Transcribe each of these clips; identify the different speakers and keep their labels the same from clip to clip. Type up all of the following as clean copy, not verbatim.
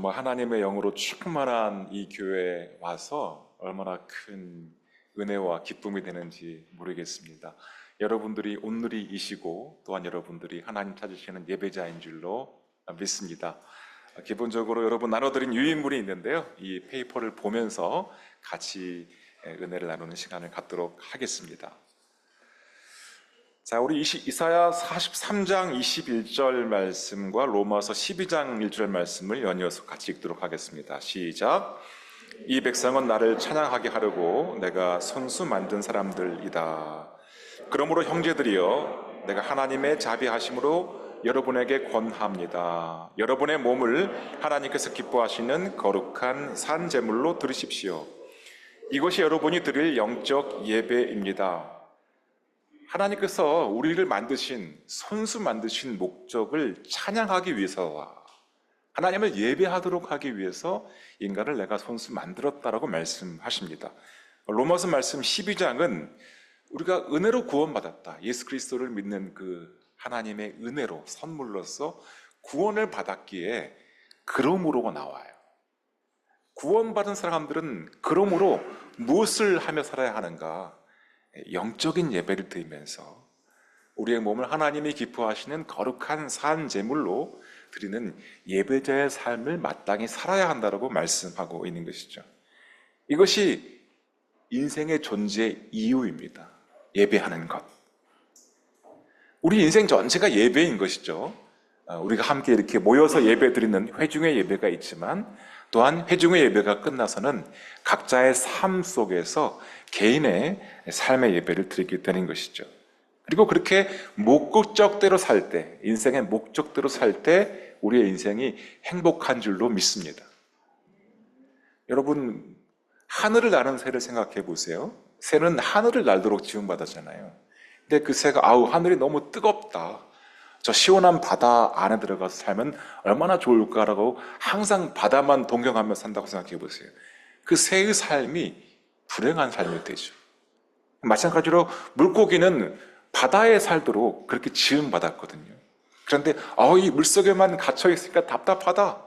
Speaker 1: 정말 하나님의 영으로 충만한 이 교회에 와서 얼마나 큰 은혜와 기쁨이 되는지 모르겠습니다. 여러분들이 온누리이시고 또한 여러분들이 하나님 찾으시는 예배자인 줄로 믿습니다. 기본적으로 여러분 나눠드린 유인물이 있는데요, 이 페이퍼를 보면서 같이 은혜를 나누는 시간을 갖도록 하겠습니다. 자, 우리 이사야 43장 21절 말씀과 로마서 12장 1절 말씀을 연이어서 같이 읽도록 하겠습니다. 시작. 이 백성은 나를 찬양하게 하려고 내가 손수 만든 사람들이다. 그러므로 형제들이여, 내가 하나님의 자비하심으로 여러분에게 권합니다. 여러분의 몸을 하나님께서 기뻐하시는 거룩한 산 제물로 드리십시오. 이것이 여러분이 드릴 영적 예배입니다. 하나님께서 우리를 손수 만드신 목적을 찬양하기 위해서, 하나님을 예배하도록 하기 위해서 인간을 내가 손수 만들었다라고 말씀하십니다. 로마서 말씀 12장은 우리가 은혜로 구원받았다, 예수 그리스도를 믿는 그 하나님의 은혜로 선물로서 구원을 받았기에 그러므로가 나와요. 구원받은 사람들은 그러므로 무엇을 하며 살아야 하는가? 영적인 예배를 드리면서 우리의 몸을 하나님이 기뻐하시는 거룩한 산 제물로 드리는 예배자의 삶을 마땅히 살아야 한다고 말씀하고 있는 것이죠. 이것이 인생의 존재 이유입니다. 예배하는 것. 우리 인생 전체가 예배인 것이죠. 우리가 함께 이렇게 모여서 예배 드리는 회중의 예배가 있지만, 또한 회중의 예배가 끝나서는 각자의 삶 속에서 개인의 삶의 예배를 드리게 되는 것이죠. 그리고 그렇게 목적대로 살 때, 인생의 목적대로 살 때 우리의 인생이 행복한 줄로 믿습니다. 여러분, 하늘을 나는 새를 생각해 보세요. 새는 하늘을 날도록 지음받았잖아요. 근데 그 새가 하늘이 너무 뜨겁다, 저 시원한 바다 안에 들어가서 살면 얼마나 좋을까라고 항상 바다만 동경하며 산다고 생각해 보세요. 그 새의 삶이 불행한 삶이 되죠. 마찬가지로 물고기는 바다에 살도록 그렇게 지음받았거든요. 그런데 이 물속에만 갇혀 있으니까 답답하다,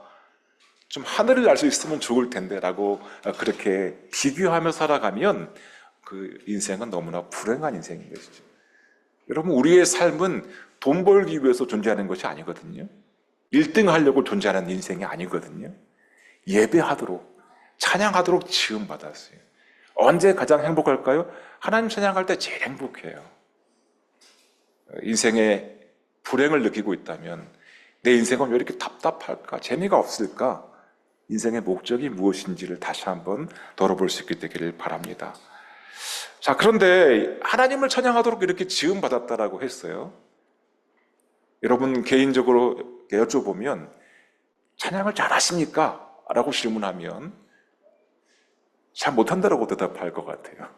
Speaker 1: 좀 하늘을 날 수 있으면 좋을 텐데 라고 그렇게 비교하며 살아가면 그 인생은 너무나 불행한 인생인 것이죠. 여러분, 우리의 삶은 돈 벌기 위해서 존재하는 것이 아니거든요. 1등 하려고 존재하는 인생이 아니거든요. 예배하도록, 찬양하도록 지음받았어요. 언제 가장 행복할까요? 하나님 찬양할 때 제일 행복해요. 인생에 불행을 느끼고 있다면, 내 인생은 왜 이렇게 답답할까? 재미가 없을까? 인생의 목적이 무엇인지를 다시 한번 돌아볼 수 있게 되기를 바랍니다. 자, 그런데 하나님을 찬양하도록 이렇게 지음받았다라고 했어요. 여러분 개인적으로 여쭤보면 찬양을 잘하십니까? 라고 질문하면 잘 못한다라고 대답할 것 같아요.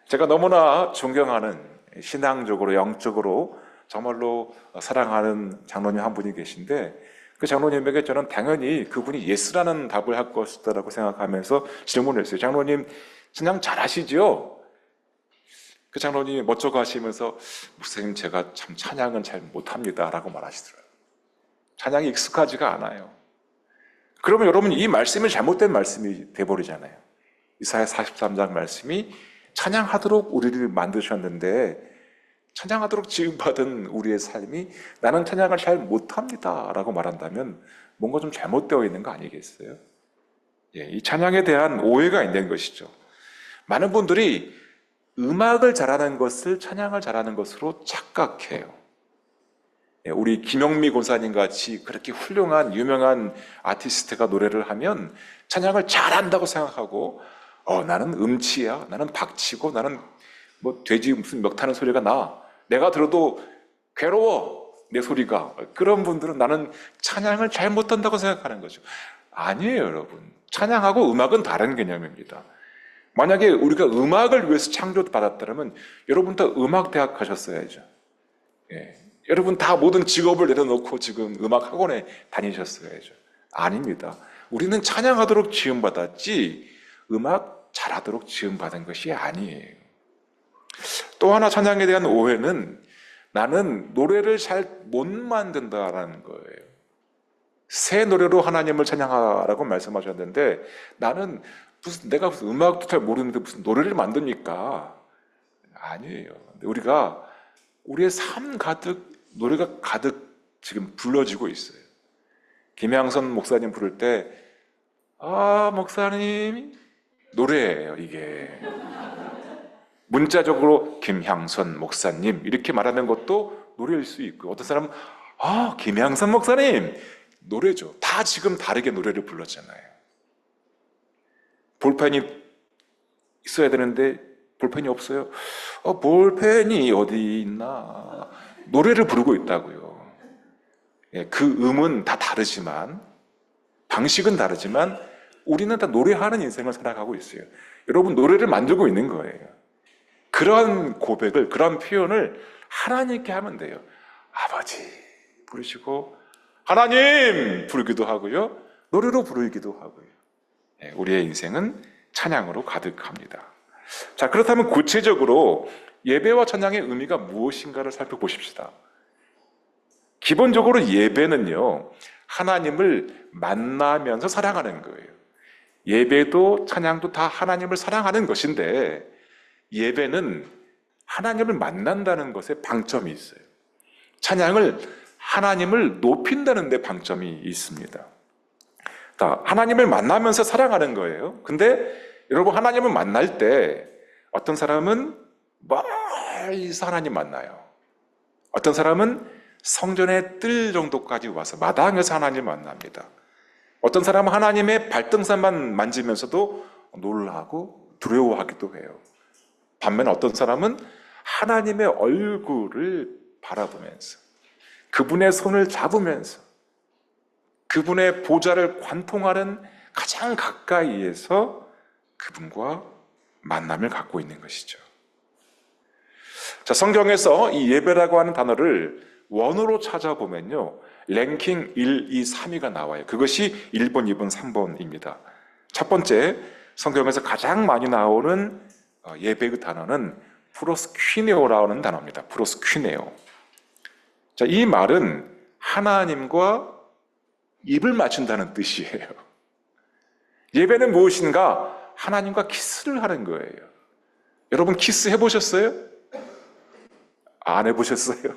Speaker 1: 제가 너무나 존경하는, 신앙적으로 영적으로 정말로 사랑하는 장로님 한 분이 계신데, 그 장로님에게 저는 당연히 그분이 예스라는 답을 할 것이다라고 생각하면서 질문을 했어요. 장로님, 찬양 잘하시죠? 그 장로님이 멋쩍어 하시면서, 목사님, 제가 참 찬양은 잘 못합니다 라고 말하시더라고요. 찬양이 익숙하지가 않아요. 그러면 여러분, 이 말씀이 잘못된 말씀이 돼버리잖아요. 이사야 43장 말씀이 찬양하도록 우리를 만드셨는데, 찬양하도록 지음받은 우리의 삶이 나는 찬양을 잘 못합니다 라고 말한다면 뭔가 좀 잘못되어 있는 거 아니겠어요? 이 찬양에 대한 오해가 있는 것이죠. 많은 분들이 음악을 잘하는 것을 찬양을 잘하는 것으로 착각해요. 우리 김영미 권사님 같이 그렇게 훌륭한 유명한 아티스트가 노래를 하면 찬양을 잘한다고 생각하고, 나는 음치야, 나는 박치고, 나는 뭐 돼지 무슨 멱 타는 소리가 나, 내가 들어도 괴로워 내 소리가, 그런 분들은 나는 찬양을 잘 못한다고 생각하는 거죠. 아니에요. 여러분, 찬양하고 음악은 다른 개념입니다. 만약에 우리가 음악을 위해서 창조받았다면 여러분 다 음악대학 가셨어야죠. 여러분 다 모든 직업을 내려놓고 지금 음악학원에 다니셨어야죠. 아닙니다. 우리는 찬양하도록 지음받았지 음악 잘하도록 지음받은 것이 아니에요. 또 하나 찬양에 대한 오해는 나는 노래를 잘 못 만든다라는 거예요. 새 노래로 하나님을 찬양하라고 말씀하셨는데 나는 내가 무슨 음악도 잘 모르는데 무슨 노래를 만듭니까? 아니에요. 우리가 우리의 삶 가득 노래가 가득 지금 불러지고 있어요. 김양선 목사님 부를 때 목사님 노래예요. 이게 문자적으로 김향선 목사님 이렇게 말하는 것도 노래일 수 있고, 어떤 사람은 김향선 목사님 노래죠. 다 지금 다르게 노래를 불렀잖아요. 볼펜이 있어야 되는데 볼펜이 없어요. 볼펜이 어디 있나? 노래를 부르고 있다고요. 그 음은 다 다르지만, 방식은 다르지만 우리는 다 노래하는 인생을 살아가고 있어요. 여러분, 노래를 만들고 있는 거예요. 그러한 고백을, 그러한 표현을 하나님께 하면 돼요. 아버지 부르시고 하나님 부르기도 하고요, 노래로 부르기도 하고요. 우리의 인생은 찬양으로 가득합니다. 자, 그렇다면 구체적으로 예배와 찬양의 의미가 무엇인가를 살펴보십시다. 기본적으로 예배는요, 하나님을 만나면서 사랑하는 거예요. 예배도 찬양도 다 하나님을 사랑하는 것인데, 예배는 하나님을 만난다는 것에 방점이 있어요. 찬양을 하나님을 높인다는 데 방점이 있습니다. 하나님을 만나면서 사랑하는 거예요. 근데 여러분, 하나님을 만날 때 어떤 사람은 멀리서 하나님 만나요. 어떤 사람은 성전의 뜰 정도까지 와서 마당에서 하나님 만납니다. 어떤 사람은 하나님의 발등상만 만지면서도 놀라고 두려워하기도 해요. 반면에 어떤 사람은 하나님의 얼굴을 바라보면서, 그분의 손을 잡으면서, 그분의 보좌를 관통하는 가장 가까이에서 그분과 만남을 갖고 있는 것이죠. 자, 성경에서 이 예배라고 하는 단어를 원어로 찾아보면요, 랭킹 1, 2, 3위가 나와요. 그것이 1번, 2번, 3번입니다. 첫 번째, 성경에서 가장 많이 나오는 예배의 단어는 프로스퀴네오라는 단어입니다. 프로스퀴네오. 자, 이 말은 하나님과 입을 맞춘다는 뜻이에요. 예배는 무엇인가? 하나님과 키스를 하는 거예요. 여러분, 키스 해보셨어요? 안 해보셨어요?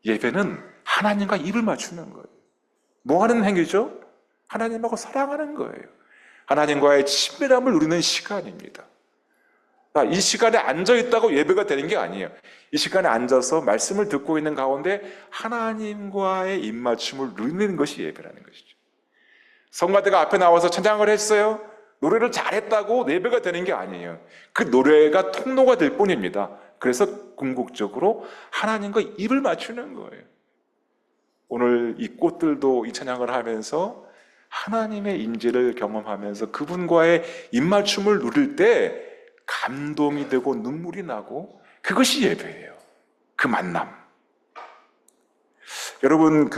Speaker 1: 예배는 하나님과 입을 맞추는 거예요. 뭐 하는 행위죠? 하나님하고 사랑하는 거예요. 하나님과의 친밀함을 누리는 시간입니다. 이 시간에 앉아있다고 예배가 되는 게 아니에요. 이 시간에 앉아서 말씀을 듣고 있는 가운데 하나님과의 입맞춤을 누리는 것이 예배라는 것이죠. 성가대가 앞에 나와서 찬양을 했어요. 노래를 잘했다고 예배가 되는 게 아니에요. 그 노래가 통로가 될 뿐입니다. 그래서 궁극적으로 하나님과 입을 맞추는 거예요. 오늘 이 꽃들도 이 찬양을 하면서 하나님의 임재를 경험하면서 그분과의 입맞춤을 누릴 때 감동이 되고 눈물이 나고, 그것이 예배예요. 그 만남. 여러분,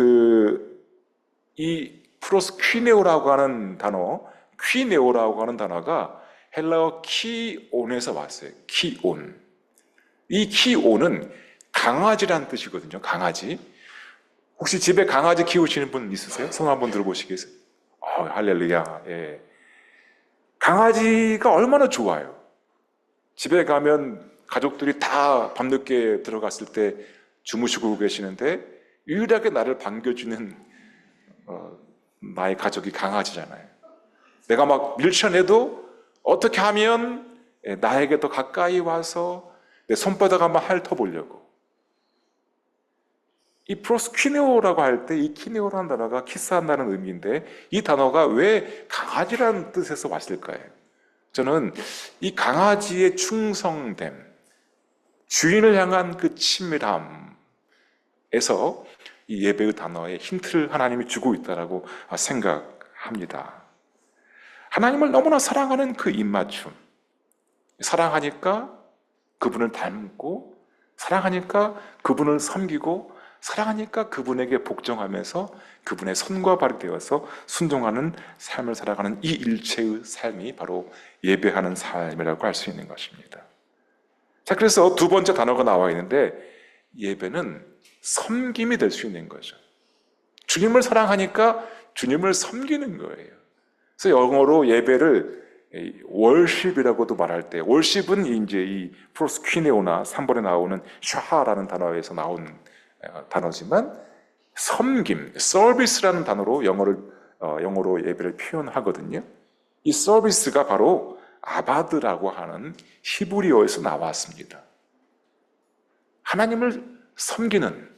Speaker 1: 이 프로스퀴네오라고 하는 단어, 퀴네오라고 하는 단어가 헬라어 키온에서 왔어요. 키온. 이 키온은 강아지라는 뜻이거든요. 강아지. 혹시 집에 강아지 키우시는 분 있으세요? 손 한번 들어보시겠어요? 할렐루야. 예. 강아지가 얼마나 좋아요. 집에 가면 가족들이 다 밤늦게 들어갔을 때 주무시고 계시는데 유일하게 나를 반겨주는 나의 가족이 강아지잖아요. 내가 막 밀쳐내도 어떻게 하면 나에게 더 가까이 와서 내 손바닥 한번 핥아보려고. 이 프로스퀴네오라고 할 때 이 키네오라는 단어가 키스한다는 의미인데, 이 단어가 왜 강아지라는 뜻에서 왔을까요? 저는 이 강아지의 충성됨, 주인을 향한 그 친밀함에서 이 예배의 단어에 힌트를 하나님이 주고 있다고 생각합니다. 하나님을 너무나 사랑하는 그 입맞춤, 사랑하니까 그분을 닮고, 사랑하니까 그분을 섬기고, 사랑하니까 그분에게 복종하면서 그분의 손과 발이 되어서 순종하는 삶을 살아가는 이 일체의 삶이 바로 예배하는 삶이라고 할 수 있는 것입니다. 자, 그래서 두 번째 단어가 나와 있는데, 예배는 섬김이 될 수 있는 거죠. 주님을 사랑하니까 주님을 섬기는 거예요. 그래서 영어로 예배를 월십이라고도 말할 때, 월십은 이제 이 프로스퀴네오나 3번에 나오는 샤하라는 단어에서 나온 단어지만, 섬김, 서비스라는 단어로 영어로 예배를 표현하거든요. 이 서비스가 바로 아바드라고 하는 히브리어에서 나왔습니다. 하나님을 섬기는,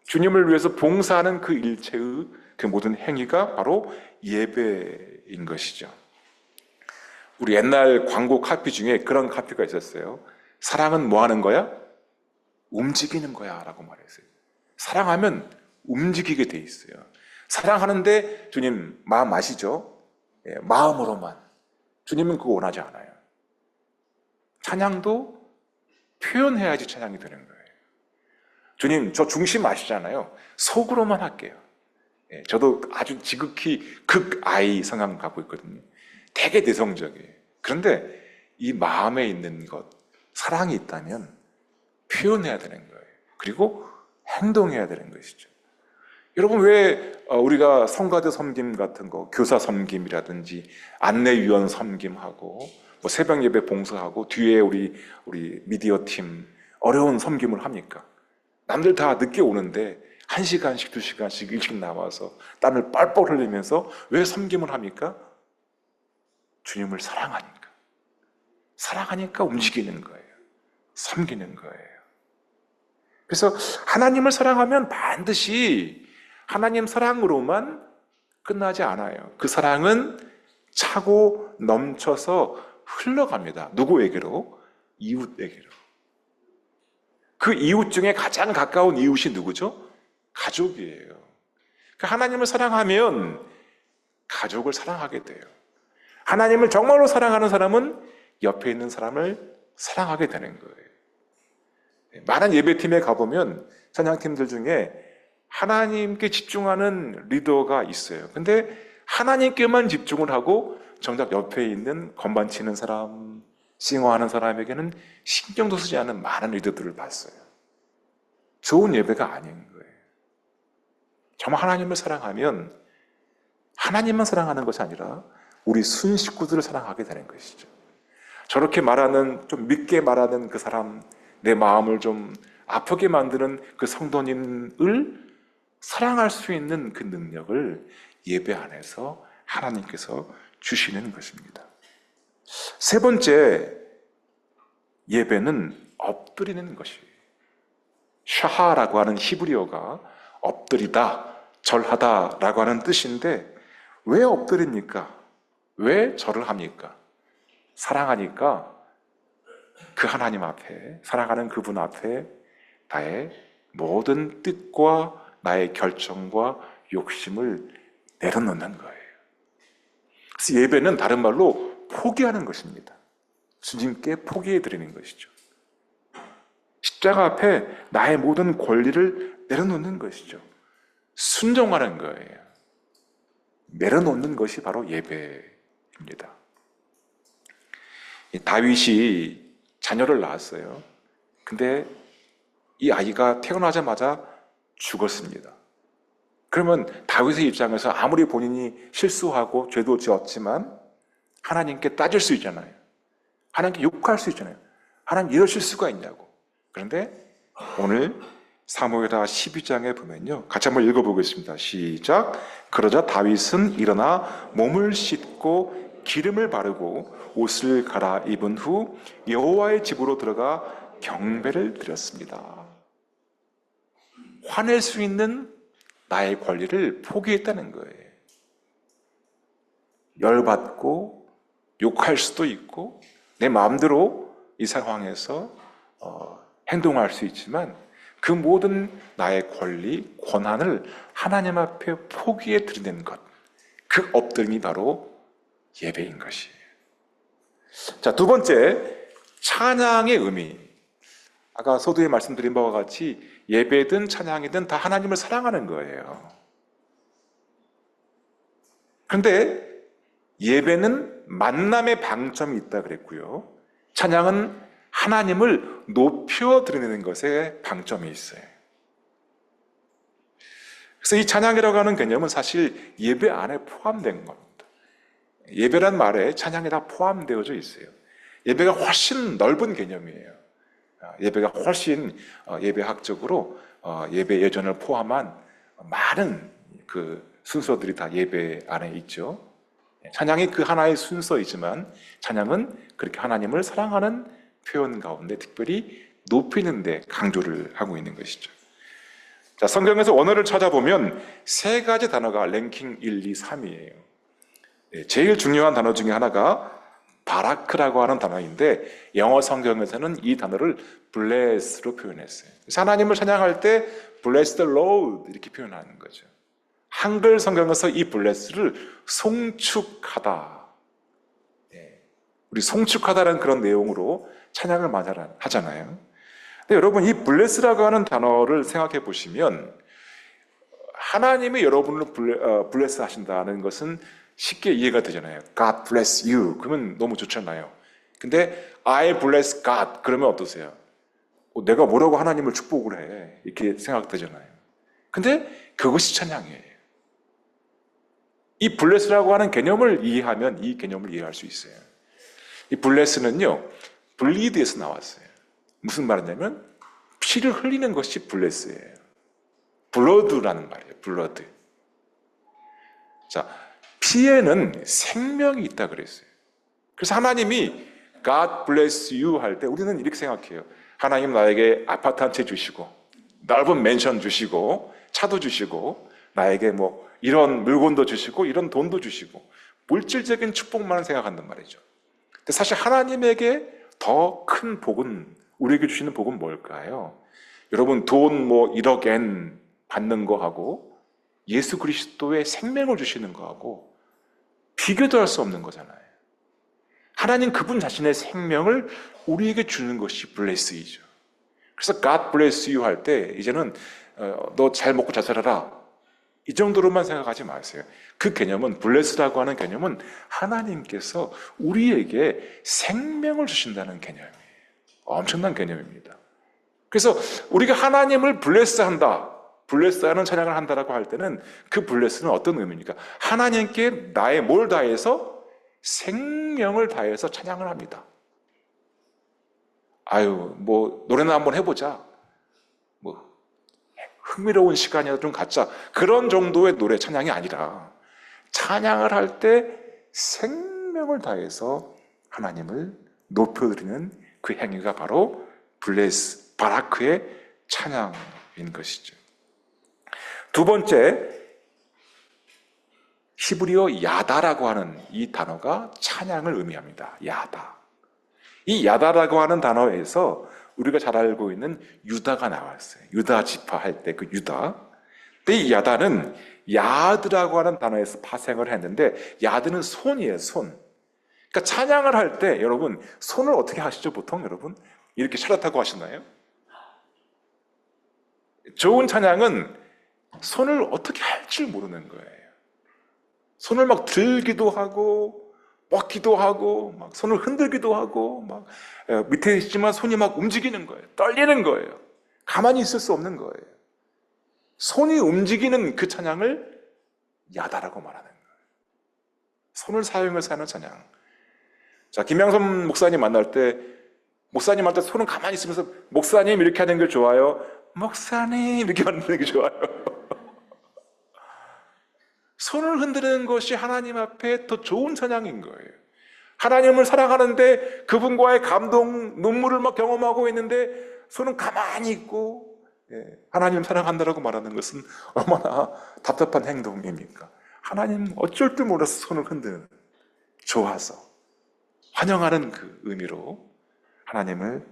Speaker 1: 주님을 위해서 봉사하는 그 일체의 그 모든 행위가 바로 예배인 것이죠. 우리 옛날 광고 카피 중에 그런 카피가 있었어요. 사랑은 뭐 하는 거야? 움직이는 거야 라고 말했어요. 사랑하면 움직이게 돼 있어요. 사랑하는데 주님 마음 아시죠? 마음으로만. 주님은 그거 원하지 않아요. 찬양도 표현해야지 찬양이 되는 거예요. 주님 저 중심 아시잖아요. 속으로만 할게요. 저도 아주 지극히 극아이 성향 갖고 있거든요. 되게 내성적이에요. 그런데 이 마음에 있는 것, 사랑이 있다면 표현해야 되는 거예요. 그리고 행동해야 되는 것이죠. 여러분, 왜 우리가 성가대 섬김 같은 거, 교사 섬김이라든지 안내위원 섬김하고 뭐 새벽 예배 봉사하고 뒤에 우리 미디어 팀 어려운 섬김을 합니까? 남들 다 늦게 오는데 1시간씩 2시간씩 일찍 나와서 땀을 뻘뻘 흘리면서 왜 섬김을 합니까? 주님을 사랑하니까 움직이는 거예요. 섬기는 거예요. 그래서 하나님을 사랑하면 반드시 하나님 사랑으로만 끝나지 않아요. 그 사랑은 차고 넘쳐서 흘러갑니다. 누구에게로? 이웃에게로. 그 이웃 중에 가장 가까운 이웃이 누구죠? 가족이에요. 하나님을 사랑하면 가족을 사랑하게 돼요. 하나님을 정말로 사랑하는 사람은 옆에 있는 사람을 사랑하게 되는 거예요. 많은 예배팀에 가보면 찬양팀들 중에 하나님께 집중하는 리더가 있어요. 근데 하나님께만 집중을 하고 정작 옆에 있는 건반 치는 사람, 싱어하는 사람에게는 신경도 쓰지 않는 많은 리더들을 봤어요. 좋은 예배가 아닌 거예요. 정말 하나님을 사랑하면 하나님만 사랑하는 것이 아니라 우리 순식구들을 사랑하게 되는 것이죠. 저렇게 말하는, 좀 밉게 말하는 그 사람, 내 마음을 좀 아프게 만드는 그 성도님을 사랑할 수 있는 그 능력을 예배 안에서 하나님께서 주시는 것입니다. 세 번째, 예배는 엎드리는 것이에요. 샤하라고 하는 히브리어가 엎드리다, 절하다라고 하는 뜻인데, 왜 엎드립니까? 왜 절을 합니까? 사랑하니까 그 하나님 앞에, 사랑하는 그분 앞에 나의 모든 뜻과 나의 결정과 욕심을 내려놓는 거예요. 그래서 예배는 다른 말로 포기하는 것입니다. 주님께 포기해드리는 것이죠. 십자가 앞에 나의 모든 권리를 내려놓는 것이죠. 순종하는 거예요. 내려놓는 것이 바로 예배입니다. 다윗이 자녀를 낳았어요. 근데 이 아이가 태어나자마자 죽었습니다. 그러면 다윗의 입장에서 아무리 본인이 실수하고 죄도 지었지만 하나님께 따질 수 있잖아요. 하나님께 욕할 수 있잖아요. 하나님 이러실 수가 있냐고. 그런데 오늘 사무엘하 12장에 보면요, 같이 한번 읽어보겠습니다. 시작. 그러자 다윗은 일어나 몸을 씻고 기름을 바르고 옷을 갈아입은 후 여호와의 집으로 들어가 경배를 드렸습니다. 화낼 수 있는 나의 권리를 포기했다는 거예요. 열받고 욕할 수도 있고 내 마음대로 이 상황에서 행동할 수 있지만 그 모든 나의 권리, 권한을 하나님 앞에 포기해 드리는 것, 그 엎드림이 바로 예배인 것이에요. 자, 두 번째, 찬양의 의미. 아까 서두에 말씀드린 바와 같이 예배든 찬양이든 다 하나님을 사랑하는 거예요. 그런데 예배는 만남의 방점이 있다 그랬고요. 찬양은 하나님을 높여드리는 것에 방점이 있어요. 그래서 이 찬양이라고 하는 개념은 사실 예배 안에 포함된 겁니다. 예배란 말에 찬양이 다 포함되어져 있어요. 예배가 훨씬 넓은 개념이에요. 예배가 훨씬 예배학적으로 예배 예전을 포함한 많은 그 순서들이 다 예배 안에 있죠. 찬양이 그 하나의 순서이지만 찬양은 그렇게 하나님을 사랑하는 표현 가운데 특별히 높이는 데 강조를 하고 있는 것이죠. 자, 성경에서 원어를 찾아보면 세 가지 단어가 랭킹 1, 2, 3이에요. 제일 중요한 단어 중에 하나가 바라크라고 하는 단어인데 영어 성경에서는 이 단어를 bless로 표현했어요. 그래서 하나님을 찬양할 때 bless the Lord 이렇게 표현하는 거죠. 한글 성경에서 이 bless를 송축하다. 우리 송축하다라는 그런 내용으로 찬양을 많이 하잖아요. 근데 여러분 이 bless라고 하는 단어를 생각해 보시면 하나님이 여러분을 bless 하신다는 것은 쉽게 이해가 되잖아요. God bless you. 그러면 너무 좋잖아요. 근데 I bless God. 그러면 어떠세요? 내가 뭐라고 하나님을 축복을 해. 이렇게 생각되잖아요. 근데 그것이 찬양이에요. 이 bless라고 하는 개념을 이해하면 이 개념을 이해할 수 있어요. 이 bless는요, bleed에서 나왔어요. 무슨 말이냐면 피를 흘리는 것이 bless예요. blood라는 말이에요. blood. 자, 피에는 생명이 있다 그랬어요. 그래서 하나님이 God bless you 할 때 우리는 이렇게 생각해요. 하나님 나에게 아파트 한 채 주시고 넓은 맨션 주시고 차도 주시고 나에게 뭐 이런 물건도 주시고 이런 돈도 주시고 물질적인 축복만 생각한단 말이죠. 근데 사실 하나님에게 더 큰 복은 우리에게 주시는 복은 뭘까요? 여러분 돈 뭐 1억엔 받는 거하고 예수 그리스도의 생명을 주시는 거하고 비교도 할 수 없는 거잖아요. 하나님 그분 자신의 생명을 우리에게 주는 것이 블레스이죠. 그래서 God bless you 할 때 이제는 너 잘 먹고 잘 살아라 이 정도로만 생각하지 마세요. 그 개념은 블레스라고 하는 개념은 하나님께서 우리에게 생명을 주신다는 개념이에요. 엄청난 개념입니다. 그래서 우리가 하나님을 블레스한다, 블레스하는 찬양을 한다라고 할 때는 그 블레스는 어떤 의미입니까? 하나님께 나의 뭘 다해서? 생명을 다해서 찬양을 합니다. 아유, 뭐 노래나 한번 해보자. 뭐 흥미로운 시간이라도 좀 갖자. 그런 정도의 노래 찬양이 아니라 찬양을 할 때 생명을 다해서 하나님을 높여드리는 그 행위가 바로 블레스, 바라크의 찬양인 것이죠. 두 번째, 히브리어 야다라고 하는 이 단어가 찬양을 의미합니다. 야다. 이 야다라고 하는 단어에서 우리가 잘 알고 있는 유다가 나왔어요. 유다 지파 할 때 그 유다. 근데 이 야다는 야드라고 하는 단어에서 파생을 했는데 야드는 손이에요, 손. 그러니까 찬양을 할 때 여러분 손을 어떻게 하시죠? 보통 여러분 이렇게 차렷하고 하시나요? 좋은 찬양은 손을 어떻게 할 줄 모르는 거예요. 손을 막 들기도 하고 뻗기도 하고 막 손을 흔들기도 하고 막 밑에 있지만 손이 막 움직이는 거예요. 떨리는 거예요. 가만히 있을 수 없는 거예요. 손이 움직이는 그 찬양을 야다라고 말하는 거예요. 손을 사용해서 하는 찬양. 자, 김양선 목사님 만날 때 목사님한테 손은 가만히 있으면서 목사님 이렇게 하는 게 좋아요? 목사님 이렇게 하는 게 좋아요? 손을 흔드는 것이 하나님 앞에 더 좋은 찬양인 거예요. 하나님을 사랑하는데 그분과의 감동, 눈물을 막 경험하고 있는데 손은 가만히 있고 하나님 사랑한다라고 말하는 것은 얼마나 답답한 행동입니까? 하나님 어쩔 줄 몰라서 손을 흔드는, 좋아서 환영하는 그 의미로 하나님을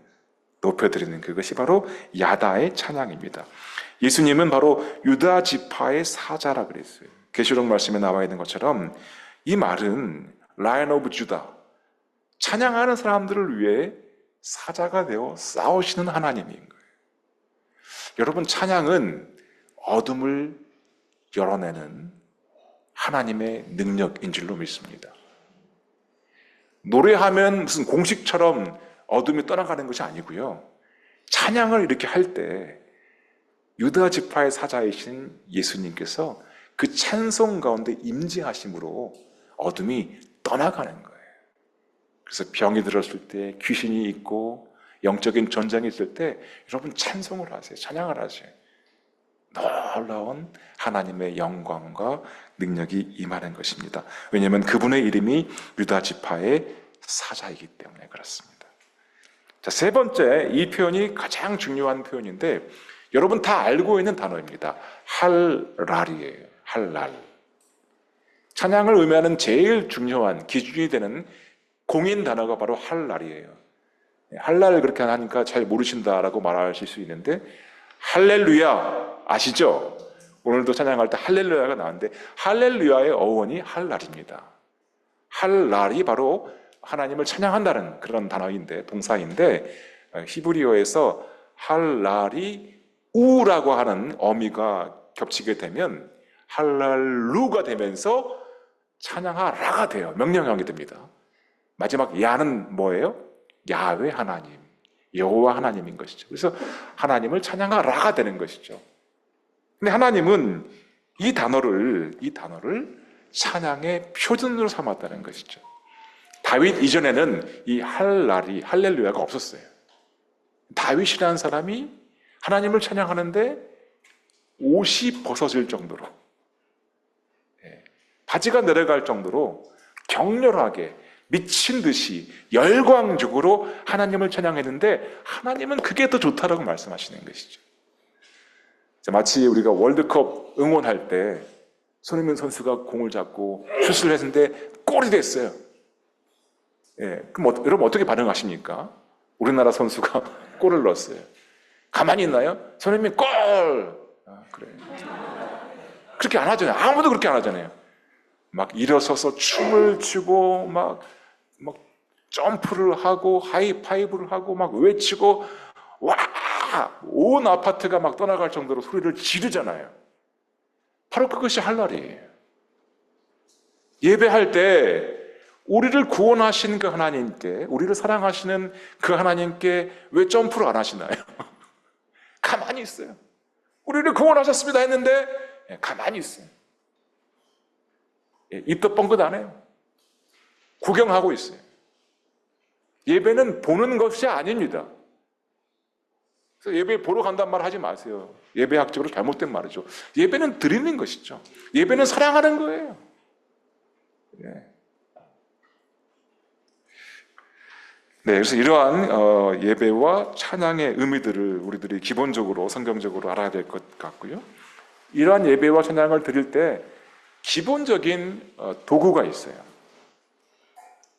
Speaker 1: 높여드리는 그것이 바로 야다의 찬양입니다. 예수님은 바로 유다 지파의 사자라 그랬어요. 계시록 말씀에 나와 있는 것처럼 이 말은 라이언 오브 주다, 찬양하는 사람들을 위해 사자가 되어 싸우시는 하나님인 거예요. 여러분 찬양은 어둠을 열어내는 하나님의 능력인 줄로 믿습니다. 노래하면 무슨 공식처럼 어둠이 떠나가는 것이 아니고요. 찬양을 이렇게 할 때 유다 지파의 사자이신 예수님께서 그 찬송 가운데 임재하심으로 어둠이 떠나가는 거예요. 그래서 병이 들었을 때, 귀신이 있고 영적인 전쟁이 있을 때 여러분 찬송을 하세요. 찬양을 하세요. 놀라운 하나님의 영광과 능력이 임하는 것입니다. 왜냐하면 그분의 이름이 유다 지파의 사자이기 때문에 그렇습니다. 자, 세 번째, 이 표현이 가장 중요한 표현인데 여러분 다 알고 있는 단어입니다. 할랄이에요. 할랄. 찬양을 의미하는 제일 중요한 기준이 되는 공인 단어가 바로 할랄이에요. 할랄 그렇게 하니까 잘 모르신다라고 말하실 수 있는데 할렐루야 아시죠? 오늘도 찬양할 때 할렐루야가 나왔는데 할렐루야의 어원이 할랄입니다. 할랄이 바로 하나님을 찬양한다는 그런 단어인데, 동사인데 히브리어에서 할랄이 우라고 하는 어미가 겹치게 되면 할랄루가 되면서 찬양하라가 돼요. 명령하게 됩니다. 마지막 야는 뭐예요? 야훼 하나님, 여호와 하나님인 것이죠. 그래서 하나님을 찬양하라가 되는 것이죠. 근데 하나님은 이 단어를 찬양의 표준으로 삼았다는 것이죠. 다윗 이전에는 이 할랄이, 할렐루야가 없었어요. 다윗이라는 사람이 하나님을 찬양하는데 옷이 벗어질 정도로, 바지가 내려갈 정도로 격렬하게 미친 듯이 열광적으로 하나님을 찬양했는데 하나님은 그게 더 좋다라고 말씀하시는 것이죠. 마치 우리가 월드컵 응원할 때 손흥민 선수가 공을 잡고 슛을 했는데 골이 됐어요. 그럼 여러분 어떻게 반응하십니까? 우리나라 선수가 골을 넣었어요. 가만히 있나요? 손흥민 골! 그래. 그렇게 안 하잖아요. 아무도 그렇게 안 하잖아요. 막 일어서서 춤을 추고 막 점프를 하고 하이파이브를 하고 막 외치고 와! 온 아파트가 막 떠나갈 정도로 소리를 지르잖아요. 바로 그것이 할랄이에요. 예배할 때 우리를 구원하신 그 하나님께, 우리를 사랑하시는 그 하나님께 왜 점프를 안 하시나요? 가만히 있어요. 우리를 구원하셨습니다 했는데 가만히 있어요. 입도 뻥긋 안 해요. 구경하고 있어요. 예배는 보는 것이 아닙니다. 그래서 예배 보러 간단 말 하지 마세요. 예배학적으로 잘못된 말이죠. 예배는 드리는 것이죠. 예배는 사랑하는 거예요. 그래서 이러한 예배와 찬양의 의미들을 우리들이 기본적으로 성경적으로 알아야 될 것 같고요. 이러한 예배와 찬양을 드릴 때 기본적인 도구가 있어요.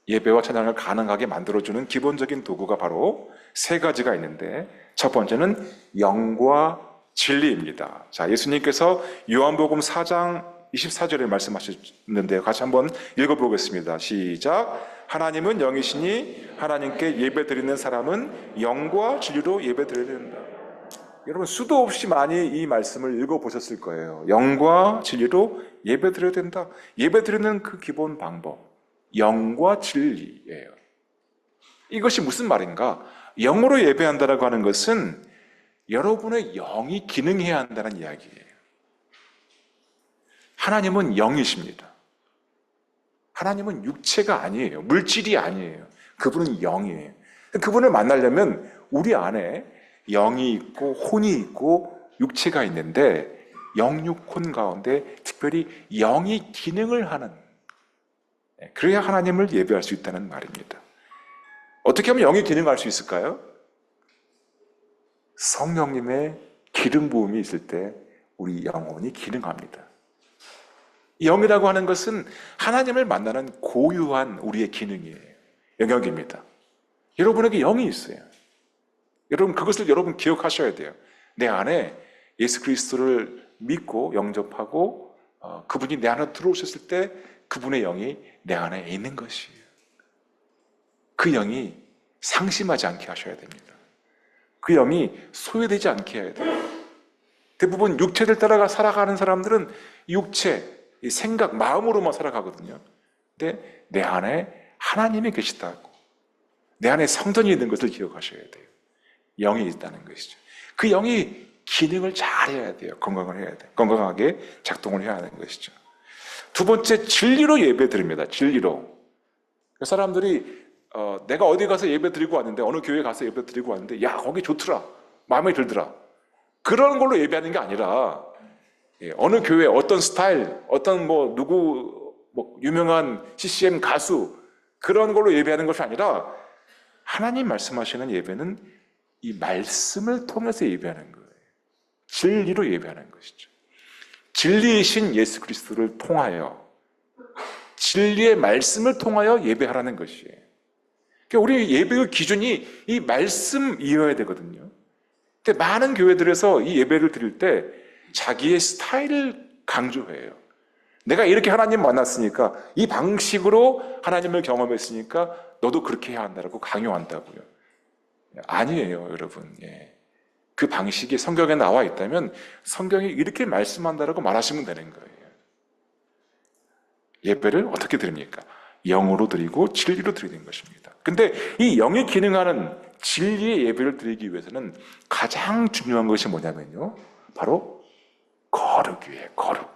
Speaker 1: 예배와 찬양을 가능하게 만들어주는 기본적인 도구가 바로 세 가지가 있는데, 첫 번째는 영과 진리입니다. 자, 예수님께서 요한복음 4장 24절에 말씀하셨는데 같이 한번 읽어보겠습니다. 시작. 하나님은 영이시니 하나님께 예배드리는 사람은 영과 진리로 예배드려야 된다. 여러분 수도 없이 많이 이 말씀을 읽어보셨을 거예요. 영과 진리로 예배드려야 된다. 예배드리는 그 기본 방법, 영과 진리예요. 이것이 무슨 말인가? 영으로 예배한다라고 하는 것은 여러분의 영이 기능해야 한다는 이야기예요. 하나님은 영이십니다. 하나님은 육체가 아니에요. 물질이 아니에요. 그분은 영이에요. 그분을 만나려면 우리 안에 영이 있고 혼이 있고 육체가 있는데 영육혼 가운데 특별히 영이 기능을 하는, 그래야 하나님을 예배할 수 있다는 말입니다. 어떻게 하면 영이 기능할 수 있을까요? 성령님의 기름 부음이 있을 때 우리 영혼이 기능합니다. 영이라고 하는 것은 하나님을 만나는 고유한 우리의 기능이에요. 영역입니다. 여러분에게 영이 있어요. 여러분 그것을 여러분 기억하셔야 돼요. 내 안에 예수 그리스도를 믿고 영접하고 그분이 내 안에 들어오셨을 때 그분의 영이 내 안에 있는 것이에요. 그 영이 상심하지 않게 하셔야 됩니다. 그 영이 소외되지 않게 해야 돼요. 대부분 육체를 따라가 살아가는 사람들은 육체, 생각, 마음으로만 살아가거든요. 근데 내 안에 하나님이 계시다고, 내 안에 성전이 있는 것을 기억하셔야 돼요. 영이 있다는 것이죠. 그 영이 기능을 잘 해야 돼요. 건강을 해야 돼. 건강하게 작동을 해야 하는 것이죠. 두 번째, 진리로 예배 드립니다. 진리로. 사람들이 내가 어디 가서 예배 드리고 왔는데, 어느 교회 가서 예배 드리고 왔는데, 야, 거기 좋더라, 마음에 들더라, 그런 걸로 예배하는 게 아니라, 어느 교회 어떤 스타일, 어떤 누구 유명한 CCM 가수, 그런 걸로 예배하는 것이 아니라 하나님 말씀하시는 예배는 이 말씀을 통해서 예배하는 거예요. 진리로 예배하는 것이죠. 진리이신 예수 그리스도를 통하여, 진리의 말씀을 통하여 예배하라는 것이에요. 그러니까 우리 예배의 기준이 이 말씀이어야 되거든요. 근데 많은 교회들에서 이 예배를 드릴 때 자기의 스타일을 강조해요. 내가 이렇게 하나님 만났으니까, 이 방식으로 하나님을 경험했으니까 너도 그렇게 해야 한다고 강요한다고요. 아니에요, 여러분. 그 방식이 성경에 나와 있다면 성경이 이렇게 말씀한다라고 말하시면 되는 거예요. 예배를 어떻게 드립니까? 영으로 드리고 진리로 드리는 것입니다. 근데 이 영이 기능하는 진리의 예배를 드리기 위해서는 가장 중요한 것이 뭐냐면요, 바로 거룩이에요. 거룩.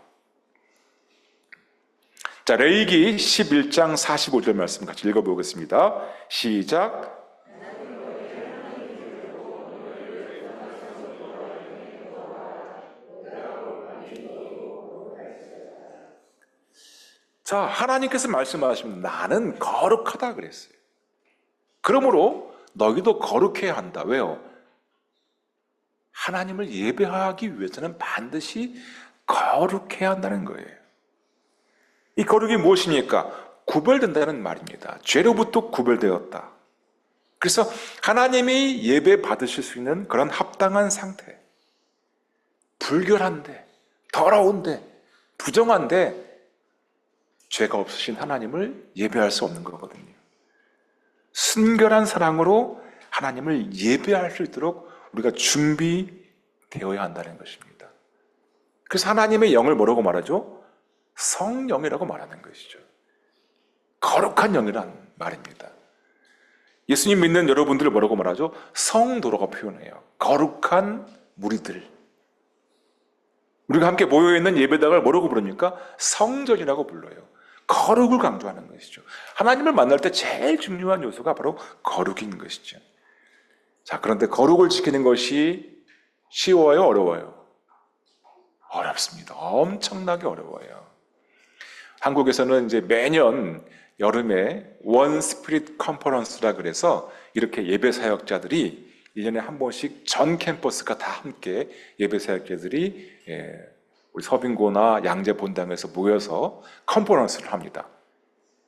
Speaker 1: 자, 레위기 11장 45절 말씀 같이 읽어보겠습니다. 시작. 자, 하나님께서 말씀하시면 나는 거룩하다 그랬어요. 그러므로 너희도 거룩해야 한다. 왜요? 하나님을 예배하기 위해서는 반드시 거룩해야 한다는 거예요. 이 거룩이 무엇입니까? 구별된다는 말입니다. 죄로부터 구별되었다. 그래서 하나님이 예배 받으실 수 있는 그런 합당한 상태, 불결한데, 더러운데, 부정한데 죄가 없으신 하나님을 예배할 수 없는 거거든요. 순결한 사랑으로 하나님을 예배할 수 있도록 우리가 준비되어야 한다는 것입니다. 그래서 하나님의 영을 뭐라고 말하죠? 성령이라고 말하는 것이죠. 거룩한 영이란 말입니다. 예수님 믿는 여러분들을 뭐라고 말하죠? 성도라고 표현해요. 거룩한 무리들. 우리가 함께 모여있는 예배당을 뭐라고 부릅니까? 성전이라고 불러요. 거룩을 강조하는 것이죠. 하나님을 만날 때 제일 중요한 요소가 바로 거룩인 것이죠. 자, 그런데 거룩을 지키는 것이 쉬워요? 어려워요? 어렵습니다. 엄청나게 어려워요. 한국에서는 이제 매년 여름에 원 스피릿 컨퍼런스라 그래서 이렇게 예배 사역자들이 1년에 한 번씩 전 캠퍼스가 다 함께 예배 사역자들이 우리 서빙고나 양재 본당에서 모여서 컨퍼런스를 합니다.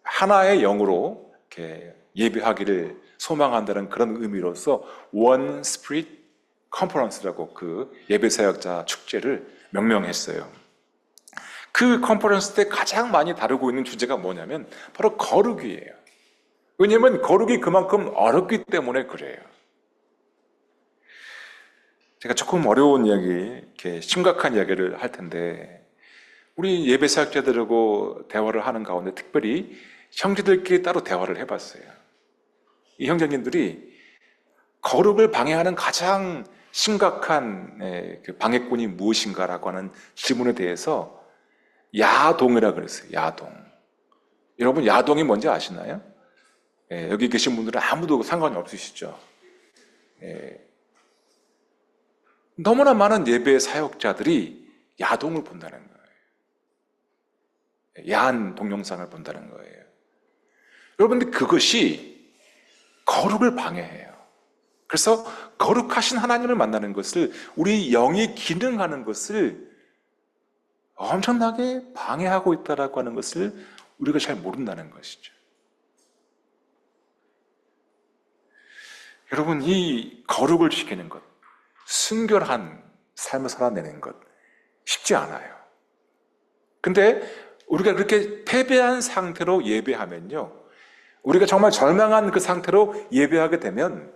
Speaker 1: 하나의 영으로 이렇게 예배하기를 소망한다는 그런 의미로서 원 스피릿 컨퍼런스라고 그 예배 사역자 축제를 명명했어요. 그 컨퍼런스 때 가장 많이 다루고 있는 주제가 뭐냐면 바로 거룩이에요. 왜냐하면 거룩이 그만큼 어렵기 때문에 그래요. 제가 조금 어려운 이야기, 이렇게 심각한 이야기를 할 텐데, 우리 예배 사역자들하고 대화를 하는 가운데 특별히 형제들끼리 따로 대화를 해봤어요. 이 형제님들이 거룩을 방해하는 가장 심각한 그 방해꾼이 무엇인가라고 하는 질문에 대해서 야동이라고 그랬어요. 야동. 여러분, 야동이 뭔지 아시나요? 여기 계신 분들은 아무도 상관이 없으시죠? 너무나 많은 예배 사역자들이 야동을 본다는 거예요. 야한 동영상을 본다는 거예요. 여러분들, 그것이 거룩을 방해해요. 그래서 거룩하신 하나님을 만나는 것을, 우리 영이 기능하는 것을 엄청나게 방해하고 있다라고 하는 것을 우리가 잘 모른다는 것이죠. 여러분, 이 거룩을 지키는 것, 순결한 삶을 살아내는 것 쉽지 않아요. 근데 우리가 그렇게 패배한 상태로 예배하면요, 우리가 정말 절망한 그 상태로 예배하게 되면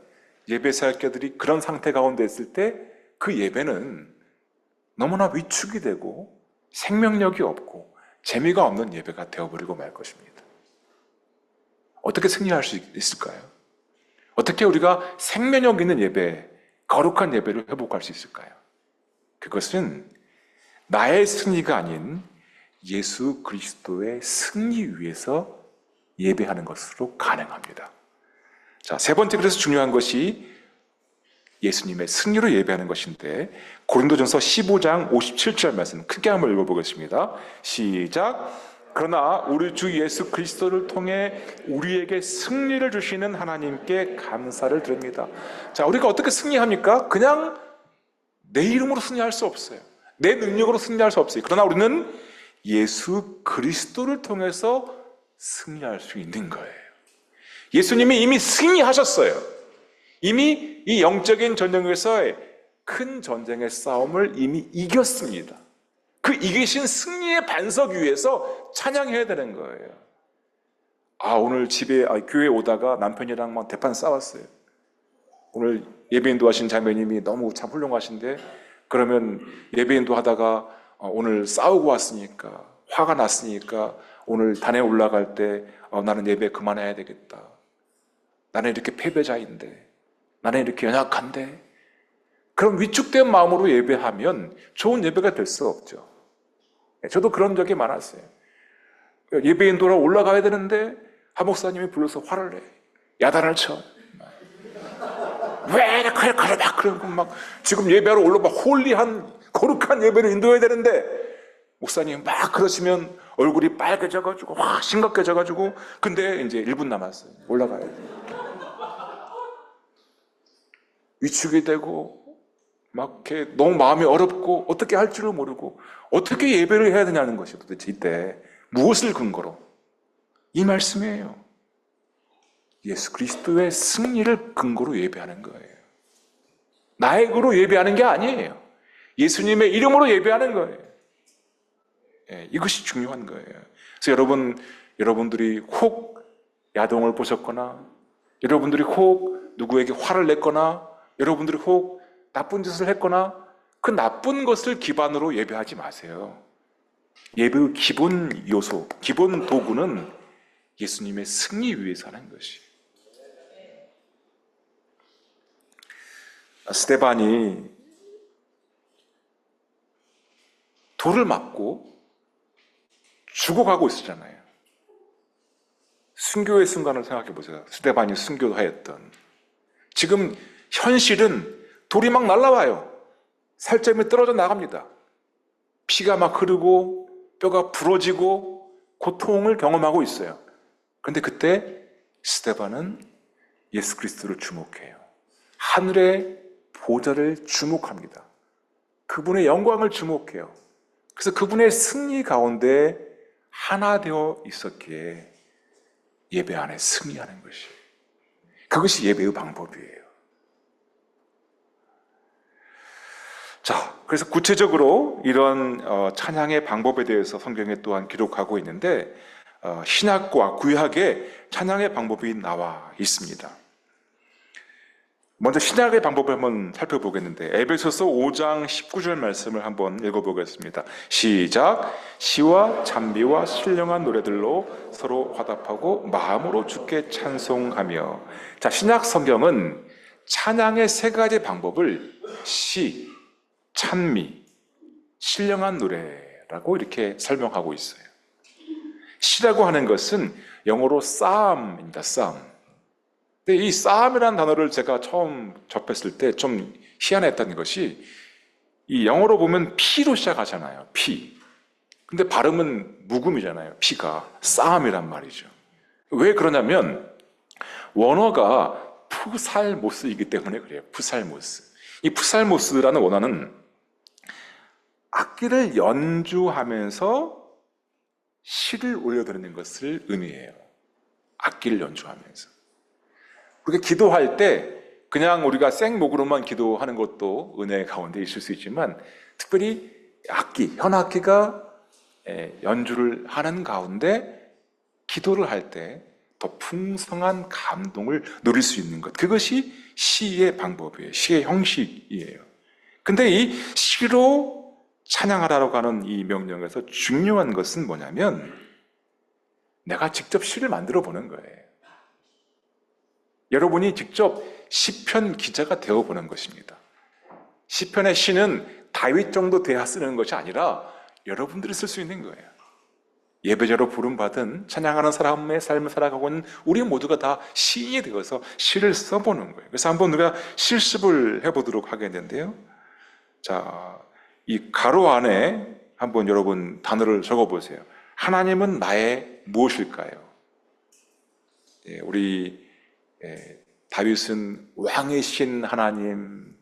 Speaker 1: 예배 사역자들이 그런 상태 가운데 있을 때 그 예배는 너무나 위축이 되고 생명력이 없고 재미가 없는 예배가 되어버리고 말 것입니다. 어떻게 승리할 수 있을까요? 어떻게 우리가 생명력 있는 예배, 거룩한 예배를 회복할 수 있을까요? 그것은 나의 승리가 아닌 예수 그리스도의 승리 위에서 예배하는 것으로 가능합니다. 자, 세 번째 그래서 중요한 것이 예수님의 승리로 예배하는 것인데, 고린도전서 15장 57절 말씀 크게 한번 읽어보겠습니다. 시작. 그러나 우리 주 예수 그리스도를 통해 우리에게 승리를 주시는 하나님께 감사를 드립니다. 자, 우리가 어떻게 승리합니까? 그냥 내 이름으로 승리할 수 없어요. 내 능력으로 승리할 수 없어요. 그러나 우리는 예수 그리스도를 통해서 승리할 수 있는 거예요. 예수님이 이미 승리하셨어요. 이미 이 영적인 전쟁에서의 큰 전쟁의 싸움을 이미 이겼습니다. 그 이기신 승리의 반석 위에서 찬양해야 되는 거예요. 오늘 교회 오다가 남편이랑 막 대판 싸웠어요. 오늘 예배인도 하신 자매님이 너무 참 훌륭하신데, 그러면 예배인도 하다가 오늘 싸우고 왔으니까, 화가 났으니까 오늘 단에 올라갈 때 나는 예배 그만해야 되겠다. 나는 이렇게 패배자인데, 나는 이렇게 연약한데. 그럼 위축된 마음으로 예배하면 좋은 예배가 될 수 없죠. 저도 그런 적이 많았어요. 예배인 돌아 올라가야 되는데 한 목사님이 불러서 화를 내. 야단을 쳐. 왜 이렇게 막 그러고 막 지금 예배하러 올라가 홀리한 거룩한 예배를 인도해야 되는데 목사님 막 그러시면 얼굴이 빨개져가지고 확 심각해져가지고, 근데 이제 1분 남았어요. 올라가야 돼. 위축이 되고 막 이렇게 너무 마음이 어렵고 어떻게 할 줄을 모르고 어떻게 예배를 해야 되냐는 것이 도대체 이때 무엇을 근거로? 이 말씀이에요. 예수 그리스도의 승리를 근거로 예배하는 거예요. 나의 거로 예배하는 게 아니에요. 예수님의 이름으로 예배하는 거예요. 이것이 중요한 거예요. 그래서 여러분들이 혹 야동을 보셨거나, 여러분들이 혹 누구에게 화를 냈거나, 여러분들이 혹 나쁜 짓을 했거나, 그 나쁜 것을 기반으로 예배하지 마세요. 예배의 기본 요소, 기본 도구는 예수님의 승리 위해서 하는 것이. 스데반이 돌을 맞고 죽어가고 있었잖아요. 순교의 순간을 생각해 보세요. 스데반이 순교하였던. 지금 현실은 돌이 막 날라와요. 살점이 떨어져 나갑니다. 피가 막 흐르고 뼈가 부러지고 고통을 경험하고 있어요. 그런데 그때 스데반은 예수 그리스도를 주목해요. 하늘의 보좌를 주목합니다. 그분의 영광을 주목해요. 그래서 그분의 승리 가운데 하나 되어 있었기에 예배 안에 승리하는 것이, 그것이 예배의 방법이에요. 자, 그래서 구체적으로 이런 찬양의 방법에 대해서 성경에 또한 기록하고 있는데, 신약과 구약에 찬양의 방법이 나와 있습니다. 먼저 신약의 방법을 한번 살펴보겠는데, 에베소서 5장 19절 말씀을 한번 읽어보겠습니다. 시작. 시와 찬미와 신령한 노래들로 서로 화답하고 마음으로 주께 찬송하며. 자, 신약 성경은 찬양의 세 가지 방법을 시, 찬미, 신령한 노래라고 이렇게 설명하고 있어요. 시라고 하는 것은 영어로 psalm입니다. psalm. 근데 이 psalm이라는 단어를 제가 처음 접했을 때 좀 희한했던 것이, 이 영어로 보면 P로 시작하잖아요. P. 근데 발음은 묵음이잖아요. P가. psalm이란 말이죠. 왜 그러냐면 원어가 푸살모스이기 때문에 그래요. 푸살모스. 이 푸살모스라는 원어는 악기를 연주하면서 시를 올려드리는 것을 의미해요. 악기를 연주하면서. 우리가 기도할 때 그냥 우리가 생목으로만 기도하는 것도 은혜 가운데 있을 수 있지만, 특별히 악기, 현악기가 연주를 하는 가운데 기도를 할 때 더 풍성한 감동을 누릴 수 있는 것, 그것이 시의 방법이에요. 시의 형식이에요. 근데 이 시로 찬양하라고 하는 이 명령에서 중요한 것은 뭐냐면, 내가 직접 시를 만들어 보는 거예요. 여러분이 직접 시편 기자가 되어보는 것입니다. 시편의 시는 다윗 정도 돼야 쓰는 것이 아니라 여러분들이 쓸 수 있는 거예요. 예배자로 부름받은 찬양하는 사람의 삶을 살아가고 있는 우리 모두가 다 시인이 되어서 시를 써보는 거예요. 그래서 한번 우리가 실습을 해보도록 하겠는데요. 자, 이 가로 안에 한번 여러분 단어를 적어보세요. 하나님은 나의 무엇일까요? 우리 다윗은 왕이신 하나님,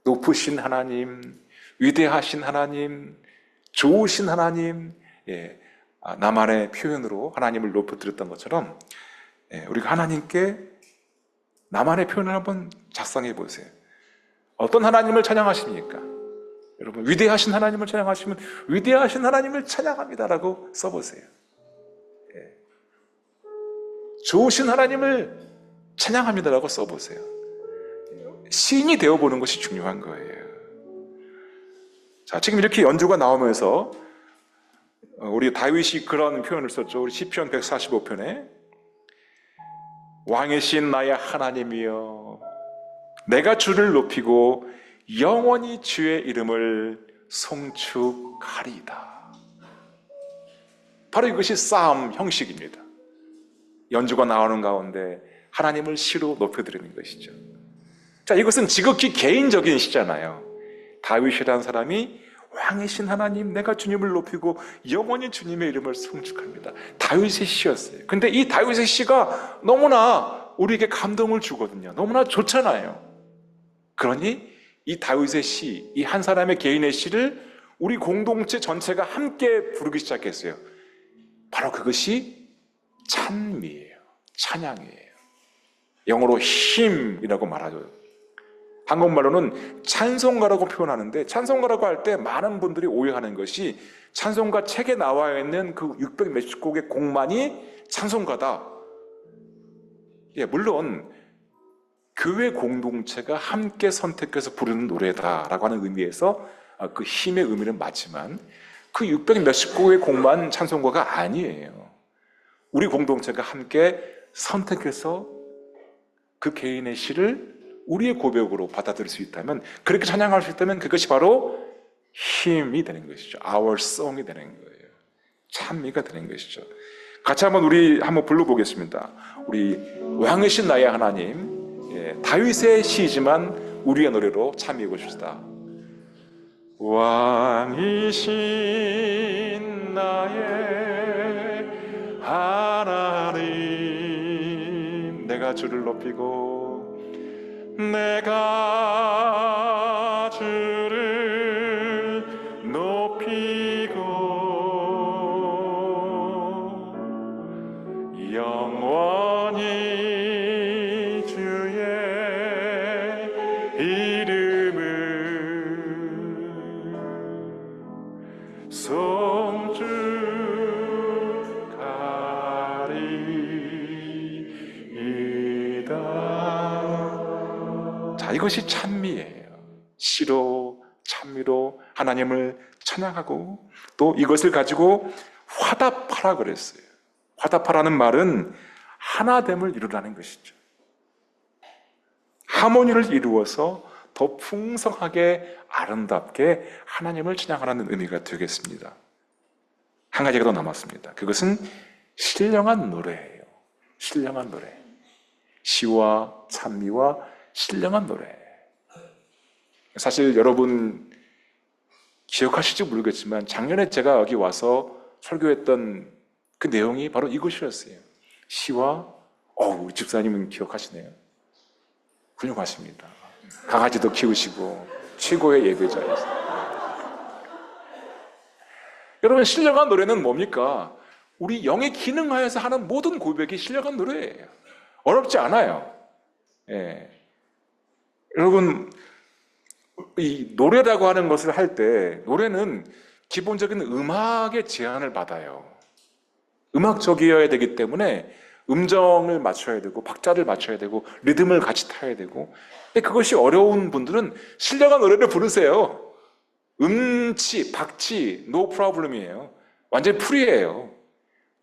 Speaker 1: 높으신 하나님, 위대하신 하나님, 좋으신 하나님, 나만의 표현으로 하나님을 높여드렸던 것처럼 우리가 하나님께 나만의 표현을 한번 작성해 보세요. 어떤 하나님을 찬양하십니까? 여러분, 위대하신 하나님을 찬양하시면 위대하신 하나님을 찬양합니다라고 써보세요. 좋으신 하나님을 찬양합니다라고 써보세요. 시인이 되어보는 것이 중요한 거예요. 자, 지금 이렇게 연주가 나오면서 우리 다윗이 그런 표현을 썼죠. 우리 시편 145편에 왕이신 나의 하나님이여 내가 주를 높이고 영원히 주의 이름을 송축하리이다. 바로 이것이 싸움 형식입니다. 연주가 나오는 가운데 하나님을 시로 높여드리는 것이죠. 자, 이것은 지극히 개인적인 시잖아요. 다윗이라는 사람이 왕이신 하나님, 내가 주님을 높이고 영원히 주님의 이름을 송축합니다. 다윗의 시였어요. 근데 이 다윗의 시가 너무나 우리에게 감동을 주거든요. 너무나 좋잖아요. 그러니 이 다윗의 시, 이 한 사람의 개인의 시를 우리 공동체 전체가 함께 부르기 시작했어요. 바로 그것이 찬미예요. 찬양이에요. 영어로 힘이라고 말하죠. 한국말로는 찬송가라고 표현하는데, 찬송가라고 할 때 많은 분들이 오해하는 것이 찬송가 책에 나와 있는 그 600 몇십 곡의 곡만이 찬송가다. 물론 교회 공동체가 함께 선택해서 부르는 노래다라고 하는 의미에서 그 힘의 의미는 맞지만 그 600 몇십 곡의 곡만 찬송가가 아니에요. 우리 공동체가 함께 선택해서 그 개인의 시를 우리의 고백으로 받아들일 수 있다면, 그렇게 찬양할 수 있다면 그것이 바로 힘이 되는 것이죠. Our song이 되는 거예요. 찬미가 되는 것이죠. 같이 우리 한번 불러보겠습니다. 우리 왕이신 나의 하나님, 다윗의 시이지만 우리의 노래로 찬미해 보십시다. 왕이신 나의 하나님, 내가 주를 높이고 내가 주를 높이고 영원히 주의 이름을 송축하리이다. 자, 이것이 찬미예요. 시로 찬미로 하나님을 찬양하고, 또 이것을 가지고 화답하라 그랬어요. 화답하라는 말은 하나됨을 이루라는 것이죠. 하모니를 이루어서 더 풍성하게 아름답게 하나님을 찬양하라는 의미가 되겠습니다. 한 가지가 더 남았습니다. 그것은 신령한 노래예요. 신령한 노래. 시와 찬미와 신령한 노래. 사실 여러분 기억하실지 모르겠지만 작년에 제가 여기 와서 설교했던 그 내용이 바로 이것이었어요. 시와, 우리 집사님은 기억하시네요. 훌륭하십니다. 강아지도 키우시고 최고의 예배자였어요. 여러분, 신령한 노래는 뭡니까? 우리 영의 기능하에서 하는 모든 고백이 신령한 노래예요. 어렵지 않아요. 여러분, 이 노래라고 하는 것을 할 때 노래는 기본적인 음악의 제한을 받아요. 음악적이어야 되기 때문에 음정을 맞춰야 되고 박자를 맞춰야 되고 리듬을 같이 타야 되고, 그것이 어려운 분들은 신령한 노래를 부르세요. 음치, 박치, no problem이에요. 완전히 프리예요.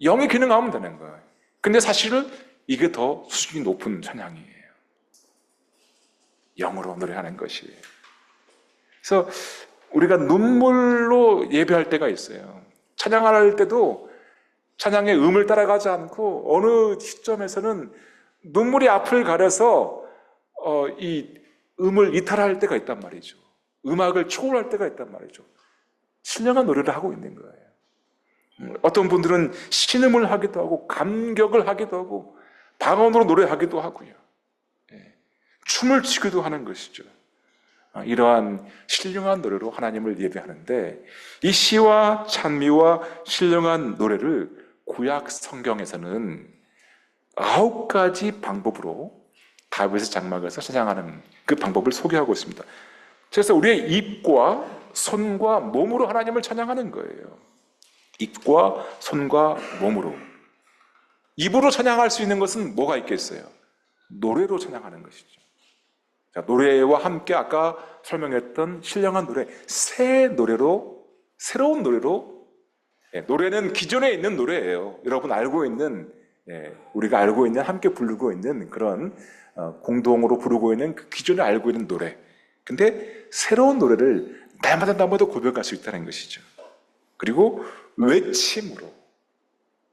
Speaker 1: 영의 기능하면 되는 거예요. 근데 사실은 이게 더 수준이 높은 찬양이에요. 영으로 노래하는 것이. 그래서 우리가 눈물로 예배할 때가 있어요. 찬양할 때도 찬양의 음을 따라가지 않고 어느 시점에서는 눈물이 앞을 가려서 이 음을 이탈할 때가 있단 말이죠. 음악을 초월할 때가 있단 말이죠. 신령한 노래를 하고 있는 거예요. 어떤 분들은 신음을 하기도 하고 감격을 하기도 하고 방언으로 노래하기도 하고요. 춤을 추기도 하는 것이죠. 이러한 신령한 노래로 하나님을 예배하는데, 이 시와 찬미와 신령한 노래를 구약 성경에서는 9가지 방법으로 다윗의 장막에서 찬양하는 그 방법을 소개하고 있습니다. 그래서 우리의 입과 손과 몸으로 하나님을 찬양하는 거예요. 입과 손과 몸으로. 입으로 찬양할 수 있는 것은 뭐가 있겠어요? 노래로 찬양하는 것이죠. 자, 노래와 함께 아까 설명했던 신령한 노래, 새 노래로, 새로운 노래로. 노래는 기존에 있는 노래예요. 여러분 알고 있는, 우리가 알고 있는, 함께 부르고 있는 그런 공동으로 부르고 있는 그 기존에 알고 있는 노래. 근데 새로운 노래를 날마다 고백할 수 있다는 것이죠. 그리고 외침으로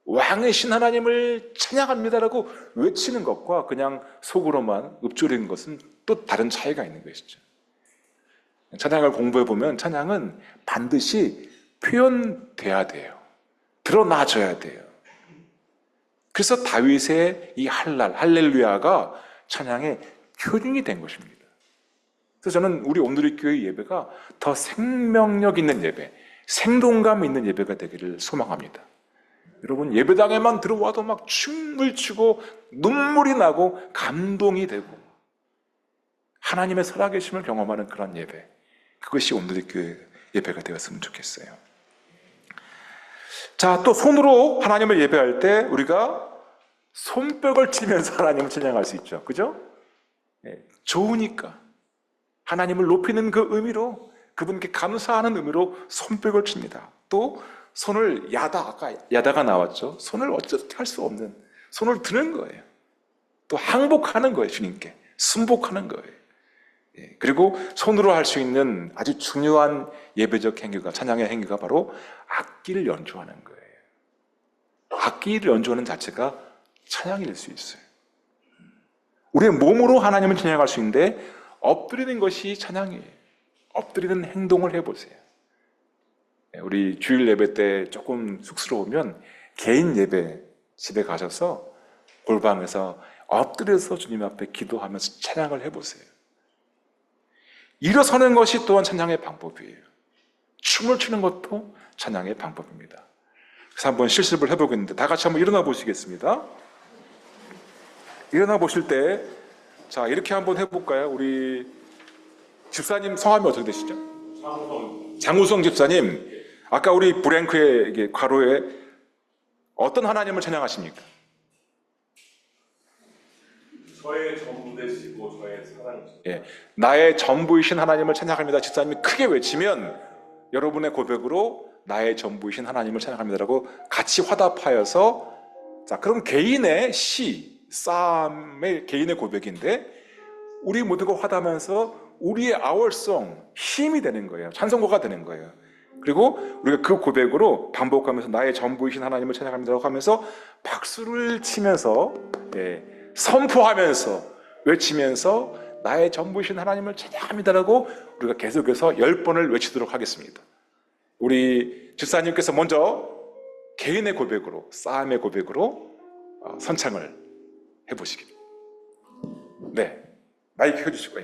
Speaker 1: 왕이신 하나님을 찬양합니다라고 외치는 것과 그냥 속으로만 읊조리는 것은 또 다른 차이가 있는 것이죠. 찬양을 공부해 보면 찬양은 반드시 표현돼야 돼요. 드러나져야 돼요. 그래서 다윗의 이 할렐루야가 찬양의 표준이 된 것입니다. 그래서 저는 우리 오늘의 교회 예배가 더 생명력 있는 예배, 생동감 있는 예배가 되기를 소망합니다. 여러분, 예배당에만 들어와도 막 춤을 추고 눈물이 나고 감동이 되고 하나님의 살아계심을 경험하는 그런 예배, 그것이 오늘의 교회 예배가 되었으면 좋겠어요. 자, 또 손으로 하나님을 예배할 때 우리가 손뼉을 치면서 하나님을 찬양할 수 있죠. 그죠? 좋으니까 하나님을 높이는 그 의미로, 그분께 감사하는 의미로 손뼉을 칩니다. 또 손을 아까 야다가 나왔죠. 손을 어떻게 할 수 없는, 손을 드는 거예요. 또 항복하는 거예요. 주님께 순복하는 거예요. 그리고 손으로 할 수 있는 아주 중요한 예배적 행위가, 찬양의 행위가 바로 악기를 연주하는 거예요. 악기를 연주하는 자체가 찬양일 수 있어요. 우리의 몸으로 하나님을 찬양할 수 있는데 엎드리는 것이 찬양이에요. 엎드리는 행동을 해보세요. 우리 주일 예배 때 조금 쑥스러우면 개인 예배 집에 가셔서 골방에서 엎드려서 주님 앞에 기도하면서 찬양을 해보세요. 일어서는 것이 또한 찬양의 방법이에요. 춤을 추는 것도 찬양의 방법입니다. 그래서 한번 실습을 해보겠는데 다 같이 한번 일어나 보시겠습니다. 일어나 보실 때, 자, 이렇게 한번 해볼까요? 우리 집사님 성함이 어떻게 되시죠? 장우성 집사님, 아까 우리 브랭크의 괄호에 어떤 하나님을 찬양하십니까?
Speaker 2: 저의 전부 되시고 저의 사랑이시고,
Speaker 1: 나의 전부이신 하나님을 찬양합니다. 집사님이 크게 외치면 여러분의 고백으로 나의 전부이신 하나님을 찬양합니다라고 같이 화답하여서, 자, 그럼 개인의 시, 싸움의 개인의 고백인데 우리 모두가 화답하면서 우리의 아월송, 힘이 되는 거예요. 찬송가가 되는 거예요. 그리고 우리가 그 고백으로 반복하면서 나의 전부이신 하나님을 찬양합니다라고 하면서 박수를 치면서, 선포하면서 외치면서 나의 전부이신 하나님을 찬양합니다라고 우리가 계속해서 10번을 외치도록 하겠습니다. 우리 집사님께서 먼저 개인의 고백으로, 싸움의 고백으로 선창을 해보시길. 네, 마이크 켜주시고.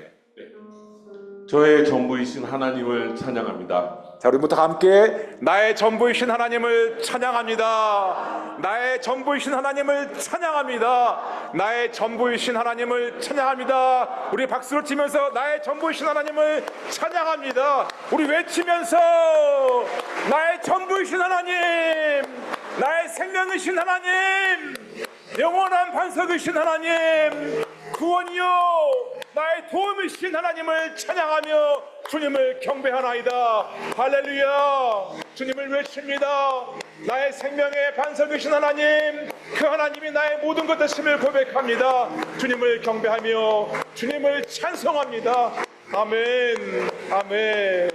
Speaker 2: 저의 전부이신 하나님을 찬양합니다.
Speaker 1: 자, 우리 모두 함께 나의 전부이신 하나님을 찬양합니다. 나의 전부이신 하나님을 찬양합니다. 나의 전부이신 하나님을 찬양합니다. 우리 박수를 치면서 나의 전부이신 하나님을 찬양합니다. 우리 외치면서 나의 전부이신 하나님, 나의 생명이신 하나님, 영원한 반석이신 하나님, 구원이요 나의 도움이신 하나님을 찬양하며 주님을 경배하나이다. 할렐루야. 주님을 외칩니다. 나의 생명의 반석이신 하나님, 그 하나님이 나의 모든 것 되심을 고백합니다. 주님을 경배하며 주님을 찬송합니다. 아멘. 아멘.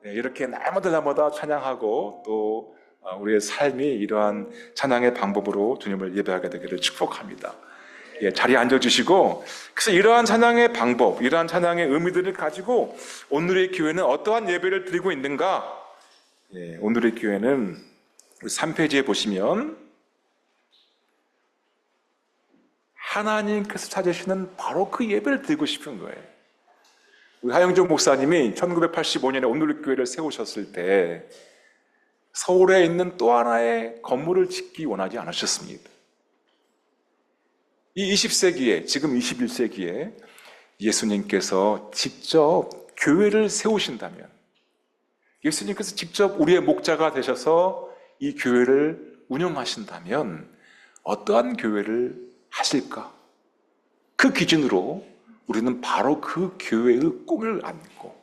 Speaker 1: 네, 이렇게 날마다 찬양하고 또 우리의 삶이 이러한 찬양의 방법으로 주님을 예배하게 되기를 축복합니다. 예, 자리에 앉아주시고, 그래서 이러한 찬양의 방법, 이러한 찬양의 의미들을 가지고 오늘의 교회는 어떠한 예배를 드리고 있는가? 예, 오늘의 교회는 3페이지에 보시면 하나님께서 찾으시는 바로 그 예배를 드리고 싶은 거예요. 우리 하영종 목사님이 1985년에 오늘의 교회를 세우셨을 때 서울에 있는 또 하나의 건물을 짓기 원하지 않으셨습니다. 이 20세기에, 지금 21세기에 예수님께서 직접 교회를 세우신다면, 예수님께서 직접 우리의 목자가 되셔서 이 교회를 운영하신다면 어떠한 교회를 하실까? 그 기준으로 우리는 바로 그 교회의 꿈을 안고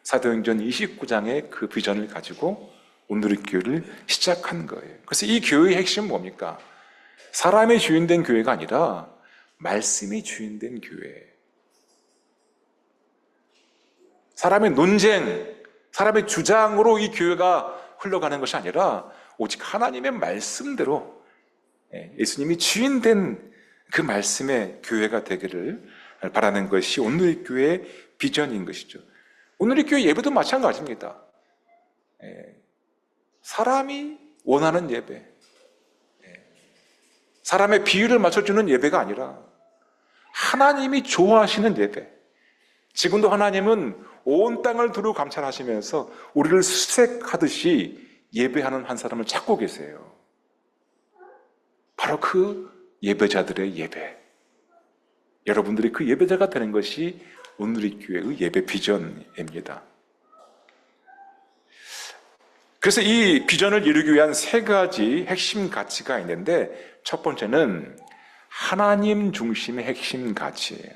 Speaker 1: 사도행전 29장의 그 비전을 가지고 오늘의 교회를 시작한 거예요. 그래서 이 교회의 핵심은 뭡니까? 사람의 주인된 교회가 아니라 말씀이 주인된 교회. 사람의 논쟁, 사람의 주장으로 이 교회가 흘러가는 것이 아니라 오직 하나님의 말씀대로 예수님이 주인된 그 말씀의 교회가 되기를 바라는 것이 오늘의 교회의 비전인 것이죠. 오늘의 교회 예배도 마찬가지입니다. 사람이 원하는 예배, 사람의 비율을 맞춰주는 예배가 아니라 하나님이 좋아하시는 예배. 지금도 하나님은 온 땅을 두루 감찰하시면서 우리를 수색하듯이 예배하는 한 사람을 찾고 계세요. 바로 그 예배자들의 예배. 여러분들이 그 예배자가 되는 것이 오늘의 교회의 예배 비전입니다. 그래서 이 비전을 이루기 위한 3가지 핵심 가치가 있는데, 첫 번째는 하나님 중심의 핵심 가치예요.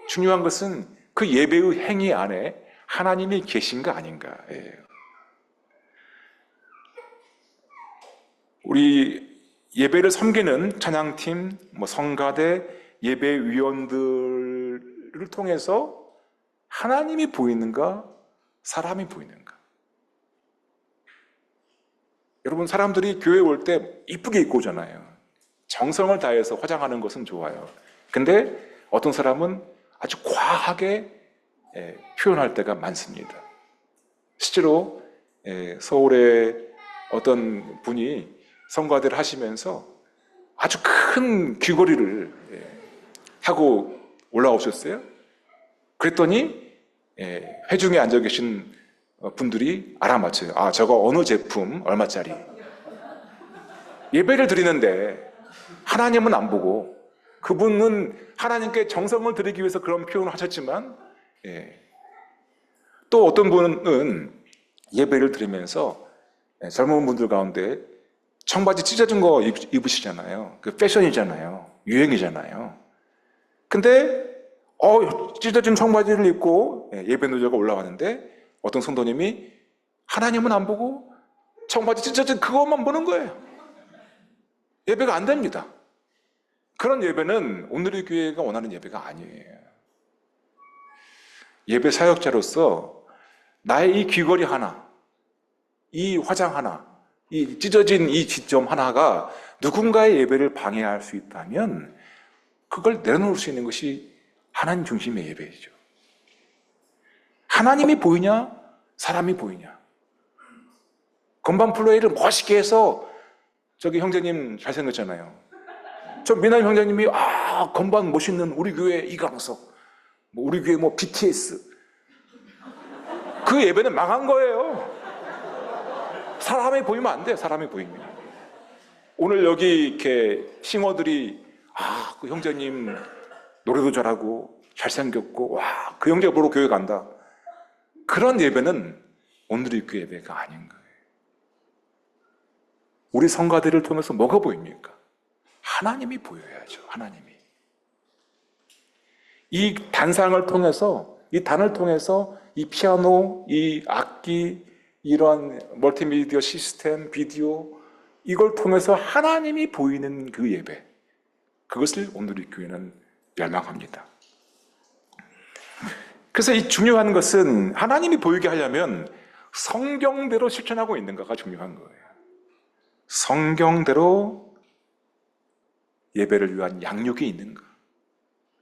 Speaker 1: 중요한 것은 그 예배의 행위 안에 하나님이 계신가 아닌가예요. 우리 예배를 섬기는 찬양팀, 성가대, 예배위원들을 통해서 하나님이 보이는가, 사람이 보이는가? 여러분, 사람들이 교회에 올 때 이쁘게 입고 오잖아요. 정성을 다해서 화장하는 것은 좋아요. 근데 어떤 사람은 아주 과하게 표현할 때가 많습니다. 실제로 서울에 어떤 분이 성가대를 하시면서 아주 큰 귀걸이를 하고 올라오셨어요. 그랬더니 회중에 앉아 계신 분들이 알아맞혀요. 아, 저거 어느 제품, 얼마짜리. 예배를 드리는데 하나님은 안 보고, 그분은 하나님께 정성을 드리기 위해서 그런 표현을 하셨지만, 또 어떤 분은 예배를 드리면서 젊은 분들 가운데 청바지 찢어진 거 입으시잖아요. 그 패션이잖아요. 유행이잖아요. 근데 찢어진 청바지를 입고 예배 누자가 올라왔는데 어떤 성도님이 하나님은 안 보고 청바지 찢어진 그것만 보는 거예요. 예배가 안 됩니다. 그런 예배는 오늘의 교회가 원하는 예배가 아니에요. 예배 사역자로서 나의 이 귀걸이 하나, 이 화장 하나, 이 찢어진 이 지점 하나가 누군가의 예배를 방해할 수 있다면 그걸 내려놓을 수 있는 것이 하나님 중심의 예배이죠. 하나님이 보이냐, 사람이 보이냐. 건반 플레이를 멋있게 해서, 저기 형제님 잘생겼잖아요. 저 미남 형제님이 건반 멋있는 우리 교회 이강석, 우리 교회 BTS. 그 예배는 망한 거예요. 사람이 보이면 안 돼. 사람이 보이면. 오늘 여기 이렇게 싱어들이 그 형제님 노래도 잘하고 잘생겼고 그 형제 보러 교회 간다. 그런 예배는 오늘의 그 예배가 아닌 거예요. 우리 성가대를 통해서 뭐가 보입니까? 하나님이 보여야죠. 하나님이. 이 단상을 통해서, 이 단을 통해서 이 피아노, 이 악기, 이러한 멀티미디어 시스템, 비디오, 이걸 통해서 하나님이 보이는 그 예배, 그것을 오늘의 교회는 열망합니다. 그래서 이 중요한 것은 하나님이 보이게 하려면 성경대로 실천하고 있는가가 중요한 거예요. 성경대로 예배를 위한 양육이 있는가,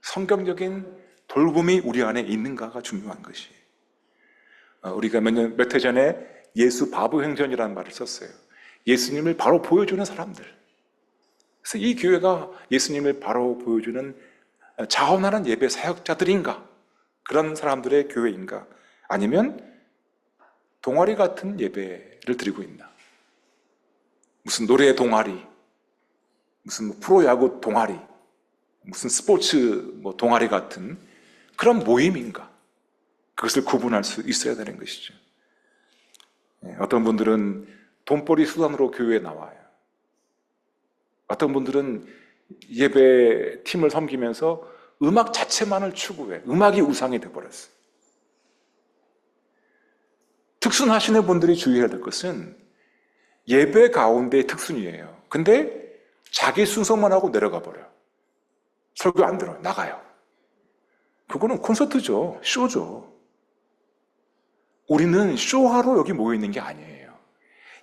Speaker 1: 성경적인 돌봄이 우리 안에 있는가가 중요한 것이에요. 우리가 몇 해 전에 예수 바보 행전이라는 말을 썼어요. 예수님을 바로 보여주는 사람들. 그래서 이 교회가 예수님을 바로 보여주는 자원하는 예배 사역자들인가, 그런 사람들의 교회인가, 아니면 동아리 같은 예배를 드리고 있나, 무슨 노래 동아리, 무슨 프로야구 동아리, 무슨 스포츠 동아리 같은 그런 모임인가, 그것을 구분할 수 있어야 되는 것이죠. 어떤 분들은 돈벌이 수단으로 교회에 나와요. 어떤 분들은 예배 팀을 섬기면서 음악 자체만을 추구해. 음악이 우상이 되어버렸어요. 특순하시는 분들이 주의해야 될 것은 예배 가운데의 특순이에요. 근데 자기 순서만 하고 내려가 버려요. 설교 안 들어요. 나가요. 그거는 콘서트죠. 쇼죠. 우리는 쇼하러 여기 모여 있는 게 아니에요.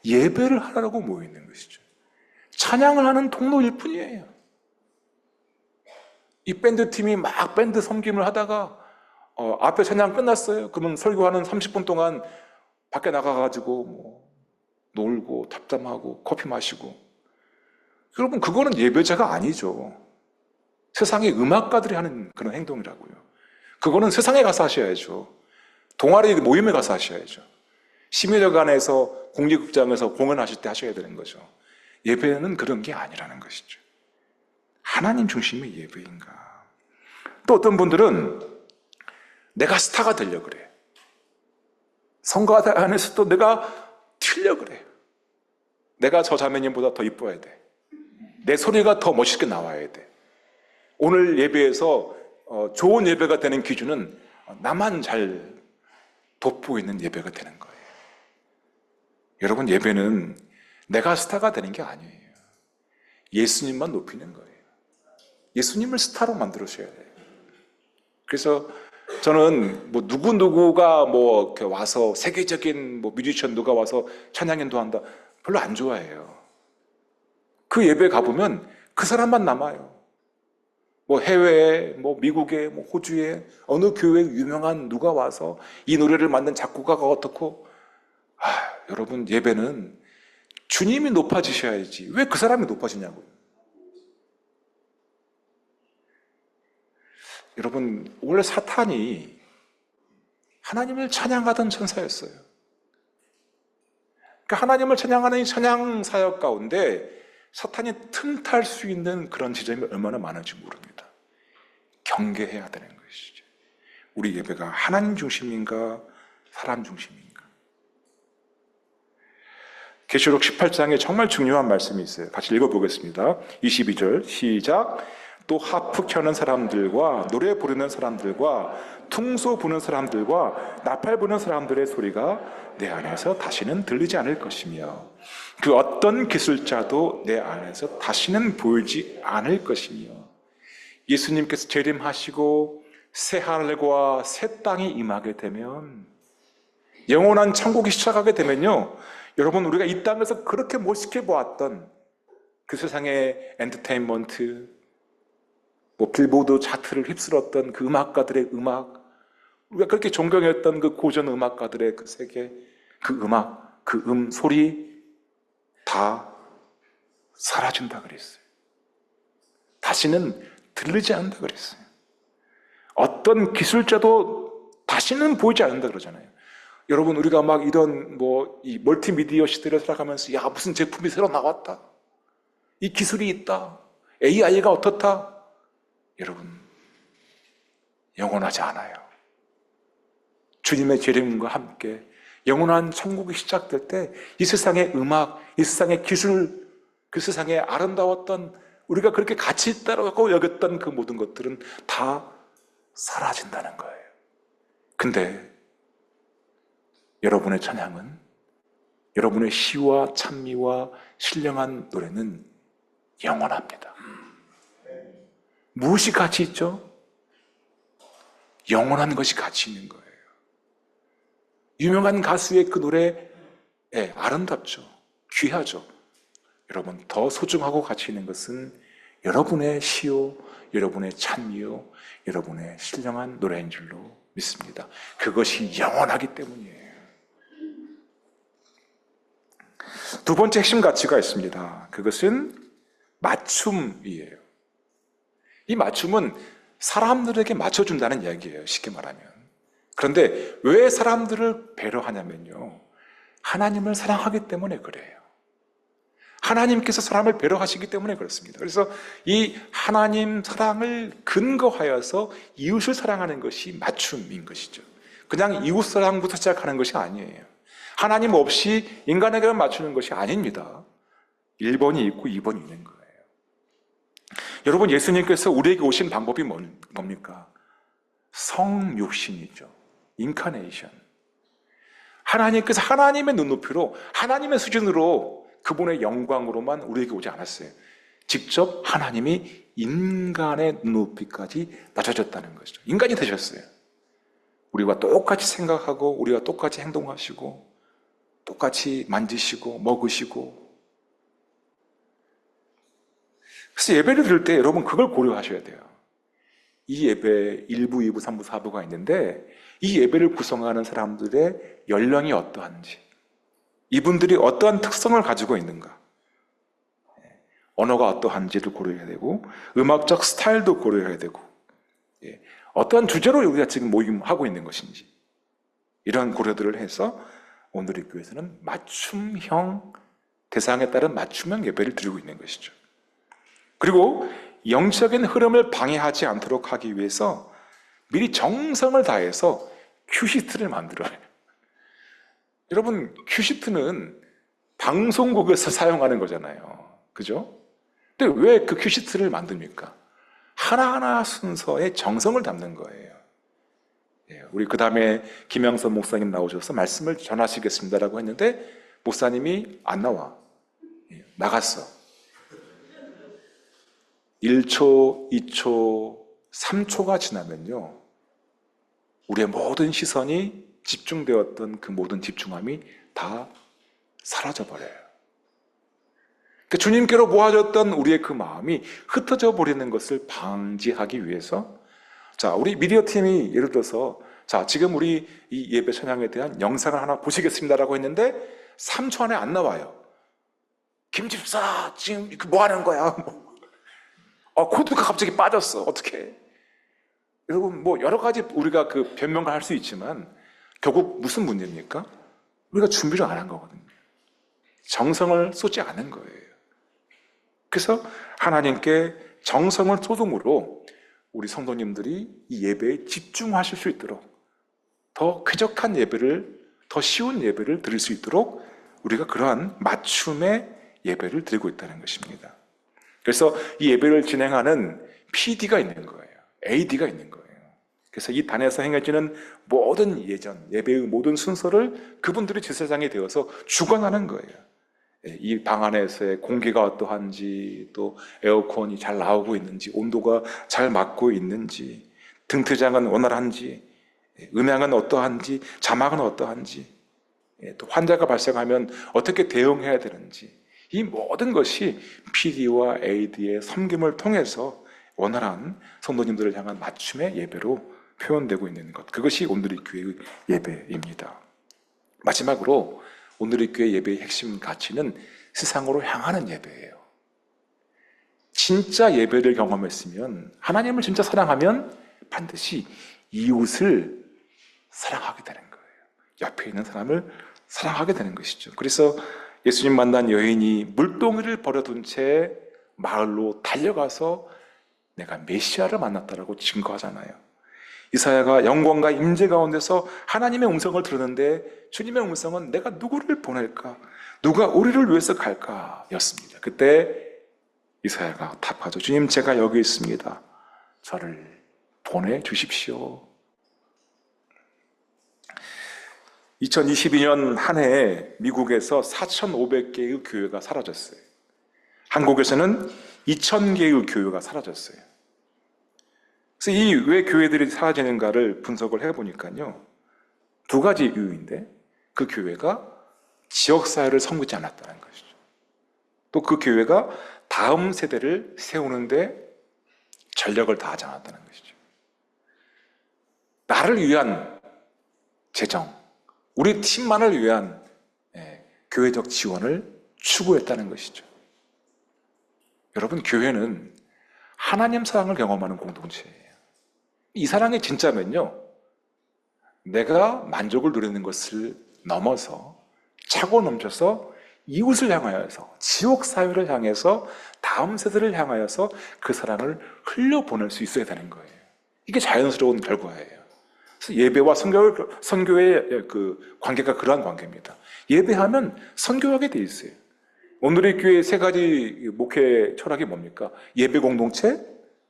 Speaker 1: 예배를 하라고 모여 있는 것이죠. 찬양을 하는 통로일 뿐이에요. 이 밴드팀이 막 밴드 섬김을 하다가 앞에 찬양 끝났어요. 그러면 설교하는 30분 동안 밖에 나가가지고 놀고 답답하고 커피 마시고, 여러분 그거는 예배자가 아니죠. 세상의 음악가들이 하는 그런 행동이라고요. 그거는 세상에 가서 하셔야죠. 동아리 모임에 가서 하셔야죠. 심의회관에서 국립극장에서 공연하실 때 하셔야 되는 거죠. 예배는 그런 게 아니라는 것이죠. 하나님 중심의 예배인가. 또 어떤 분들은 내가 스타가 되려고 그래요. 성가 안에서도 내가 튀려고 그래요. 내가 저 자매님보다 더 이뻐야 돼. 내 소리가 더 멋있게 나와야 돼. 오늘 예배에서 좋은 예배가 되는 기준은 나만 잘 돋보이는 예배가 되는 거예요. 여러분, 예배는 내가 스타가 되는 게 아니에요. 예수님만 높이는 거예요. 예수님을 스타로 만들어셔야 돼요. 그래서 저는 누구가 이렇게 와서 세계적인 뮤지션 누가 와서 찬양 인도한다, 별로 안 좋아해요. 그 예배 가보면 그 사람만 남아요. 해외에, 미국에, 호주에 어느 교회 유명한 누가 와서 이 노래를 만든 작곡가가 어떻고, 여러분, 예배는 주님이 높아지셔야지 왜 그 사람이 높아지냐고요. 여러분, 원래 사탄이 하나님을 찬양하던 천사였어요. 그러니까 하나님을 찬양하는 이 찬양 사역 가운데 사탄이 틈탈 수 있는 그런 지점이 얼마나 많은지 모릅니다. 경계해야 되는 것이죠. 우리 예배가 하나님 중심인가 사람 중심인가. 계시록 18장에 정말 중요한 말씀이 있어요. 같이 읽어보겠습니다. 22절 시작. 또 하프 켜는 사람들과 노래 부르는 사람들과 퉁소 부는 사람들과 나팔 부는 사람들의 소리가 내 안에서 다시는 들리지 않을 것이며 그 어떤 기술자도 내 안에서 다시는 보이지 않을 것이며, 예수님께서 재림하시고 새 하늘과 새 땅이 임하게 되면, 영원한 천국이 시작하게 되면요, 여러분, 우리가 이 땅에서 그렇게 멋있게 보았던 그 세상의 엔터테인먼트, 빌보드 차트를 휩쓸었던 그 음악가들의 음악, 우리가 그렇게 존경했던 그 고전 음악가들의 그 세계, 그 음악, 그 소리 다 사라진다 그랬어요. 다시는 들리지 않는다 그랬어요. 어떤 기술자도 다시는 보이지 않는다 그러잖아요. 여러분, 우리가 막 이런 이 멀티미디어 시대를 살아가면서 무슨 제품이 새로 나왔다, 이 기술이 있다, AI가 어떻다, 여러분, 영원하지 않아요. 주님의 재림과 함께 영원한 천국이 시작될 때 이 세상의 음악, 이 세상의 기술, 그 세상에 아름다웠던, 우리가 그렇게 가치 있다고 여겼던 그 모든 것들은 다 사라진다는 거예요. 근데 여러분의 찬양은, 여러분의 시와 찬미와 신령한 노래는 영원합니다. 무엇이 가치 있죠? 영원한 것이 가치 있는 거예요. 유명한 가수의 그 노래, 아름답죠. 귀하죠. 여러분, 더 소중하고 가치 있는 것은 여러분의 시요, 여러분의 찬미요, 여러분의 신령한 노래인 줄로 믿습니다. 그것이 영원하기 때문이에요. 두 번째 핵심 가치가 있습니다. 그것은 맞춤이에요. 이 맞춤은 사람들에게 맞춰준다는 이야기예요. 쉽게 말하면. 그런데 왜 사람들을 배려하냐면요, 하나님을 사랑하기 때문에 그래요. 하나님께서 사람을 배려하시기 때문에 그렇습니다. 그래서 이 하나님 사랑을 근거하여서 이웃을 사랑하는 것이 맞춤인 것이죠. 그냥 이웃 사랑부터 시작하는 것이 아니에요. 하나님 없이 인간에게만 맞추는 것이 아닙니다. 1번이 있고 2번이 있는 거예요. 여러분, 예수님께서 우리에게 오신 방법이 뭡니까? 성육신이죠. 인카네이션. 하나님께서 하나님의 눈높이로, 하나님의 수준으로, 그분의 영광으로만 우리에게 오지 않았어요. 직접 하나님이 인간의 눈높이까지 낮아졌다는 것이죠. 인간이 되셨어요. 우리와 똑같이 생각하고, 우리와 똑같이 행동하시고, 똑같이 만지시고 먹으시고. 그래서 예배를 드릴 때 여러분 그걸 고려하셔야 돼요. 이 예배 1부, 2부, 3부, 4부가 있는데 이 예배를 구성하는 사람들의 연령이 어떠한지, 이분들이 어떠한 특성을 가지고 있는가, 언어가 어떠한지를 고려해야 되고, 음악적 스타일도 고려해야 되고, 어떠한 주제로 우리가 지금 모임하고 있는 것인지, 이런 고려들을 해서 오늘의 교회에서는 맞춤형, 대상에 따른 맞춤형 예배를 드리고 있는 것이죠. 그리고 영적인 흐름을 방해하지 않도록 하기 위해서 미리 정성을 다해서 큐시트를 만들어요. 여러분, 큐시트는 방송국에서 사용하는 거잖아요. 그죠? 근데 왜 그 큐시트를 만듭니까? 하나하나 순서에 정성을 담는 거예요. 우리 그 다음에 김영선 목사님 나오셔서 말씀을 전하시겠습니다라고 했는데 목사님이 안 나와. 나갔어. 1초, 2초, 3초가 지나면요, 우리의 모든 시선이 집중되었던 그 모든 집중함이 다 사라져버려요. 그 주님께로 모아졌던 우리의 그 마음이 흩어져 버리는 것을 방지하기 위해서, 자, 우리 미디어 팀이 예를 들어서, 자, 지금 우리 이 예배 찬양에 대한 영상을 하나 보시겠습니다라고 했는데 3초 안에 안 나와요. 김 집사, 지금 뭐 하는 거야? 코드가 갑자기 빠졌어. 어떻게? 여러분, 뭐 여러 가지 우리가 그 변명을 할 수 있지만 결국 무슨 문제입니까? 우리가 준비를 안 한 거거든요. 정성을 쏟지 않은 거예요. 그래서 하나님께 정성을 쏟음으로 우리 성도님들이 이 예배에 집중하실 수 있도록, 더 쾌적한 예배를, 더 쉬운 예배를 드릴 수 있도록 우리가 그러한 맞춤의 예배를 드리고 있다는 것입니다. 그래서 이 예배를 진행하는 PD가 있는 거예요. AD가 있는 거예요. 그래서 이 단에서 행해지는 모든 예배의 모든 순서를 그분들이 제사장이 되어서 주관하는 거예요. 이 방 안에서의 공기가 어떠한지, 또 에어컨이 잘 나오고 있는지, 온도가 잘 맞고 있는지, 등퇴장은 원활한지, 음향은 어떠한지, 자막은 어떠한지, 또 환자가 발생하면 어떻게 대응해야 되는지, 이 모든 것이 PD와 AD의 섬김을 통해서 원활한 성도님들을 향한 맞춤의 예배로 표현되고 있는 것, 그것이 오늘의 교회의 예배입니다. 마지막으로 오늘의 교회 예배의 핵심 가치는 세상으로 향하는 예배예요. 진짜 예배를 경험했으면, 하나님을 진짜 사랑하면 반드시 이웃을 사랑하게 되는 거예요. 옆에 있는 사람을 사랑하게 되는 것이죠. 그래서 예수님 만난 여인이 물동이를 버려둔 채 마을로 달려가서 내가 메시아를 만났다라고 증거하잖아요. 이사야가 영광과 임재 가운데서 하나님의 음성을 들었는데 주님의 음성은 내가 누구를 보낼까? 누가 우리를 위해서 갈까? 였습니다. 그때 이사야가 답하죠. 주님, 제가 여기 있습니다. 저를 보내주십시오. 2022년 한 해에 미국에서 4,500개의 교회가 사라졌어요. 한국에서는 2,000개의 교회가 사라졌어요. 그래서 이 왜 교회들이 사라지는가를 분석을 해보니까요, 두 가지 이유인데, 그 교회가 지역사회를 섬기지 않았다는 것이죠. 또 그 교회가 다음 세대를 세우는데 전력을 다하지 않았다는 것이죠. 나를 위한 재정, 우리 팀만을 위한 교회적 지원을 추구했다는 것이죠. 여러분, 교회는 하나님 사랑을 경험하는 공동체예요. 이 사랑이 진짜면요, 내가 만족을 누리는 것을 넘어서 차고 넘쳐서 이웃을 향하여서, 지옥 사회를 향해서, 다음 세대를 향하여서 그 사랑을 흘려보낼 수 있어야 되는 거예요. 이게 자연스러운 결과예요. 그래서 예배와 선교의 그 관계가 그러한 관계입니다. 예배하면 선교하게 돼 있어요. 오늘의 교회의 세 가지 목회 철학이 뭡니까? 예배 공동체,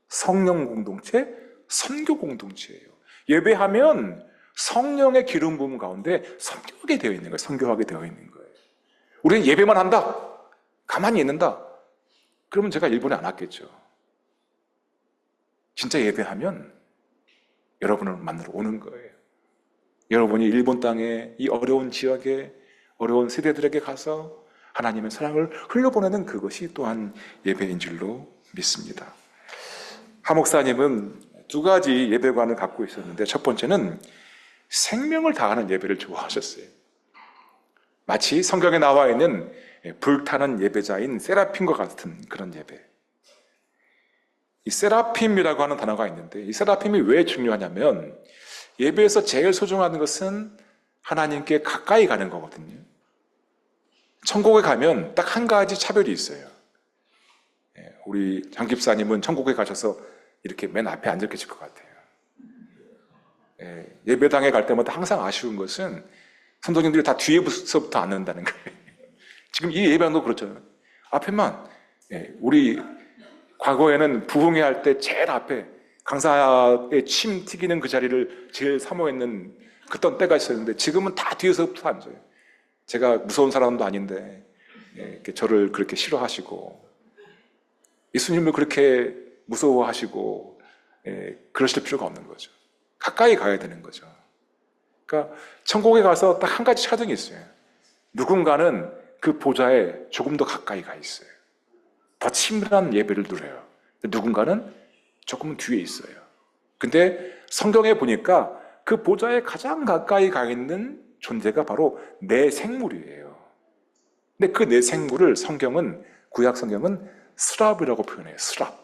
Speaker 1: 성령 공동체, 선교 공동체예요. 예배하면 성령의 기름 부음 가운데 선교하게 되어 있는 거예요. 선교하게 되어 있는 거예요. 우리는 예배만 한다, 가만히 있는다, 그러면 제가 일본에 안 왔겠죠. 진짜 예배하면 여러분을 만나러 오는 거예요. 여러분이 일본 땅에, 이 어려운 지역에, 어려운 세대들에게 가서 하나님의 사랑을 흘려보내는 그것이 또한 예배인 줄로 믿습니다. 하 목사님은 두 가지 예배관을 갖고 있었는데, 첫 번째는 생명을 다하는 예배를 좋아하셨어요. 마치 성경에 나와 있는 불타는 예배자인 세라핌과 같은 그런 예배. 이 세라핌이라고 하는 단어가 있는데, 이 세라핌이 왜 중요하냐면, 예배에서 제일 소중한 것은 하나님께 가까이 가는 거거든요. 천국에 가면 딱 한 가지 차별이 있어요. 우리 장 집사님은 천국에 가셔서 이렇게 맨 앞에 앉아 계실 것 같아요. 예배당에 갈 때마다 항상 아쉬운 것은 성도님들이 다 뒤에서부터 앉는다는 거예요. 지금 이 예배당도 그렇잖아요. 앞에만, 우리 과거에는 부흥회 할 때 제일 앞에 강사의 침 튀기는 그 자리를 제일 사모했는 그떤 때가 있었는데, 지금은 다 뒤에서부터 앉아요. 제가 무서운 사람도 아닌데 저를 그렇게 싫어하시고, 예수님을 그렇게 무서워하시고 그러실 필요가 없는 거죠. 가까이 가야 되는 거죠. 그러니까 천국에 가서 딱 한 가지 차등이 있어요. 누군가는 그 보좌에 조금 더 가까이 가 있어요. 더 친밀한 예배를 누려요. 누군가는 조금 뒤에 있어요. 근데 성경에 보니까 그 보좌에 가장 가까이 가 있는 존재가 바로 내 생물이에요. 근데 그 내 생물을 성경은, 구약 성경은 스랍이라고 표현해요. 스랍.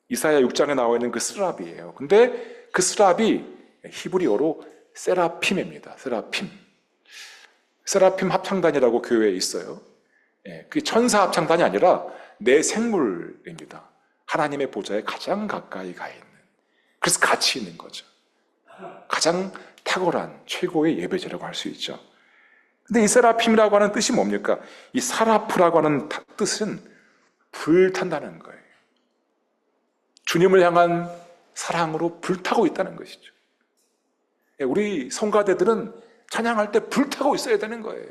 Speaker 1: 이사야 6장에 나와 있는 그 스랍이에요. 근데 그 스랍이 히브리어로 세라핌입니다. 세라핌. 세라핌 합창단이라고 교회에 있어요. 그게 천사 합창단이 아니라 내 생물입니다. 하나님의 보좌에 가장 가까이 가 있는. 그래서 같이 있는 거죠. 가장 탁월한 최고의 예배자라고 할 수 있죠. 근데 이 세라핌이라고 하는 뜻이 뭡니까? 이 사라프라고 하는 뜻은 불탄다는 거예요. 주님을 향한 사랑으로 불타고 있다는 것이죠. 우리 성가대들은 찬양할 때 불타고 있어야 되는 거예요.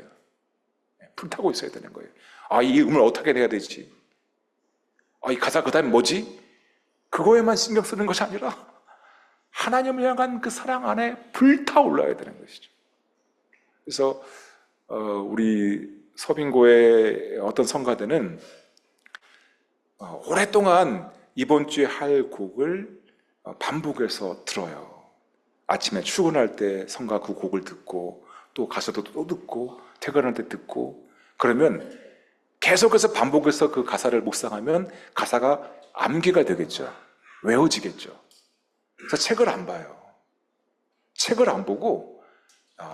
Speaker 1: 불타고 있어야 되는 거예요. 아, 이 음을 어떻게 내야 되지? 아, 이 가사 그 다음에 뭐지? 그거에만 신경 쓰는 것이 아니라 하나님을 향한 그 사랑 안에 불타올라야 되는 것이죠. 그래서 우리 서빙고의 어떤 성가대는 오랫동안 이번 주에 할 곡을 반복해서 들어요. 아침에 출근할 때 성가 그 곡을 듣고, 또 가서도 또 듣고, 퇴근할 때 듣고, 그러면 계속해서 반복해서 그 가사를 묵상하면 가사가 암기가 되겠죠. 외워지겠죠. 그래서 책을 안 봐요. 책을 안 보고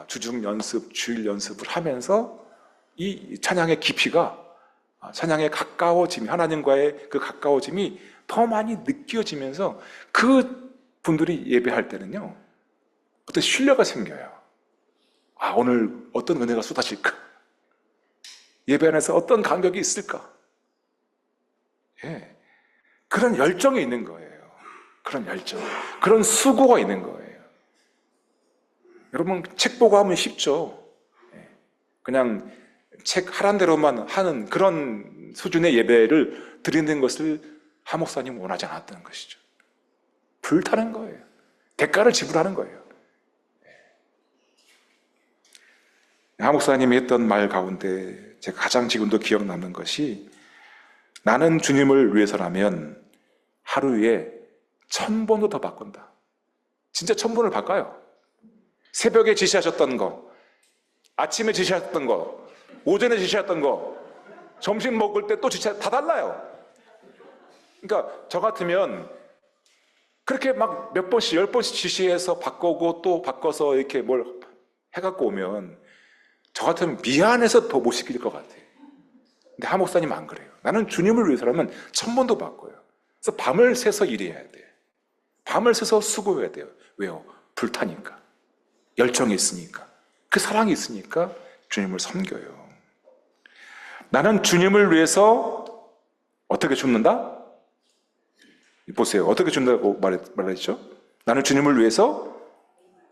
Speaker 1: 주중 연습, 주일 연습을 하면서 이 찬양의 깊이가, 찬양의 가까워짐이, 하나님과의 그 가까워짐이 더 많이 느껴지면서 그 분들이 예배할 때는요, 어떤 신뢰가 생겨요. 아, 오늘 어떤 은혜가 쏟아질까? 예배 안에서 어떤 감격이 있을까? 그런 열정이 있는 거예요. 그런 열정, 그런 수고가 있는 거예요. 여러분, 책 보고 하면 쉽죠. 그냥 책 하란 대로만 하는 그런 수준의 예배를 드리는 것을 하 목사님은 원하지 않았던 것이죠. 불타는 거예요. 대가를 지불하는 거예요. 하 목사님이 했던 말 가운데 제가 가장 지금도 기억 남는 것이, 나는 주님을 위해서라면 하루에 1000번도 더 바꾼다. 진짜 1000번을 바꿔요. 새벽에 지시하셨던 거, 아침에 지시하셨던 거, 오전에 지시하셨던 거, 점심 먹을 때 또 지시, 다 달라요. 그러니까 저 같으면 그렇게 막 몇 번씩 10번씩 지시해서 바꾸고 또 바꿔서 이렇게 뭘 해갖고 오면 저 같으면 미안해서 더 못 시킬 것 같아요. 근데 하 목사님 안 그래요. 나는 주님을 위해서라면 1000번도 바꿔요. 그래서 밤을 새서 일해야 돼요. 밤을 새서 수고해야 돼요. 왜요? 불타니까, 열정이 있으니까, 그 사랑이 있으니까 주님을 섬겨요. 나는 주님을 위해서 어떻게 죽는다? 보세요. 어떻게 죽는다고 말했죠? 나는 주님을 위해서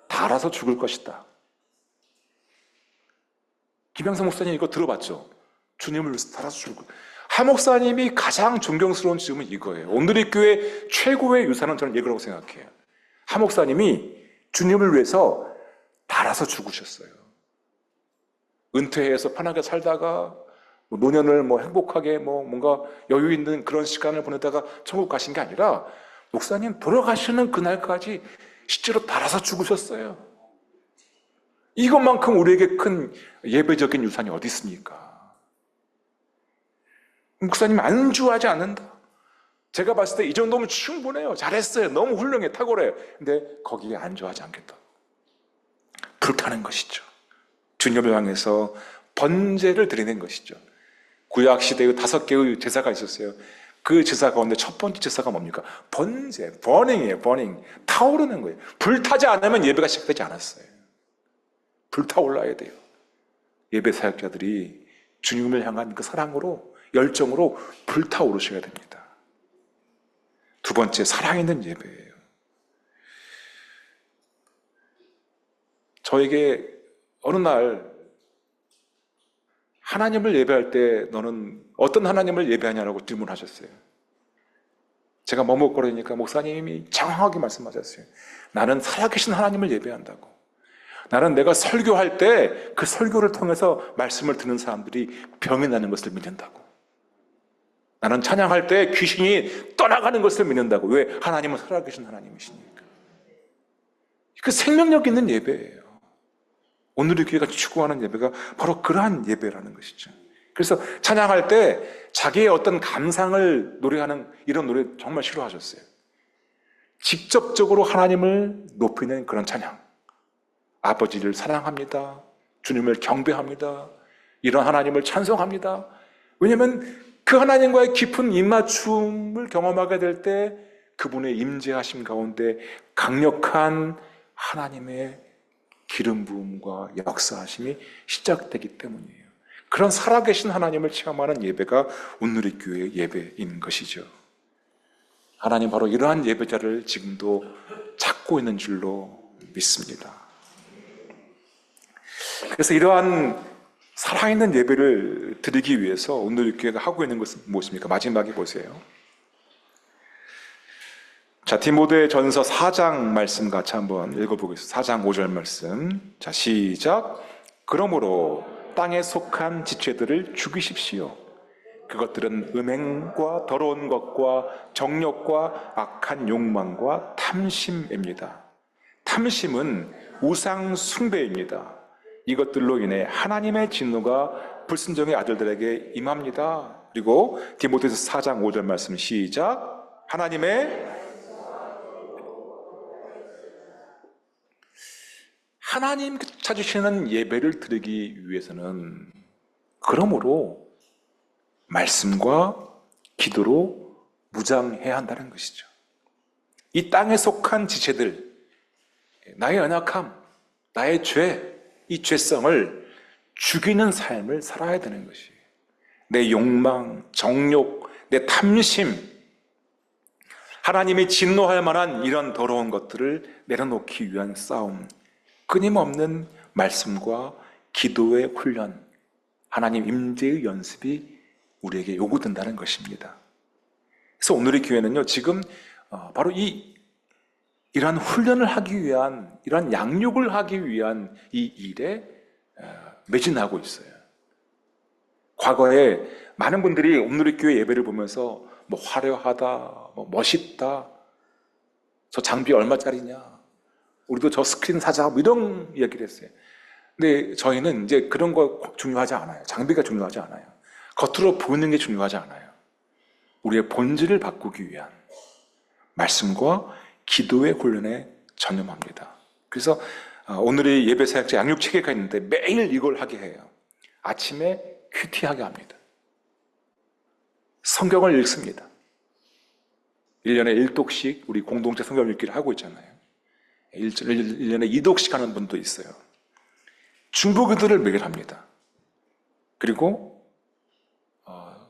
Speaker 1: 달아서 죽을 것이다. 김양성 목사님 이거 들어봤죠? 주님을 위해서 달아서 죽을 것. 하 목사님이 가장 존경스러운 질문이 이거예요. 오늘의 교회 최고의 유산은 저는 이거라고 생각해요. 하 목사님이 주님을 위해서 달아서 죽으셨어요. 은퇴해서 편하게 살다가 노년을 행복하게 뭔가 여유 있는 그런 시간을 보내다가 천국 가신 게 아니라, 목사님 돌아가시는 그날까지 실제로 달아서 죽으셨어요. 이것만큼 우리에게 큰 예배적인 유산이 어디 있습니까? 목사님 안주하지 않는다. 제가 봤을 때 이 정도면 충분해요. 잘했어요. 너무 훌륭해. 탁월해요. 근데 거기에 안주하지 않겠다. 불타는 것이죠. 주님을 향해서 번제를 드리는 것이죠. 구약시대의 5개의 제사가 있었어요. 그 제사 가운데 첫 번째 제사가 뭡니까? 번제, 버닝이에요. 버닝. 타오르는 거예요. 불타지 않으면 예배가 시작되지 않았어요. 불타올라야 돼요. 예배 사역자들이 주님을 향한 그 사랑으로, 열정으로 불타오르셔야 됩니다. 두 번째, 사랑 있는 예배예요. 저에게 어느 날 하나님을 예배할 때 너는 어떤 하나님을 예배하냐라고 질문하셨어요. 제가 머뭇거리니까 목사님이 장황하게 말씀하셨어요. 나는 살아계신 하나님을 예배한다고. 나는 내가 설교할 때 그 설교를 통해서 말씀을 듣는 사람들이 병이 나는 것을 믿는다고. 나는 찬양할 때 귀신이 떠나가는 것을 믿는다고. 왜? 하나님은 살아계신 하나님이시니까. 그 생명력 있는 예배예요. 오늘의 교회가 추구하는 예배가 바로 그러한 예배라는 것이죠. 그래서 찬양할 때 자기의 어떤 감상을 노래하는 이런 노래 정말 싫어하셨어요. 직접적으로 하나님을 높이는 그런 찬양. 아버지를 사랑합니다. 주님을 경배합니다. 이런 하나님을 찬송합니다. 왜냐하면 그 하나님과의 깊은 입맞춤을 경험하게 될 때 그분의 임재하심 가운데 강력한 하나님의 기름 부음과 역사하심이 시작되기 때문이에요. 그런 살아계신 하나님을 체험하는 예배가 오늘의 교회의 예배인 것이죠. 하나님 바로 이러한 예배자를 지금도 찾고 있는 줄로 믿습니다. 그래서 이러한 살아있는 예배를 드리기 위해서 오늘의 교회가 하고 있는 것은 무엇입니까? 마지막에 보세요. 자, 디모데전서 4장 말씀 같이 한번 읽어보겠습니다. 4장 5절 말씀. 자, 시작. 그러므로 땅에 속한 지체들을 죽이십시오. 그것들은 음행과 더러운 것과 정욕과 악한 욕망과 탐심입니다. 탐심은 우상 숭배입니다. 이것들로 인해 하나님의 진노가 불순종의 아들들에게 임합니다. 그리고 디모데전서 4장 5절 말씀 시작. 하나님 찾으시는 예배를 드리기 위해서는 그러므로 말씀과 기도로 무장해야 한다는 것이죠. 이 땅에 속한 지체들, 나의 연약함, 나의 죄, 이 죄성을 죽이는 삶을 살아야 되는 것이에요. 내 욕망, 정욕, 내 탐심, 하나님이 진노할 만한 이런 더러운 것들을 내려놓기 위한 싸움, 끊임없는 말씀과 기도의 훈련, 하나님 임재의 연습이 우리에게 요구된다는 것입니다. 그래서 오늘의 교회는요, 지금 바로 이 이러한 훈련을 하기 위한, 이러한 양육을 하기 위한 이 일에 매진하고 있어요. 과거에 많은 분들이 온누리교회 예배를 보면서 뭐 화려하다, 뭐 멋있다, 저 장비 얼마짜리냐, 우리도 저 스크린 사자, 뭐 이런 이야기를 했어요. 근데 저희는 이제 그런 거 중요하지 않아요. 장비가 중요하지 않아요. 겉으로 보이는 게 중요하지 않아요. 우리의 본질을 바꾸기 위한 말씀과 기도의 훈련에 전념합니다. 그래서 오늘의 예배 사역자 양육 체계가 있는데 매일 이걸 하게 해요. 아침에 큐티하게 합니다. 성경을 읽습니다. 1년에 1독씩 우리 공동체 성경 읽기를 하고 있잖아요. 1년에 2독씩 하는 분도 있어요. 중보기도를 매일 합니다. 그리고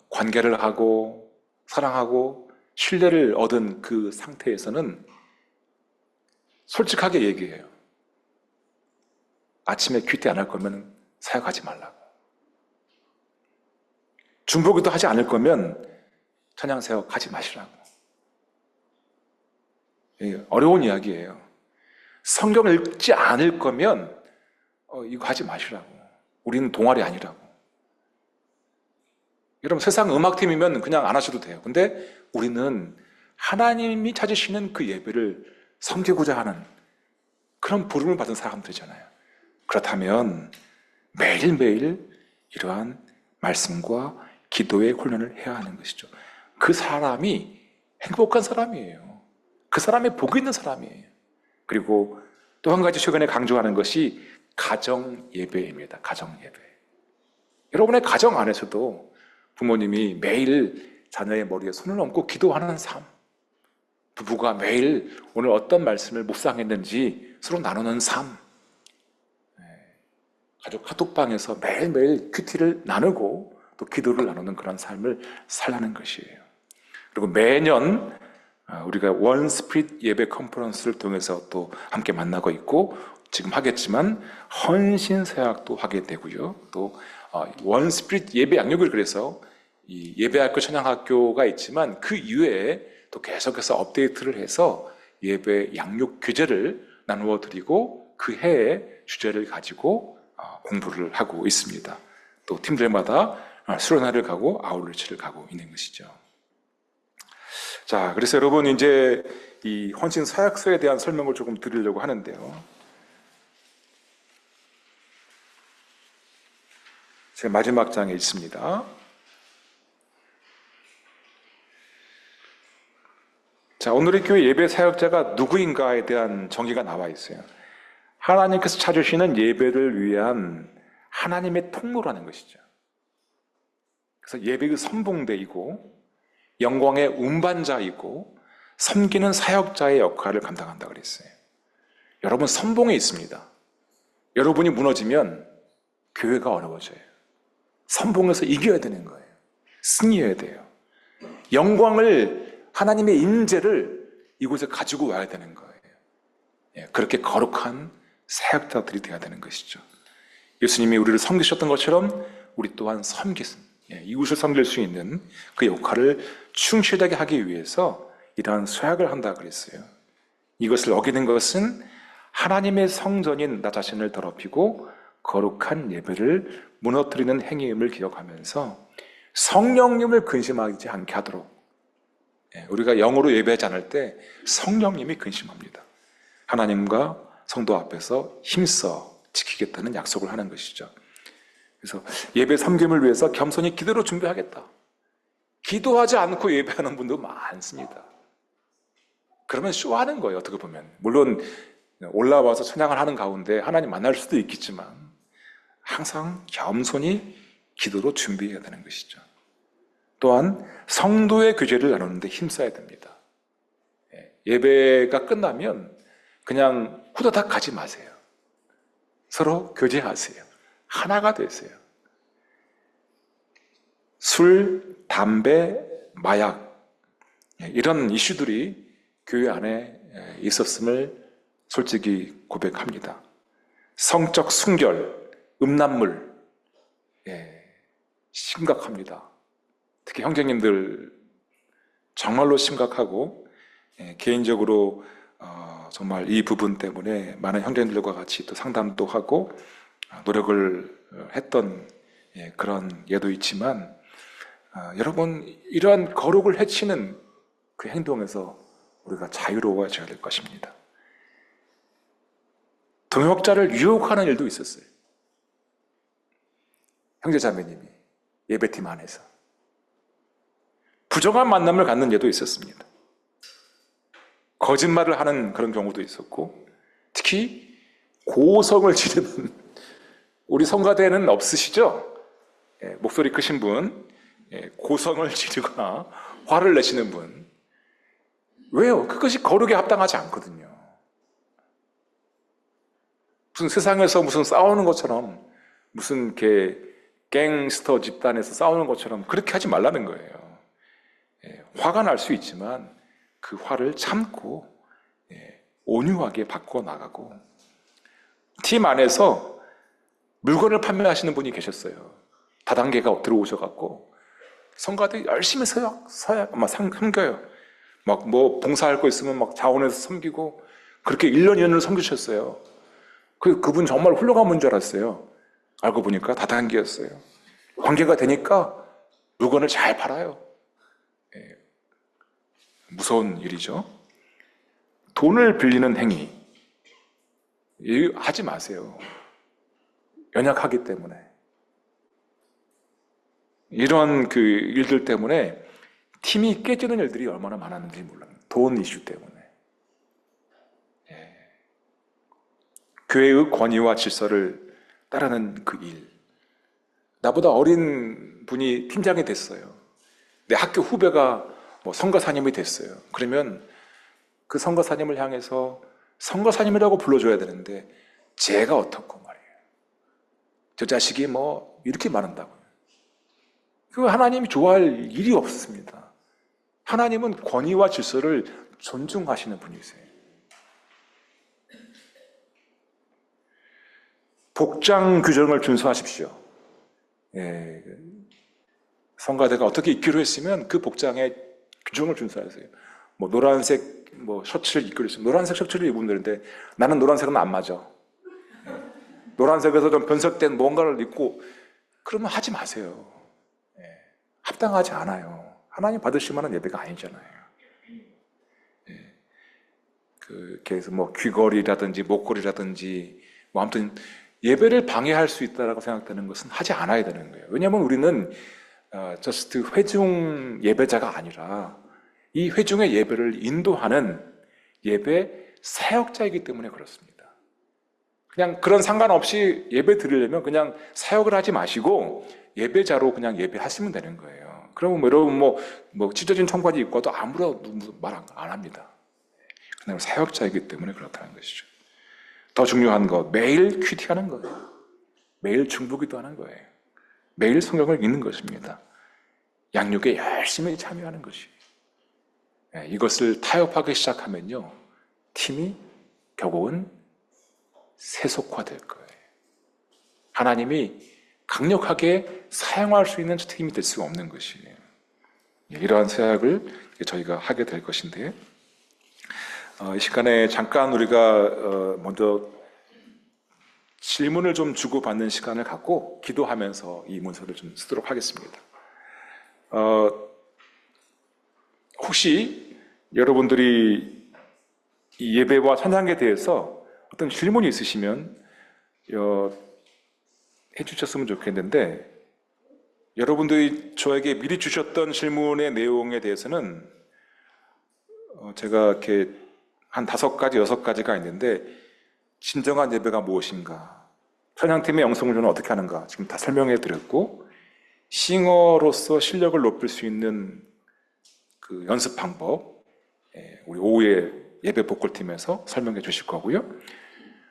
Speaker 1: 관계를 하고 사랑하고 신뢰를 얻은 그 상태에서는 솔직하게 얘기해요. 아침에 큐티 안 할 거면 사역하지 말라고. 중보기도 하지 않을 거면 찬양 사역 하지 마시라고. 어려운 이야기예요. 성경을 읽지 않을 거면 이거 하지 마시라고. 우리는 동아리 아니라고. 여러분, 세상 음악팀이면 그냥 안 하셔도 돼요. 근데 우리는 하나님이 찾으시는 그 예배를 섬기고자 하는 그런 부름을 받은 사람들이잖아요. 그렇다면 매일매일 이러한 말씀과 기도의 훈련을 해야 하는 것이죠. 그 사람이 행복한 사람이에요. 그 사람이 복이 있는 사람이에요. 그리고 또 한 가지 최근에 강조하는 것이 가정 예배입니다. 가정 예배. 여러분의 가정 안에서도 부모님이 매일 자녀의 머리에 손을 얹고 기도하는 삶, 부부가 매일 오늘 어떤 말씀을 묵상했는지 서로 나누는 삶, 가족 카톡방에서 매일매일 큐티를 나누고 또 기도를 나누는 그런 삶을 살라는 것이에요. 그리고 매년 우리가 원 스피릿 예배 컨퍼런스를 통해서 또 함께 만나고 있고, 지금 하겠지만 헌신 사역도 하게 되고요. 또 원 스피릿 예배 양육을, 그래서 이 예배학교 찬양학교가 있지만 그 이외에 또 계속해서 업데이트를 해서 예배 양육 교재를 나누어 드리고 그 해의 주제를 가지고 공부를 하고 있습니다. 또 팀들마다 수련회를 가고 아울리치를 가고 있는 것이죠. 자, 그래서 여러분, 이제 이 헌신 사역서에 대한 설명을 조금 드리려고 하는데요. 제 마지막 장에 있습니다. 자, 오늘의 교회 예배 사역자가 누구인가에 대한 정의가 나와 있어요. 하나님께서 찾으시는 예배를 위한 하나님의 통로라는 것이죠. 그래서 예배의 선봉대이고 영광의 운반자이고 섬기는 사역자의 역할을 감당한다고 그랬어요. 여러분, 선봉에 있습니다. 여러분이 무너지면 교회가 어려워져요. 선봉에서 이겨야 되는 거예요. 승리해야 돼요. 영광을, 하나님의 임재를 이곳에 가지고 와야 되는 거예요. 그렇게 거룩한 사역자들이 되어야 되는 것이죠. 예수님이 우리를 섬기셨던 것처럼 우리 또한 이웃을 섬길 수 있는 그 역할을 충실하게 하기 위해서 이러한 사역을 한다 그랬어요. 이것을 어기는 것은 하나님의 성전인 나 자신을 더럽히고 거룩한 예배를 무너뜨리는 행위임을 기억하면서 성령님을 근심하지 않게 하도록, 우리가 영으로 예배하지 않을 때 성령님이 근심합니다. 하나님과 성도 앞에서 힘써 지키겠다는 약속을 하는 것이죠. 그래서 예배 섬김을 위해서 겸손히 기도로 준비하겠다. 기도하지 않고 예배하는 분도 많습니다. 그러면 쇼하는 거예요, 어떻게 보면. 물론 올라와서 찬양을 하는 가운데 하나님 만날 수도 있겠지만 항상 겸손히 기도로 준비해야 되는 것이죠. 또한 성도의 교제를 나누는데 힘써야 됩니다. 예배가 끝나면 그냥 후다닥 가지 마세요. 서로 교제하세요. 하나가 되세요. 술, 담배, 마약, 이런 이슈들이 교회 안에 있었음을 솔직히 고백합니다. 성적 순결, 음란물, 심각합니다. 특히 형제님들 정말로 심각하고, 개인적으로 정말 이 부분 때문에 많은 형제들과 같이 또 상담도 하고 노력을 했던 그런 예도 있지만 여러분 이러한 거룩을 해치는 그 행동에서 우리가 자유로워져야 될 것입니다. 동역자를 유혹하는 일도 있었어요. 형제자매님이 예배팀 안에서 부정한 만남을 갖는 예도 있었습니다. 거짓말을 하는 그런 경우도 있었고, 특히 고성을 지르는 우리 성가대는 없으시죠? 목소리 크신 분, 고성을 지르거나 화를 내시는 분. 왜요? 그것이 거룩에 합당하지 않거든요. 무슨 세상에서 무슨 싸우는 것처럼, 무슨 이렇게 갱스터 집단에서 싸우는 것처럼 그렇게 하지 말라는 거예요. 화가 날 수 있지만 그 화를 참고 온유하게 바꿔 나가고, 팀 안에서 물건을 판매하시는 분이 계셨어요. 다단계가 들어오셔갖고 성가대 열심히 섬겨요. 막 뭐 봉사할 거 있으면 막 자원해서 섬기고 그렇게 1년 2년을 섬기셨어요. 그분 정말 훌륭한 분인 줄 알았어요. 알고 보니까 다단계였어요. 관계가 되니까 물건을 잘 팔아요. 무서운 일이죠. 돈을 빌리는 행위 하지 마세요. 연약하기 때문에. 이런 그 일들 때문에 팀이 깨지는 일들이 얼마나 많았는지 몰라요. 돈 이슈 때문에. 교회의 권위와 질서를 따르는 그 일. 나보다 어린 분이 팀장이 됐어요. 내 학교 후배가 뭐 선거사님이 됐어요. 그러면 그 선거사님을 향해서 선거사님이라고 불러줘야 되는데 제가 어떻고 말이에요. 저 자식이 뭐 이렇게 말한다고요. 그 하나님이 좋아할 일이 없습니다. 하나님은 권위와 질서를 존중하시는 분이세요. 복장 규정을 준수하십시오. 성가대가 어떻게 입기로 했으면 그 복장의 규정을 준수하세요. 뭐 노란색 셔츠를 입기로 했으면 노란색 셔츠를 입으면 되는데 나는 노란색은 안 맞아. 노란색에서 좀 변색된 뭔가를 입고 그러면 하지 마세요. 합당하지 않아요. 하나님 받으실 만한 예배가 아니잖아요. 그래서 뭐 귀걸이라든지 목걸이라든지 뭐 아무튼 예배를 방해할 수 있다고 생각되는 것은 하지 않아야 되는 거예요. 왜냐하면 우리는 저스트 회중 예배자가 아니라 이 회중의 예배를 인도하는 예배 사역자이기 때문에 그렇습니다. 그냥 그런 상관없이 예배 드리려면 그냥 사역을 하지 마시고 예배자로 그냥 예배하시면 되는 거예요. 그러면 뭐 여러분 뭐 찢어진 청바지 입고 와도 아무런 말 안 합니다. 그냥 사역자이기 때문에 그렇다는 것이죠. 더 중요한 거, 매일 큐티하는 거예요. 매일 중보기도 하는 거예요. 매일 성경을 읽는 것입니다. 양육에 열심히 참여하는 것이. 이것을 타협하기 시작하면요, 팀이 결국은 세속화될 거예요. 하나님이 강력하게 사용할 수 있는 팀이 될 수가 없는 것이에요. 이러한 사역을 저희가 하게 될 것인데, 이 시간에 잠깐 우리가 먼저 질문을 좀 주고받는 시간을 갖고 기도하면서 이 문서를 좀 쓰도록 하겠습니다. 혹시 여러분들이 이 예배와 찬양에 대해서 어떤 질문이 있으시면 해주셨으면 좋겠는데, 여러분들이 저에게 미리 주셨던 질문의 내용에 대해서는 제가 이렇게 한 5가지, 6가지가 있는데, 진정한 예배가 무엇인가, 찬양팀의 영성훈련은 어떻게 하는가 지금 다 설명해 드렸고, 싱어로서 실력을 높일 수 있는 그 연습 방법 우리 오후에 예배 보컬팀에서 설명해 주실 거고요.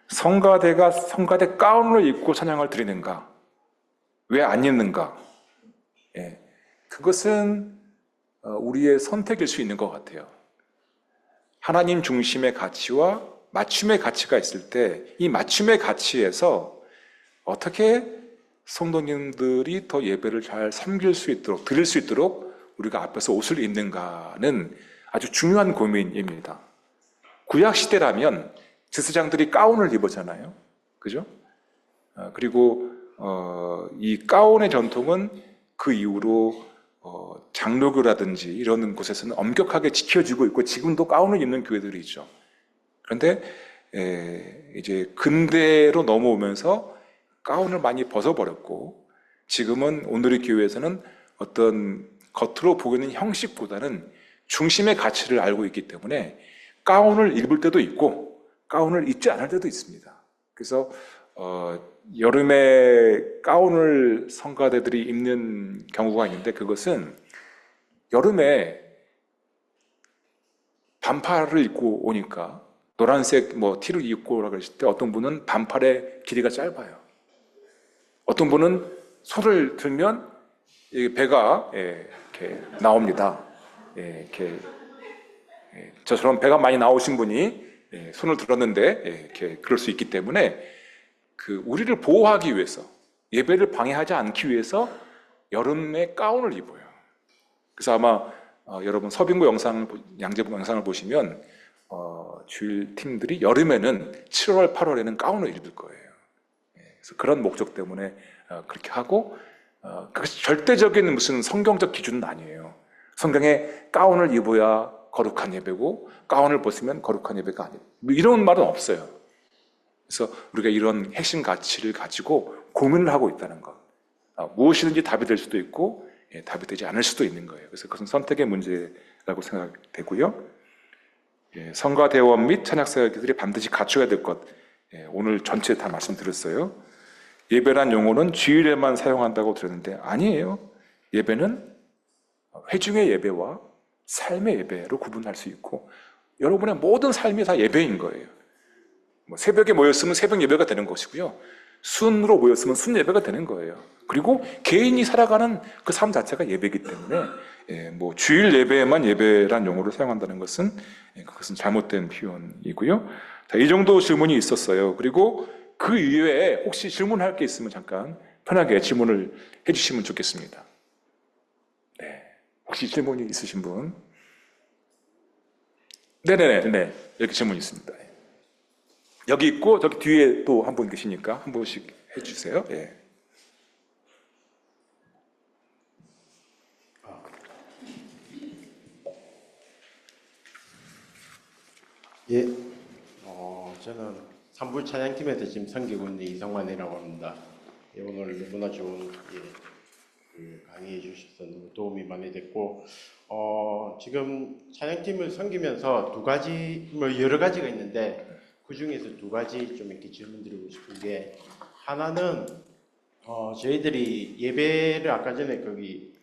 Speaker 1: 성가대가 성가대 가운을 입고 찬양을 드리는가, 왜 안 입는가, 그것은 우리의 선택일 수 있는 것 같아요. 하나님 중심의 가치와 맞춤의 가치가 있을 때 이 맞춤의 가치에서 어떻게 성도님들이 더 예배를 잘 섬길 수 있도록, 드릴 수 있도록 우리가 앞에서 옷을 입는가는 아주 중요한 고민입니다. 구약 시대라면 제사장들이 가운을 입었잖아요. 그죠? 그리고 이 가운의 전통은 그 이후로 장로교라든지 이런 곳에서는 엄격하게 지켜지고 있고 지금도 가운을 입는 교회들이 있죠. 그런데 이제 근대로 넘어오면서 가운을 많이 벗어버렸고 지금은 오늘의 교회에서는 어떤 겉으로 보이는 형식보다는 중심의 가치를 알고 있기 때문에 가운을 입을 때도 있고 가운을 입지 않을 때도 있습니다. 그래서 여름에 가운을 성가대들이 입는 경우가 있는데 그것은 여름에 반팔을 입고 오니까 노란색 티를 입고 오라고 했을 때 어떤 분은 반팔의 길이가 짧아요. 어떤 분은 손을 들면 배가 이렇게 나옵니다. 이렇게 저처럼 배가 많이 나오신 분이 손을 들었는데 이렇게 그럴 수 있기 때문에 우리를 보호하기 위해서 예배를 방해하지 않기 위해서 여름에 가운을 입어요. 그래서 아마 여러분 서빙부 영상을 양재부 영상을 보시면 주일 팀들이 여름에는 7월, 8월에는 가운을 입을 거예요. 그래서 그런 목적 때문에 그렇게 하고 그것이 절대적인 무슨 성경적 기준은 아니에요. 성경에 가운을 입어야 거룩한 예배고 가운을 벗으면 거룩한 예배가 아니에요. 이런 말은 없어요. 그래서 우리가 이런 핵심 가치를 가지고 고민을 하고 있다는 것. 무엇이든지 답이 될 수도 있고 답이 되지 않을 수도 있는 거예요. 그래서 그것은 선택의 문제라고 생각되고요. 성가대원 및 찬양사역자들이 반드시 갖춰야 될 것. 오늘 전체 다 말씀드렸어요. 예배란 용어는 주일에만 사용한다고 들었는데 아니에요. 예배는 회중의 예배와 삶의 예배로 구분할 수 있고 여러분의 모든 삶이 다 예배인 거예요. 새벽에 모였으면 새벽 예배가 되는 것이고요. 순으로 모였으면 순 예배가 되는 거예요. 그리고 개인이 살아가는 그 삶 자체가 예배이기 때문에 주일 예배에만 예배란 용어를 사용한다는 것은 그것은 잘못된 표현이고요. 자, 이 정도 질문이 있었어요. 그리고 그 이외에 혹시 질문할 게 있으면 잠깐 편하게 질문을 해주시면 좋겠습니다. 네, 혹시 질문이 있으신 분? 네네네, 여기 질문 있습니다. 여기 있고 저기 뒤에 또 한 분 계시니까 한 분씩 해주세요.
Speaker 3: 저는 산불 찬양팀에서 지금 섬기고 있는 이성만이라고 합니다. 오늘 너무나 좋은 강의해 주셔서 너무 도움이 많이 됐고 지금 찬양팀을 섬기면서 여러 가지가 있는데 그 중에서 두 가지 좀 이렇게 질문드리고 싶은 게 하나는 저희들이 예배를 아까 전에 거기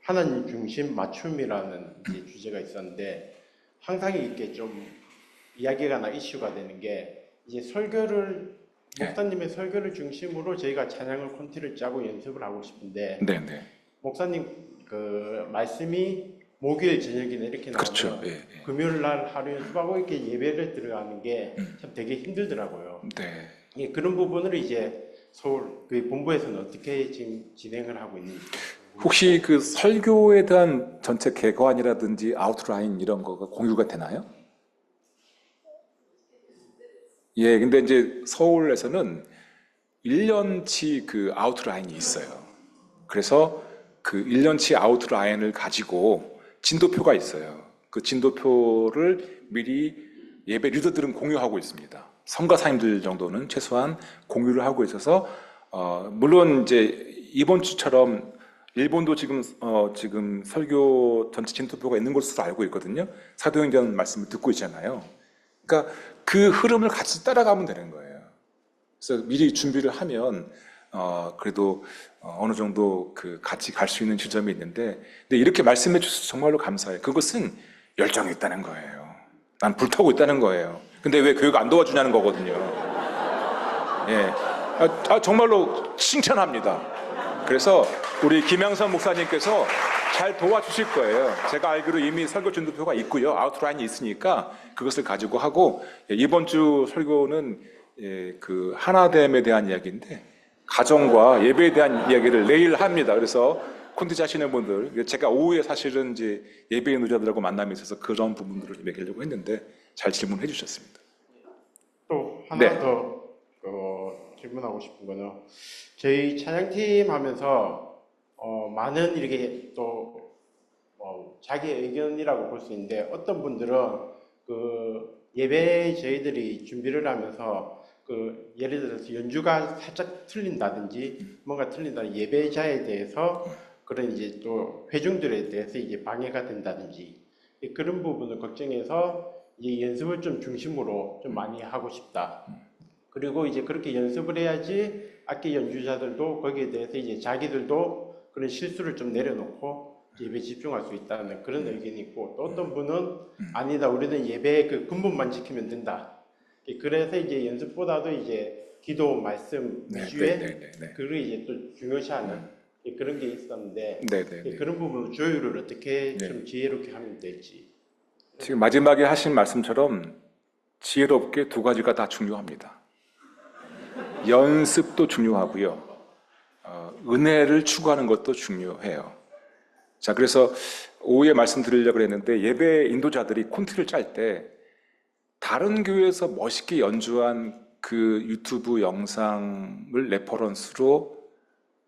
Speaker 3: 하나님 중심 맞춤이라는 이제 주제가 있었는데 항상 이렇게 좀 이야기가 이슈가 되는 게 이제 목사님의 설교를 중심으로 저희가 찬양을 콘티를 짜고 연습을 하고 싶은데 목사님 그 말씀이 목요일 저녁이나 이렇게 나오면
Speaker 1: 그렇죠.
Speaker 3: 금요일 날 하루 연습하고 이렇게 예배를 들어가는 게 참 되게 힘들더라고요. 그런 부분을 이제 서울 그 본부에서는 어떻게 지금 진행을 하고 있는지.
Speaker 1: 혹시 그 설교에 대한 전체 개관이라든지 아웃라인 이런 거가 공유가 되나요? 근데 이제 서울에서는 1년치 그 아웃라인이 있어요. 그래서 그 1년치 아웃라인을 가지고 진도표가 있어요. 그 진도표를 미리 예배 리더들은 공유하고 있습니다. 성가사님들 정도는 최소한 공유를 하고 있어서 물론 이제 이번 주처럼 일본도 지금 설교 전체 진도표가 있는 것으로 알고 있거든요. 사도행전 말씀을 듣고 있잖아요. 그러니까 그 흐름을 같이 따라가면 되는 거예요. 그래서 미리 준비를 하면 그래도 어느 정도 같이 갈 수 있는 지점이 있는데, 근데 이렇게 말씀해 주셔서 정말로 감사해요. 그것은 열정이 있다는 거예요. 난 불타고 있다는 거예요. 근데 왜 교회가 안 도와주냐는 거거든요. 정말로 칭찬합니다. 그래서 우리 김양선 목사님께서 잘 도와주실 거예요. 제가 알기로 이미 설교 진도표가 있고요. 아웃라인이 있으니까 그것을 가지고 하고, 이번 주 설교는 그 하나됨에 대한 이야기인데 가정과 예배에 대한 이야기를 내일 합니다. 그래서 콘텐츠 하시는 분들, 제가 오후에 사실은 이제 예배인 의자들하고 만남이 있어서 그런 부분들을 얘기하려고 했는데 잘 질문해 주셨습니다.
Speaker 3: 또 하나
Speaker 1: 네.
Speaker 3: 더 질문하고 싶은 거는 저희 찬양팀 하면서 많은 이렇게 또 자기 의견이라고 볼 수 있는데 어떤 분들은 그 예배 저희들이 준비를 하면서 그 예를 들어서 연주가 살짝 틀린다든지 뭔가 틀린다 예배자에 대해서 그런 이제 또 회중들에 대해서 이제 방해가 된다든지 그런 부분을 걱정해서 이 연습을 좀 중심으로 좀 많이 하고 싶다. 그리고 이제 그렇게 연습을 해야지 악기 연주자들도 거기에 대해서 이제 자기들도 그런 실수를 좀 내려놓고 예배에 집중할 수 있다는 그런 의견이 있고 또 어떤 분은 아니다 우리는 예배의 그 근본만 지키면 된다. 그래서 이제 연습보다도 이제 기도 말씀 위주의 그걸 이제 또 중요시하는 그런 게 있었는데 그런 부분 조율을 어떻게 좀 지혜롭게 하면 될지.
Speaker 1: 지금 마지막에 하신 말씀처럼 지혜롭게 두 가지가 다 중요합니다. 연습도 중요하고요. 은혜를 추구하는 것도 중요해요. 자, 그래서 오후에 말씀드리려고 했는데 예배 인도자들이 콘티를 짤 때 다른 교회에서 멋있게 연주한 그 유튜브 영상을 레퍼런스로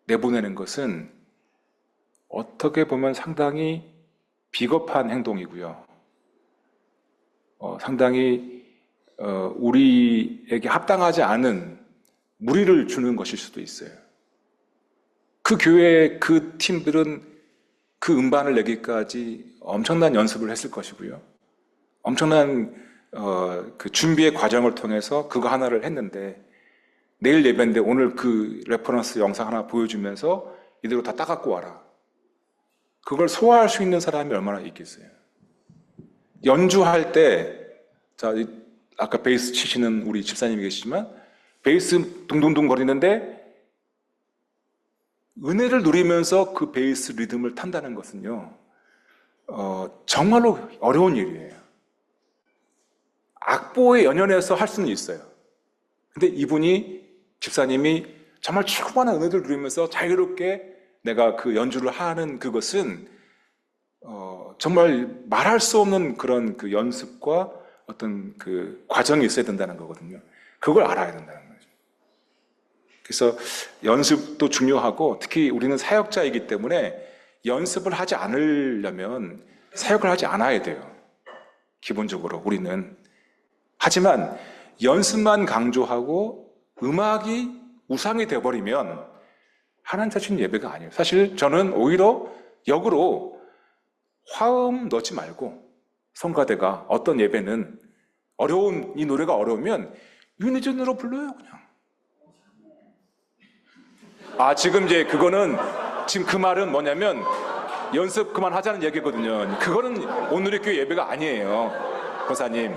Speaker 1: 내보내는 것은 어떻게 보면 상당히 비겁한 행동이고요. 상당히 우리에게 합당하지 않은 무리를 주는 것일 수도 있어요. 그 교회 그 팀들은 그 음반을 내기까지 엄청난 연습을 했을 것이고요. 엄청난 그 준비의 과정을 통해서 그거 하나를 했는데 내일 예배인데 오늘 그 레퍼런스 영상 하나 보여주면서 이대로 다 따갖고 와라. 그걸 소화할 수 있는 사람이 얼마나 있겠어요. 연주할 때 자, 아까 베이스 치시는 우리 집사님이 계시지만 베이스 둥둥둥 거리는데 은혜를 누리면서 그 베이스 리듬을 탄다는 것은요, 정말로 어려운 일이에요. 악보에 연연해서 할 수는 있어요. 근데 이분이, 집사님이 정말 충만한 은혜를 누리면서 자유롭게 내가 그 연주를 하는 그것은, 정말 말할 수 없는 그런 그 연습과 어떤 그 과정이 있어야 된다는 거거든요. 그걸 알아야 된다는 거죠. 그래서 연습도 중요하고 특히 우리는 사역자이기 때문에 연습을 하지 않으려면 사역을 하지 않아야 돼요. 기본적으로 우리는. 하지만 연습만 강조하고 음악이 우상이 되어버리면 하나님 자신 예배가 아니에요. 사실 저는 오히려 역으로 화음 넣지 말고 성가대가 어떤 예배는 이 노래가 어려우면 유니존으로 불러요, 그냥. 지금 이제 그거는 지금 그 말은 뭐냐면 연습 그만하자는 얘기거든요. 그거는 오늘의 교회 예배가 아니에요, 권사님.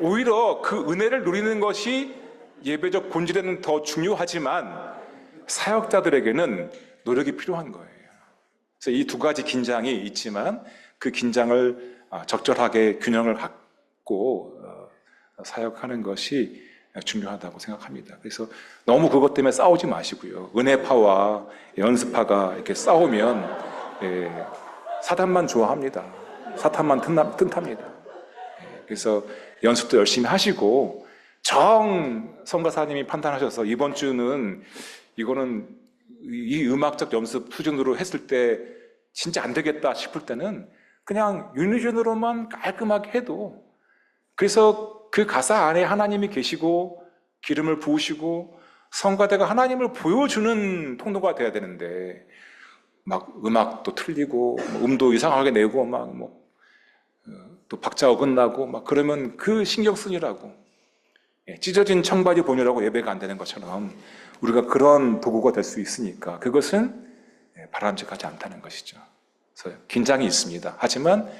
Speaker 1: 오히려 그 은혜를 누리는 것이 예배적 본질에는 더 중요하지만 사역자들에게는 노력이 필요한 거예요. 그래서 이 두 가지 긴장이 있지만 그 긴장을 적절하게 균형을 갖고 사역하는 것이 중요하다고 생각합니다. 그래서 너무 그것 때문에 싸우지 마시고요. 은혜파와 연습파가 이렇게 싸우면 사단만 좋아합니다. 사탄만 틈탑니다. 그래서 연습도 열심히 하시고 성가사님이 판단하셔서 이번 주는 이거는 이 음악적 연습 수준으로 했을 때 진짜 안 되겠다 싶을 때는 그냥 유니존으로만 깔끔하게 해도, 그래서 그 가사 안에 하나님이 계시고 기름을 부으시고 성가대가 하나님을 보여주는 통로가 돼야 되는데 막 음악도 틀리고 음도 이상하게 내고 막 또 박자 어긋나고 막 그러면 그 신경 쓰느라고 찢어진 청바지 보느라고 예배가 안 되는 것처럼 우리가 그런 도구가 될 수 있으니까 그것은 바람직하지 않다는 것이죠. 그래서 긴장이 있습니다. 하지만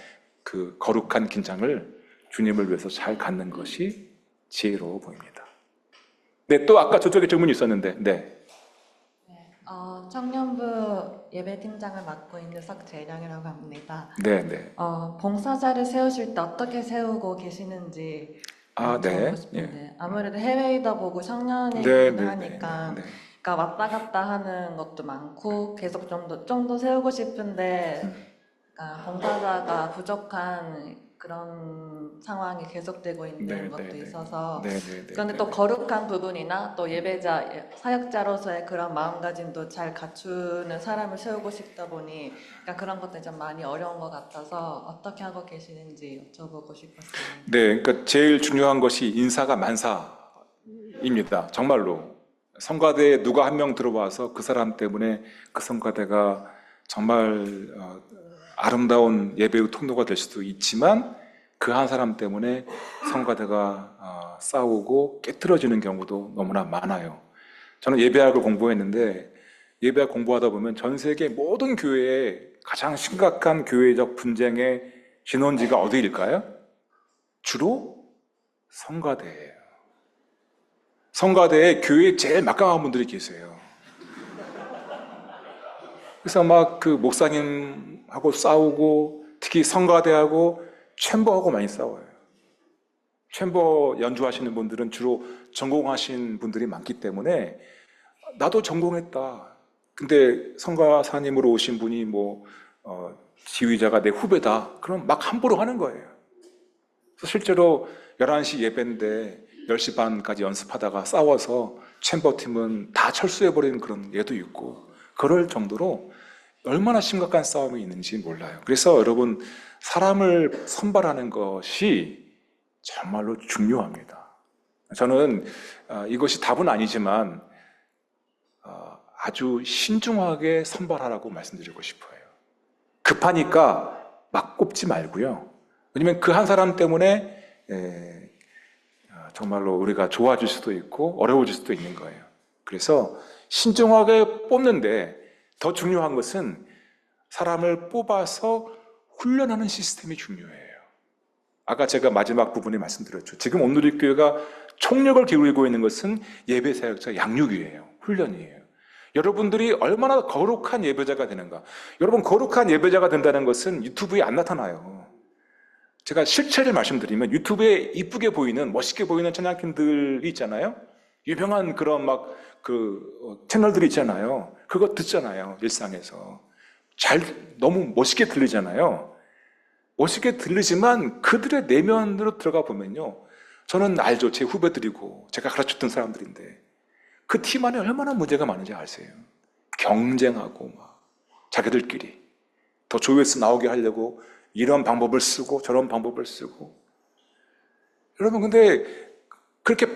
Speaker 1: 그 거룩한 긴장을 주님을 위해서 잘 갖는 것이 지혜로워 보입니다. 네, 또 아까 저쪽에 질문이 있었는데, 네.
Speaker 4: 청년부 예배팀장을 맡고 있는 석재령이라고 합니다.
Speaker 1: 네, 네.
Speaker 4: 봉사자를 세우실 때 어떻게 세우고 계시는지
Speaker 1: 네.
Speaker 4: 싶은데, 아무래도 해외이다 보고 청년이긴 하니까 그러니까 왔다 갔다 하는 것도 많고 계속 좀 더 세우고 싶은데 그러니까 봉사자가 부족한 그런 상황이 계속되고 있는
Speaker 1: 네,
Speaker 4: 것도
Speaker 1: 네, 네.
Speaker 4: 있어서
Speaker 1: 네, 네, 네.
Speaker 4: 그런데 또 거룩한 부분이나 또 예배자, 사역자로서의 그런 마음가짐도 잘 갖추는 사람을 세우고 싶다 보니 그러니까 그런 것들이 좀 많이 어려운 것 같아서 어떻게 하고 계시는지 여쭤보고 싶었어요.
Speaker 1: 네, 그러니까 제일 중요한 것이 인사가 만사입니다. 정말로 성가대에 누가 한 명 들어와서 그 사람 때문에 그 성가대가 정말 아름다운 예배의 통로가 될 수도 있지만 그 한 사람 때문에 성가대가 싸우고 깨트려지는 경우도 너무나 많아요. 저는 예배학을 공부했는데 예배학 공부하다 보면 전 세계 모든 교회의 가장 심각한 교회적 분쟁의 진원지가 어디일까요? 주로 성가대예요. 성가대에 교회에 제일 막강한 분들이 계세요. 그래서 막 그 목사님하고 싸우고 특히 성가대하고 챔버하고 많이 싸워요. 챔버 연주하시는 분들은 주로 전공하신 분들이 많기 때문에 나도 전공했다. 근데 성가사님으로 오신 분이 지휘자가 내 후배다. 그럼 막 함부로 하는 거예요. 그래서 실제로 11시 예배인데 10시 반까지 연습하다가 싸워서 챔버팀은 다 철수해버리는 그런 예도 있고 그럴 정도로 얼마나 심각한 싸움이 있는지 몰라요. 그래서 여러분 사람을 선발하는 것이 정말로 중요합니다. 저는 이것이 답은 아니지만 아주 신중하게 선발하라고 말씀드리고 싶어요. 급하니까 막 꼽지 말고요. 왜냐면 그 한 사람 때문에 정말로 우리가 좋아질 수도 있고 어려워질 수도 있는 거예요. 그래서 신중하게 뽑는데 더 중요한 것은 사람을 뽑아서 훈련하는 시스템이 중요해요. 아까 제가 마지막 부분에 말씀드렸죠. 지금 온누리교회가 총력을 기울이고 있는 것은 예배 사역자 양육이에요. 훈련이에요. 여러분들이 얼마나 거룩한 예배자가 되는가. 여러분 거룩한 예배자가 된다는 것은 유튜브에 안 나타나요. 제가 실체를 말씀드리면 유튜브에 이쁘게 보이는 멋있게 보이는 찬양팀들이 있잖아요. 유명한 그런 채널들이 있잖아요. 그거 듣잖아요. 일상에서 너무 멋있게 들리잖아요. 멋있게 들리지만 그들의 내면으로 들어가 보면요, 저는 알죠. 제 후배들이고 제가 가르쳤던 사람들인데 그 팀 안에 얼마나 문제가 많은지 아세요? 경쟁하고 자기들끼리 더 조회수 나오게 하려고 이런 방법을 쓰고 저런 방법을 쓰고. 여러분 근데 그렇게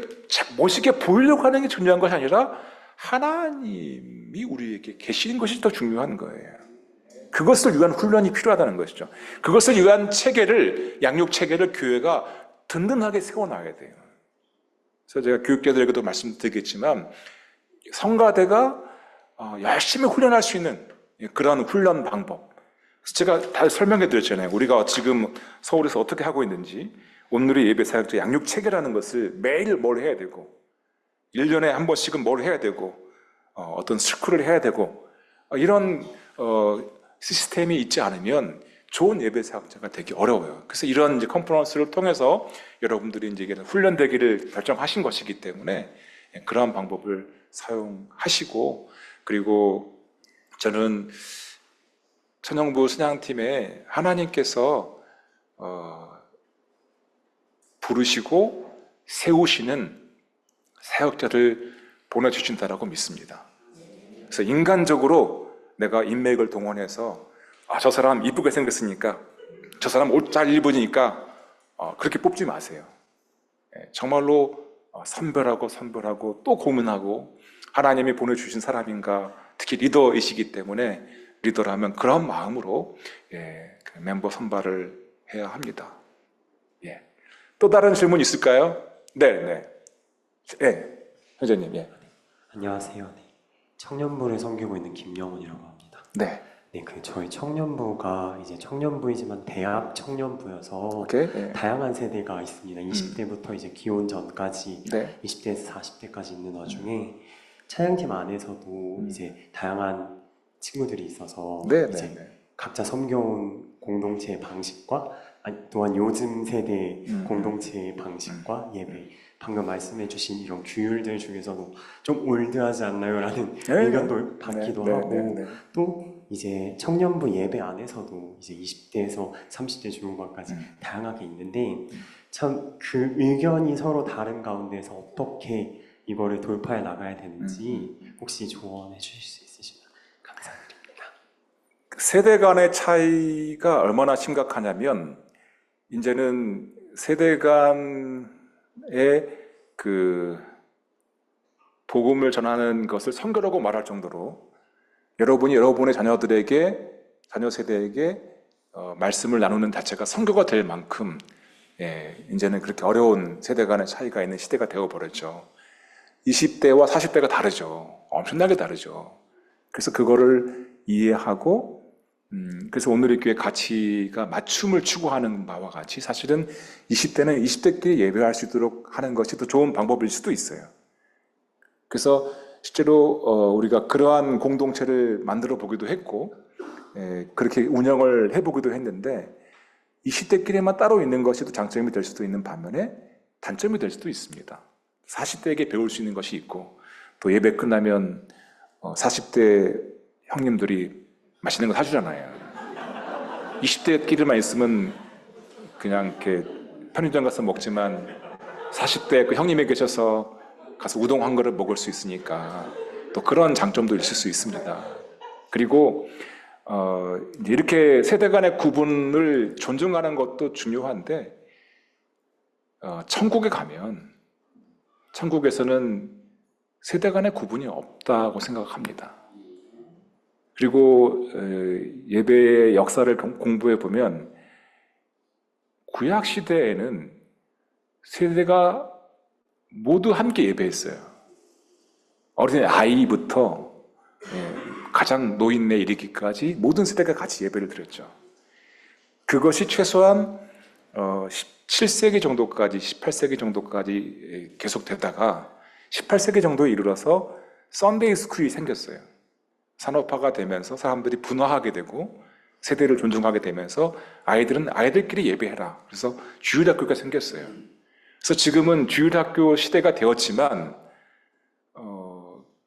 Speaker 1: 멋있게 보이려고 하는 게 중요한 것이 아니라 하나님이 우리에게 계시는 것이 더 중요한 거예요. 그것을 위한 훈련이 필요하다는 것이죠. 그것을 위한 양육 체계를 교회가 든든하게 세워놔야 돼요. 그래서 제가 교육자들에게도 말씀드리겠지만 성가대가 열심히 훈련할 수 있는 그런 훈련 방법, 제가 다 설명해 드렸잖아요. 우리가 지금 서울에서 어떻게 하고 있는지, 온누리 예배 사역자 양육 체계라는 것을 매일 뭘 해야 되고 1년에 한 번씩은 뭘 해야 되고 어떤 스쿨을 해야 되고 이런 시스템이 있지 않으면 좋은 예배 사역자가 되기 어려워요. 그래서 이런 이제 컨퍼런스를 통해서 여러분들이 이제 훈련되기를 결정하신 것이기 때문에 그러한 방법을 사용하시고, 그리고 저는 천영부 순양팀에 하나님께서 부르시고 세우시는 사역자를 보내주신다라고 믿습니다. 그래서 인간적으로 내가 인맥을 동원해서 저 사람 이쁘게 생겼으니까, 저 사람 옷 잘 입으니까 그렇게 뽑지 마세요. 정말로 선별하고 또 고민하고 하나님이 보내주신 사람인가, 특히 리더이시기 때문에 리더라면 그런 마음으로 그 멤버 선발을 해야 합니다. 또 다른 질문 있을까요? 네, 회장님.
Speaker 5: 안녕하세요. 네. 청년부를 섬기고 있는 김영훈이라고 합니다.
Speaker 1: 네.
Speaker 5: 네, 저희 청년부가 이제 청년부이지만 대학 청년부여서
Speaker 1: 오케이.
Speaker 5: 다양한 세대가 있습니다. 20대부터 이제 기혼 전까지,
Speaker 1: 네.
Speaker 5: 20대에서 40대까지 있는 와중에 찬양팀 안에서도 이제 다양한 친구들이 있어서 이제 각자 섬겨온 공동체의 방식과 또한 요즘 세대 공동체의 방식과 예배, 방금 말씀해주신 이런 규율들 중에서도 좀 올드하지 않나요? 라는 의견도 받기도 하고 또 이제 청년부 예배 안에서도 이제 20대에서 30대 중후반까지 다양하게 있는데 참 그 의견이 서로 다른 가운데서 어떻게 이거를 돌파해 나가야 되는지 혹시 조언해 주실 수 있으시면 감사드립니다.
Speaker 1: 세대 간의 차이가 얼마나 심각하냐면 이제는 세대 간의 그 복음을 전하는 것을 선교라고 말할 정도로 여러분이 여러분의 자녀들에게 자녀 세대에게 말씀을 나누는 자체가 선교가 될 만큼 이제는 그렇게 어려운 세대 간의 차이가 있는 시대가 되어버렸죠. 20대와 40대가 다르죠. 엄청나게 다르죠. 그래서 그거를 이해하고 그래서 오늘의 교회 가치가 맞춤을 추구하는 바와 같이 사실은 20대는 20대끼리 예배할 수 있도록 하는 것이 더 좋은 방법일 수도 있어요. 그래서 실제로 우리가 그러한 공동체를 만들어 보기도 했고 그렇게 운영을 해보기도 했는데 20대끼리만 따로 있는 것이 또 장점이 될 수도 있는 반면에 단점이 될 수도 있습니다. 40대에게 배울 수 있는 것이 있고 또 예배 끝나면 40대 형님들이 맛있는 거 사주잖아요. 20대끼리만 있으면 그냥 이렇게 편의점 가서 먹지만 40대 그 형님이 계셔서 가서 우동 한 그릇 먹을 수 있으니까 또 그런 장점도 있을 수 있습니다. 그리고 이렇게 세대 간의 구분을 존중하는 것도 중요한데 천국에 가면 천국에서는 세대 간의 구분이 없다고 생각합니다. 그리고 예배의 역사를 공부해 보면 구약 시대에는 세대가 모두 함께 예배했어요. 어린 아이부터 가장 노인네 이르기까지 모든 세대가 같이 예배를 드렸죠. 그것이 최소한 17세기 정도까지 18세기 정도까지 계속되다가 18세기 정도에 이르러서 썬데이 스쿨이 생겼어요. 산업화가 되면서 사람들이 분화하게 되고 세대를 존중하게 되면서 아이들은 아이들끼리 예배해라. 그래서 주일학교가 생겼어요. 그래서 지금은 주일학교 시대가 되었지만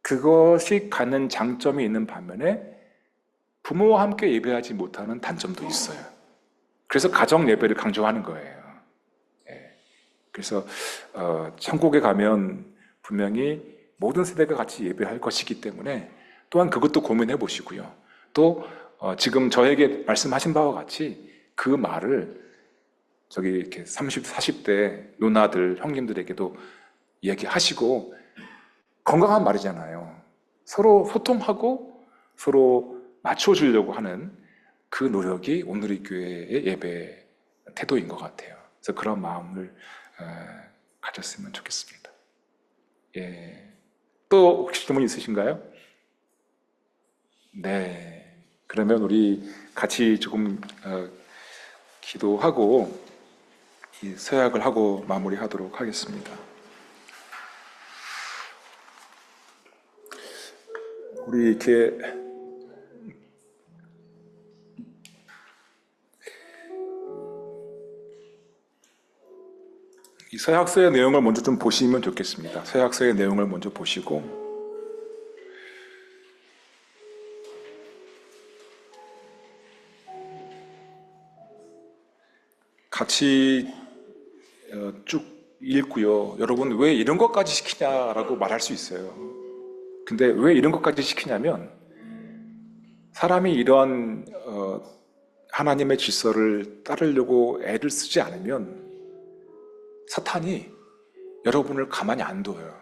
Speaker 1: 그것이 갖는 장점이 있는 반면에 부모와 함께 예배하지 못하는 단점도 있어요. 그래서 가정 예배를 강조하는 거예요. 그래서 천국에 가면 분명히 모든 세대가 같이 예배할 것이기 때문에 또한 그것도 고민해 보시고요. 또 지금 저에게 말씀하신 바와 같이 그 말을 저기 이렇게 30, 40대 누나들, 형님들에게도 이야기하시고 건강한 말이잖아요. 서로 소통하고 서로 맞춰주려고 하는 그 노력이 오늘의 교회의 예배 태도인 것 같아요. 그래서 그런 마음을 가졌으면 좋겠습니다. 예. 또 혹시 질문 있으신가요? 네. 그러면 우리 같이 조금 기도하고 이 서약을 하고 마무리하도록 하겠습니다. 우리 이렇게 이 서약서의 내용을 먼저 좀 보시면 좋겠습니다. 서약서의 내용을 먼저 보시고 같이 쭉 읽고요. 여러분 왜 이런 것까지 시키냐라고 말할 수 있어요. 근데 왜 이런 것까지 시키냐면 사람이 이런 하나님의 질서를 따르려고 애를 쓰지 않으면 사탄이 여러분을 가만히 안 둬요.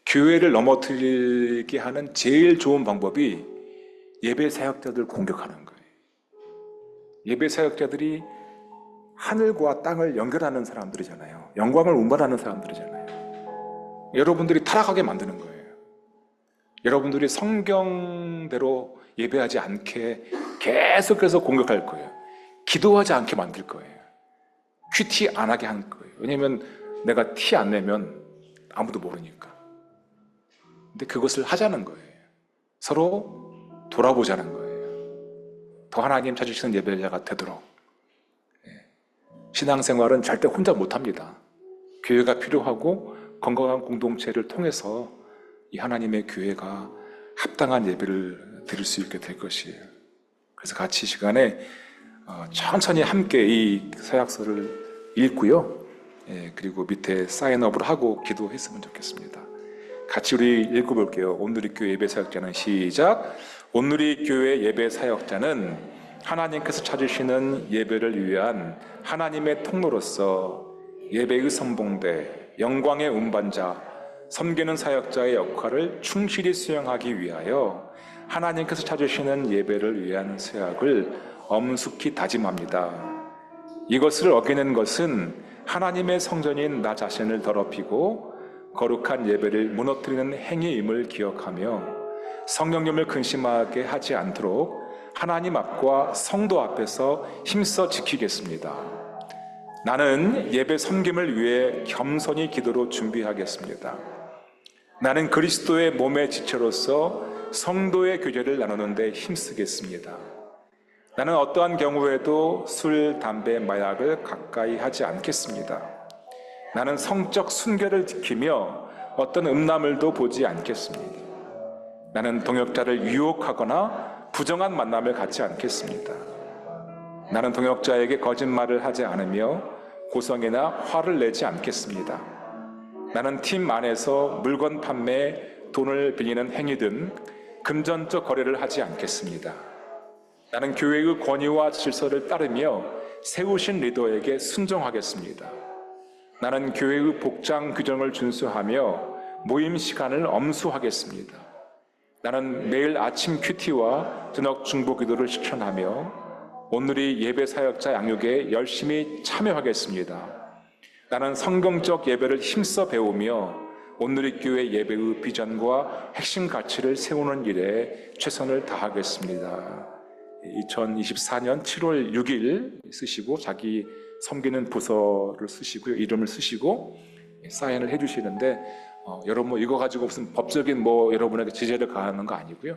Speaker 1: 교회를 넘어뜨리게 하는 제일 좋은 방법이 예배 사역자들 공격하는 거예요. 예배 사역자들이 하늘과 땅을 연결하는 사람들이잖아요. 영광을 운반하는 사람들이잖아요. 여러분들이 타락하게 만드는 거예요. 여러분들이 성경대로 예배하지 않게 계속해서 공격할 거예요. 기도하지 않게 만들 거예요. 큐티 안 하게 할 거예요. 왜냐면 내가 티 안 내면 아무도 모르니까. 근데 그것을 하자는 거예요. 서로 돌아보자는 거예요. 더 하나님 찾으시는 예배자가 되도록. 신앙생활은 절대 혼자 못합니다. 교회가 필요하고 건강한 공동체를 통해서 이 하나님의 교회가 합당한 예배를 드릴 수 있게 될 것이에요. 그래서 같이 이 시간에 천천히 함께 이 서약서를 읽고요. 그리고 밑에 사인업을 하고 기도했으면 좋겠습니다. 같이 우리 읽어볼게요. 온누리 교회 예배 사역자는 시작. 온누리 교회 예배 사역자는 하나님께서 찾으시는 예배를 위한 하나님의 통로로서 예배의 선봉대, 영광의 운반자, 섬기는 사역자의 역할을 충실히 수행하기 위하여 하나님께서 찾으시는 예배를 위한 서약을 엄숙히 다짐합니다. 이것을 어기는 것은 하나님의 성전인 나 자신을 더럽히고 거룩한 예배를 무너뜨리는 행위임을 기억하며 성령님을 근심하게 하지 않도록 하나님 앞과 성도 앞에서 힘써 지키겠습니다. 나는 예배 섬김을 위해 겸손히 기도로 준비하겠습니다. 나는 그리스도의 몸의 지체로서 성도의 교제를 나누는데 힘쓰겠습니다. 나는 어떠한 경우에도 술, 담배, 마약을 가까이 하지 않겠습니다. 나는 성적 순결을 지키며 어떤 음란물도 보지 않겠습니다. 나는 동역자를 유혹하거나 부정한 만남을 갖지 않겠습니다. 나는 동역자에게 거짓말을 하지 않으며 고성이나 화를 내지 않겠습니다. 나는 팀 안에서 물건 판매, 돈을 빌리는 행위 등 금전적 거래를 하지 않겠습니다. 나는 교회의 권위와 질서를 따르며 세우신 리더에게 순종하겠습니다. 나는 교회의 복장 규정을 준수하며 모임 시간을 엄수하겠습니다. 나는 매일 아침 큐티와 저녁 중보 기도를 실천하며 온누리 예배 사역자 양육에 열심히 참여하겠습니다. 나는 성경적 예배를 힘써 배우며 온누리 교회 예배의 비전과 핵심 가치를 세우는 일에 최선을 다하겠습니다. 2024년 7월 6일 쓰시고 자기 섬기는 부서를 쓰시고요, 이름을 쓰시고 사인을 해주시는데 여러분 이거 가지고 무슨 법적인 여러분에게 제재를 가하는 거 아니고요.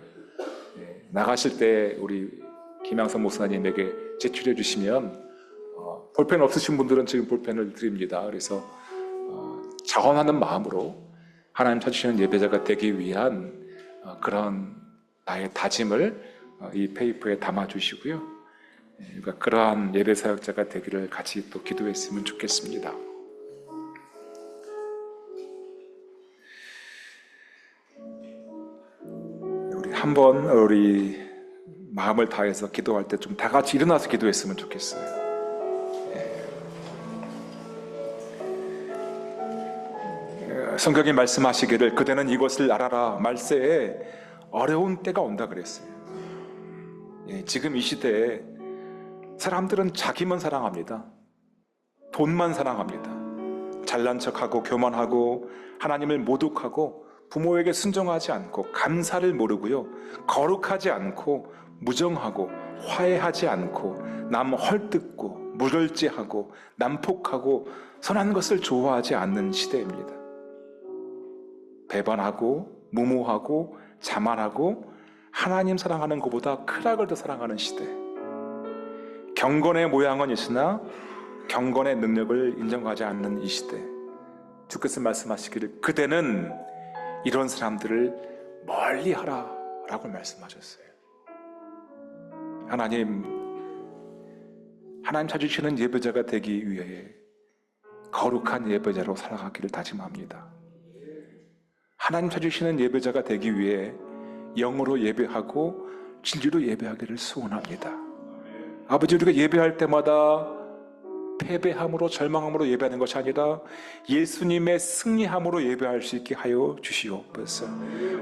Speaker 1: 나가실 때 우리 김양선 목사님에게 제출해 주시면 볼펜 없으신 분들은 지금 볼펜을 드립니다. 그래서 자원하는 마음으로 하나님 찾으시는 예배자가 되기 위한 그런 나의 다짐을 이 페이퍼에 담아 주시고요. 그러니까 그러한 예배 사역자가 되기를 같이 또 기도했으면 좋겠습니다. 우리 한번 우리 마음을 다해서 기도할 때 좀 다 같이 일어나서 기도했으면 좋겠어요. 성경이 말씀하시기를 그대는 이것을 알아라 말세에 어려운 때가 온다 그랬어요. 지금 이 시대에 사람들은 자기만 사랑합니다. 돈만 사랑합니다. 잘난 척하고 교만하고 하나님을 모독하고 부모에게 순종하지 않고 감사를 모르고요, 거룩하지 않고 무정하고 화해하지 않고 남 헐뜯고 무절제하고 난폭하고 선한 것을 좋아하지 않는 시대입니다. 배반하고 무모하고 자만하고 하나님 사랑하는 것보다 쾌락을 더 사랑하는 시대. 경건의 모양은 있으나 경건의 능력을 인정하지 않는 이 시대. 주께서 말씀하시기를 그대는 이런 사람들을 멀리하라 라고 말씀하셨어요. 하나님 찾으시는 예배자가 되기 위해 거룩한 예배자로 살아가기를 다짐합니다. 하나님 찾으시는 예배자가 되기 위해 영으로 예배하고 진리로 예배하기를 소원합니다. 아버지, 우리가 예배할 때마다 패배함으로 절망함으로 예배하는 것이 아니라 예수님의 승리함으로 예배할 수 있게 하여 주시옵소서.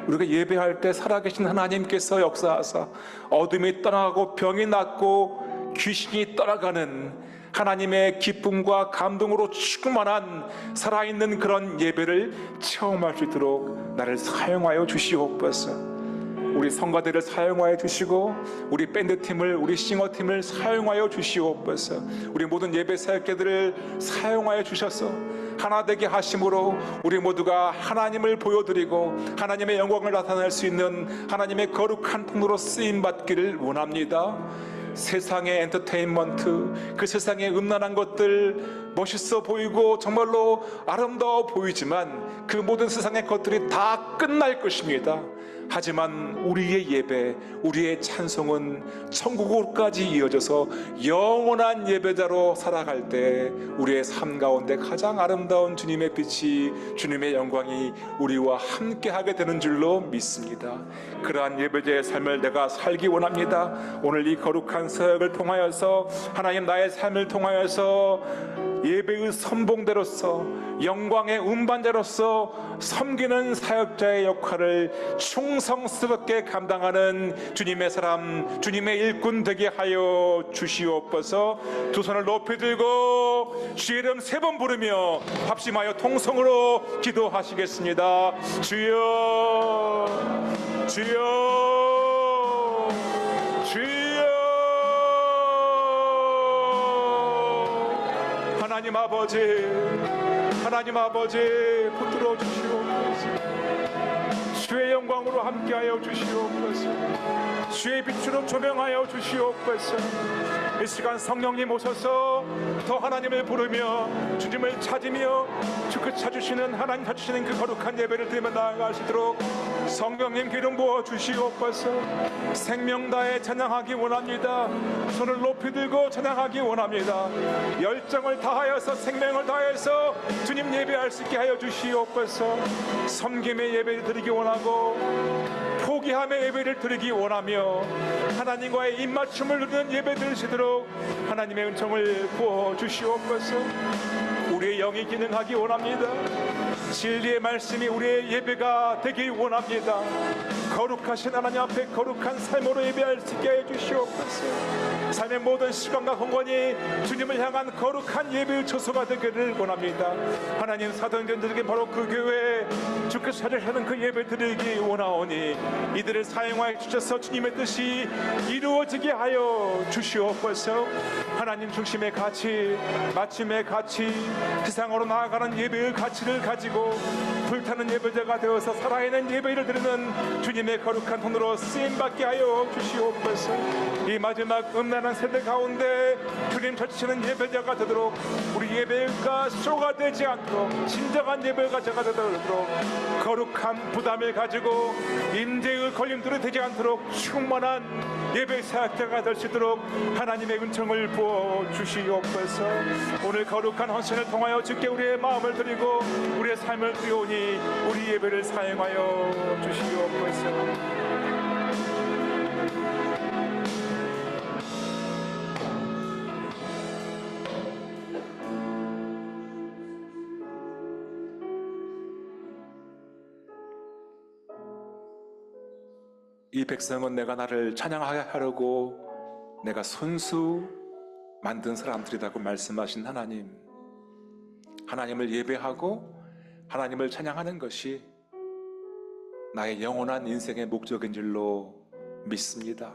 Speaker 1: 우리가 예배할 때 살아계신 하나님께서 역사하사 어둠이 떠나고 병이 낫고 귀신이 떠나가는 하나님의 기쁨과 감동으로 충만한 살아있는 그런 예배를 체험할 수 있도록 나를 사용하여 주시옵소서. 우리 성가대를 사용하여 주시고 우리 밴드팀을, 우리 싱어팀을 사용하여 주시옵소서. 우리 모든 예배 사역자들을 사용하여 주셔서 하나 되게 하심으로 우리 모두가 하나님을 보여드리고 하나님의 영광을 나타낼 수 있는 하나님의 거룩한 통로로 쓰임받기를 원합니다. 세상의 엔터테인먼트, 그 세상의 음란한 것들 멋있어 보이고 정말로 아름다워 보이지만 그 모든 세상의 것들이 다 끝날 것입니다. 하지만 우리의 예배, 우리의 찬송은 천국으로까지 이어져서 영원한 예배자로 살아갈 때 우리의 삶 가운데 가장 아름다운 주님의 빛이, 주님의 영광이 우리와 함께하게 되는 줄로 믿습니다. 그러한 예배자의 삶을 내가 살기 원합니다. 오늘 이 거룩한 사역을 통하여서 하나님, 나의 삶을 통하여서 예배의 선봉대로서, 영광의 운반자로서 섬기는 사역자의 역할을 충성스럽게 감당하는 주님의 사람, 주님의 일꾼 되게 하여 주시옵소서. 두 손을 높이 들고 주의 이름 3번 부르며 합심하여 통성으로 기도하시겠습니다. 주여, 주여, 주여. 하나님 아버지, 하나님 아버지, 붙들어 주시옵소서. 주의 영광으로 함께하여 주시옵소서. 주의 빛으로 조명하여 주시옵소서. 이 시간 성령님 오셔서 더 하나님을 부르며 주님을 찾으며 주그 찾으시는, 하나님 찾으시는 그 거룩한 예배를 드리며 나아가시도록 성령님 기름 부어 주시옵소서. 생명 다해 찬양하기 원합니다. 손을 높이 들고 찬양하기 원합니다. 열정을 다하여서, 생명을 다해서 주님 예배할 수 있게 하여 주시옵소서. 섬김의 예배를 드리기 원하고 포기함의 예배를 드리기 원하며 하나님과의 입맞춤을 누리는 예배 드리시도록 하나님의 은총을 부어 주시옵소서. 우리의 영이 기능하기 원합니다. 진리의 말씀이 우리의 예배가 되기 원합니다. 거룩하신 하나님 앞에 거룩한 삶으로 예배할 수 있게 해주시옵소서. 삶의 모든 시간과 공간이 주님을 향한 거룩한 예배의 처소가 되기를 원합니다. 하나님, 사도행전들에게 바로 그 교회에 주께서 찾으시는 그 예배 드리기 원하오니 이들을 사용하여 주셔서 주님의 뜻이 이루어지게 하여 주시옵소서. 하나님 중심의 가치, 마침의 가치, 세상으로 나아가는 예배의 가치를 가지고 불타는 예배자가 되어서 살아있는 예배를 드리는 주님의 거룩한 손으로 쓰임받게 하여 주시옵소서. 이 마지막 음란한 세대 가운데 주님 찾으시는 예배자가 되도록, 우리 예배가 쇼가 되지 않도록 진정한 예배가 제가 되도록 거룩한 부담을 가지고 인재의 걸림돌이 되지 않도록 충만한 예배 사역자가 될 수 있도록 하나님의 은총을 부어 주시옵소서. 오늘 거룩한 헌신을 통하여 주께 우리의 마음을 드리고 우리의 삶을 드리오니 우리 예배를 사용하여 주시옵소서. 이 백성은 내가 나를 찬양하게 하려고 내가 손수 만든 사람들이라고 말씀하신 하나님, 하나님을 예배하고 하나님을 찬양하는 것이 나의 영원한 인생의 목적인 줄로 믿습니다.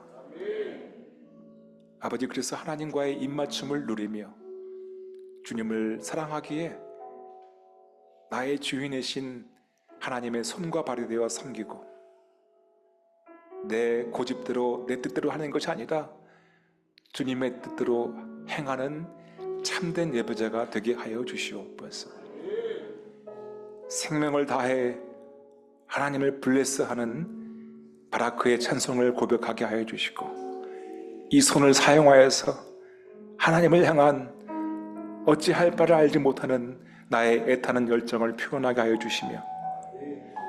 Speaker 1: 아버지, 그래서 하나님과의 입맞춤을 누리며 주님을 사랑하기에 나의 주인이신 하나님의 손과 발이 되어 섬기고 내 고집대로, 내 뜻대로 하는 것이 아니라 주님의 뜻대로 행하는 참된 예배자가 되게 하여 주시옵소서. 생명을 다해 하나님을 블레스하는 바라크의 찬송을 고백하게 하여 주시고, 이 손을 사용하여서 하나님을 향한 어찌할 바를 알지 못하는 나의 애타는 열정을 표현하게 하여 주시며,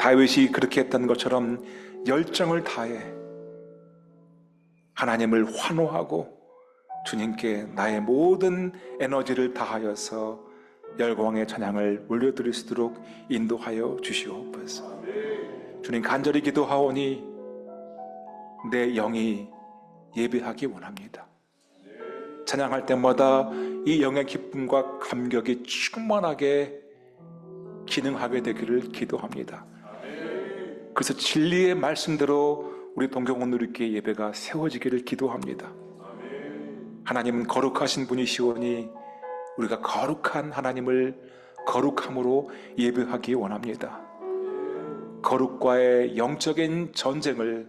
Speaker 1: 다윗이 그렇게 했던 것처럼 열정을 다해 하나님을 환호하고 주님께 나의 모든 에너지를 다하여서 열광의 찬양을 올려드릴 수 있도록 인도하여 주시옵소서. 주님, 간절히 기도하오니 내 영이 예배하기 원합니다. 찬양할 때마다 이 영의 기쁨과 감격이 충만하게 기능하게 되기를 기도합니다. 그래서 진리의 말씀대로 우리 동경원누리교회 예배가 세워지기를 기도합니다. 하나님은 거룩하신 분이시오니 우리가 거룩한 하나님을 거룩함으로 예배하기 원합니다. 거룩과의 영적인 전쟁을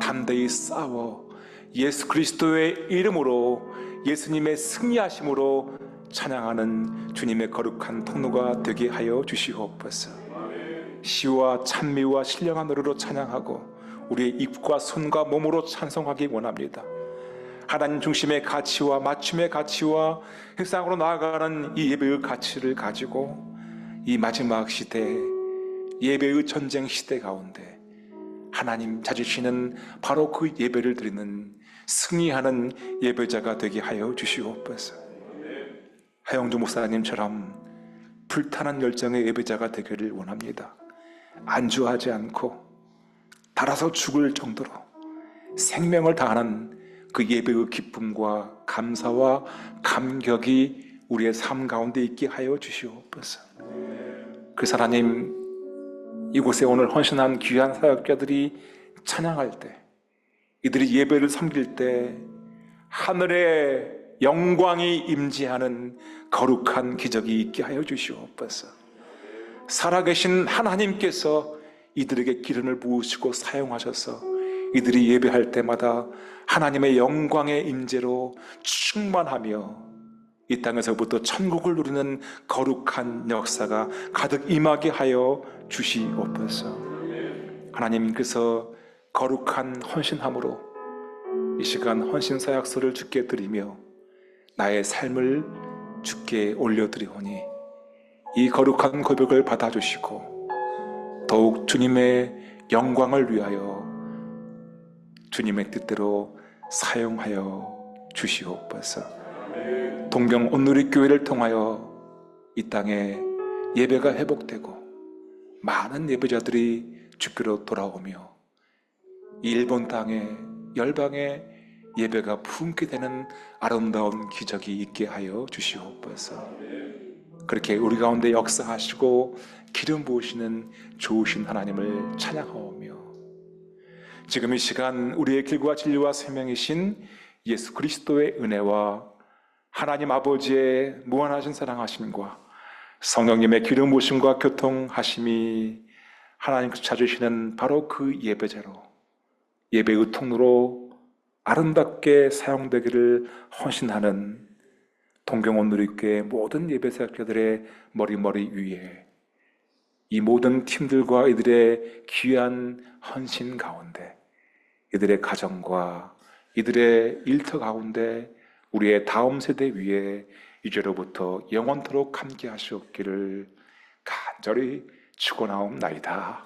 Speaker 1: 담대히 싸워 예수 그리스도의 이름으로, 예수님의 승리하심으로 찬양하는 주님의 거룩한 통로가 되게 하여 주시옵소서. 시와 찬미와 신령한 노래로 찬양하고 우리의 입과 손과 몸으로 찬송하기 원합니다. 하나님 중심의 가치와 맞춤의 가치와 세상으로 나아가는 이 예배의 가치를 가지고 이 마지막 시대, 예배의 전쟁 시대 가운데 하나님 찾으시는 바로 그 예배를 드리는 승리하는 예배자가 되게 하여 주시옵소서. 하영주 목사님처럼 불타는 열정의 예배자가 되기를 원합니다. 안주하지 않고 달아서 죽을 정도로 생명을 다하는 그 예배의 기쁨과 감사와 감격이 우리의 삶 가운데 있게 하여 주시옵소서. 그래서 하나님, 이곳에 오늘 헌신한 귀한 사역자들이 찬양할 때, 이들이 예배를 섬길 때 하늘의 영광이 임재하는 거룩한 기적이 있게 하여 주시옵소서. 살아계신 하나님께서 이들에게 기름을 부으시고 사용하셔서 이들이 예배할 때마다 하나님의 영광의 임재로 충만하며 이 땅에서부터 천국을 누리는 거룩한 역사가 가득 임하게 하여 주시옵소서. 하나님께서 거룩한 헌신함으로 이 시간 헌신사약서를 주께 드리며 나의 삶을 주께 올려드리오니 이 거룩한 고백을 받아주시고 더욱 주님의 영광을 위하여 주님의 뜻대로 사용하여 주시옵소서. 동경 온누리교회를 통하여 이 땅에 예배가 회복되고 많은 예배자들이 주께로 돌아오며 이 일본 땅에 열방에 예배가 품게 되는 아름다운 기적이 있게 하여 주시옵소서. 그렇게 우리 가운데 역사하시고 기름 부으시는 좋으신 하나님을 찬양하오며 지금 이 시간 우리의 길과 진리와 생명이신 예수 그리스도의 은혜와 하나님 아버지의 무한하신 사랑하심과 성령님의 기름 부으심과 교통하심이 하나님께서 찾으시는 바로 그 예배자로 예배의 통로로 아름답게 사용되기를 헌신하는 동경온누리교회 모든 예배사역자들의 머리 위에 이 모든 팀들과 이들의 귀한 헌신 가운데 이들의 가정과 이들의 일터 가운데 우리의 다음 세대 위에 이제로부터 영원토록 함께 하시옵기를 간절히 축원하옵나이다.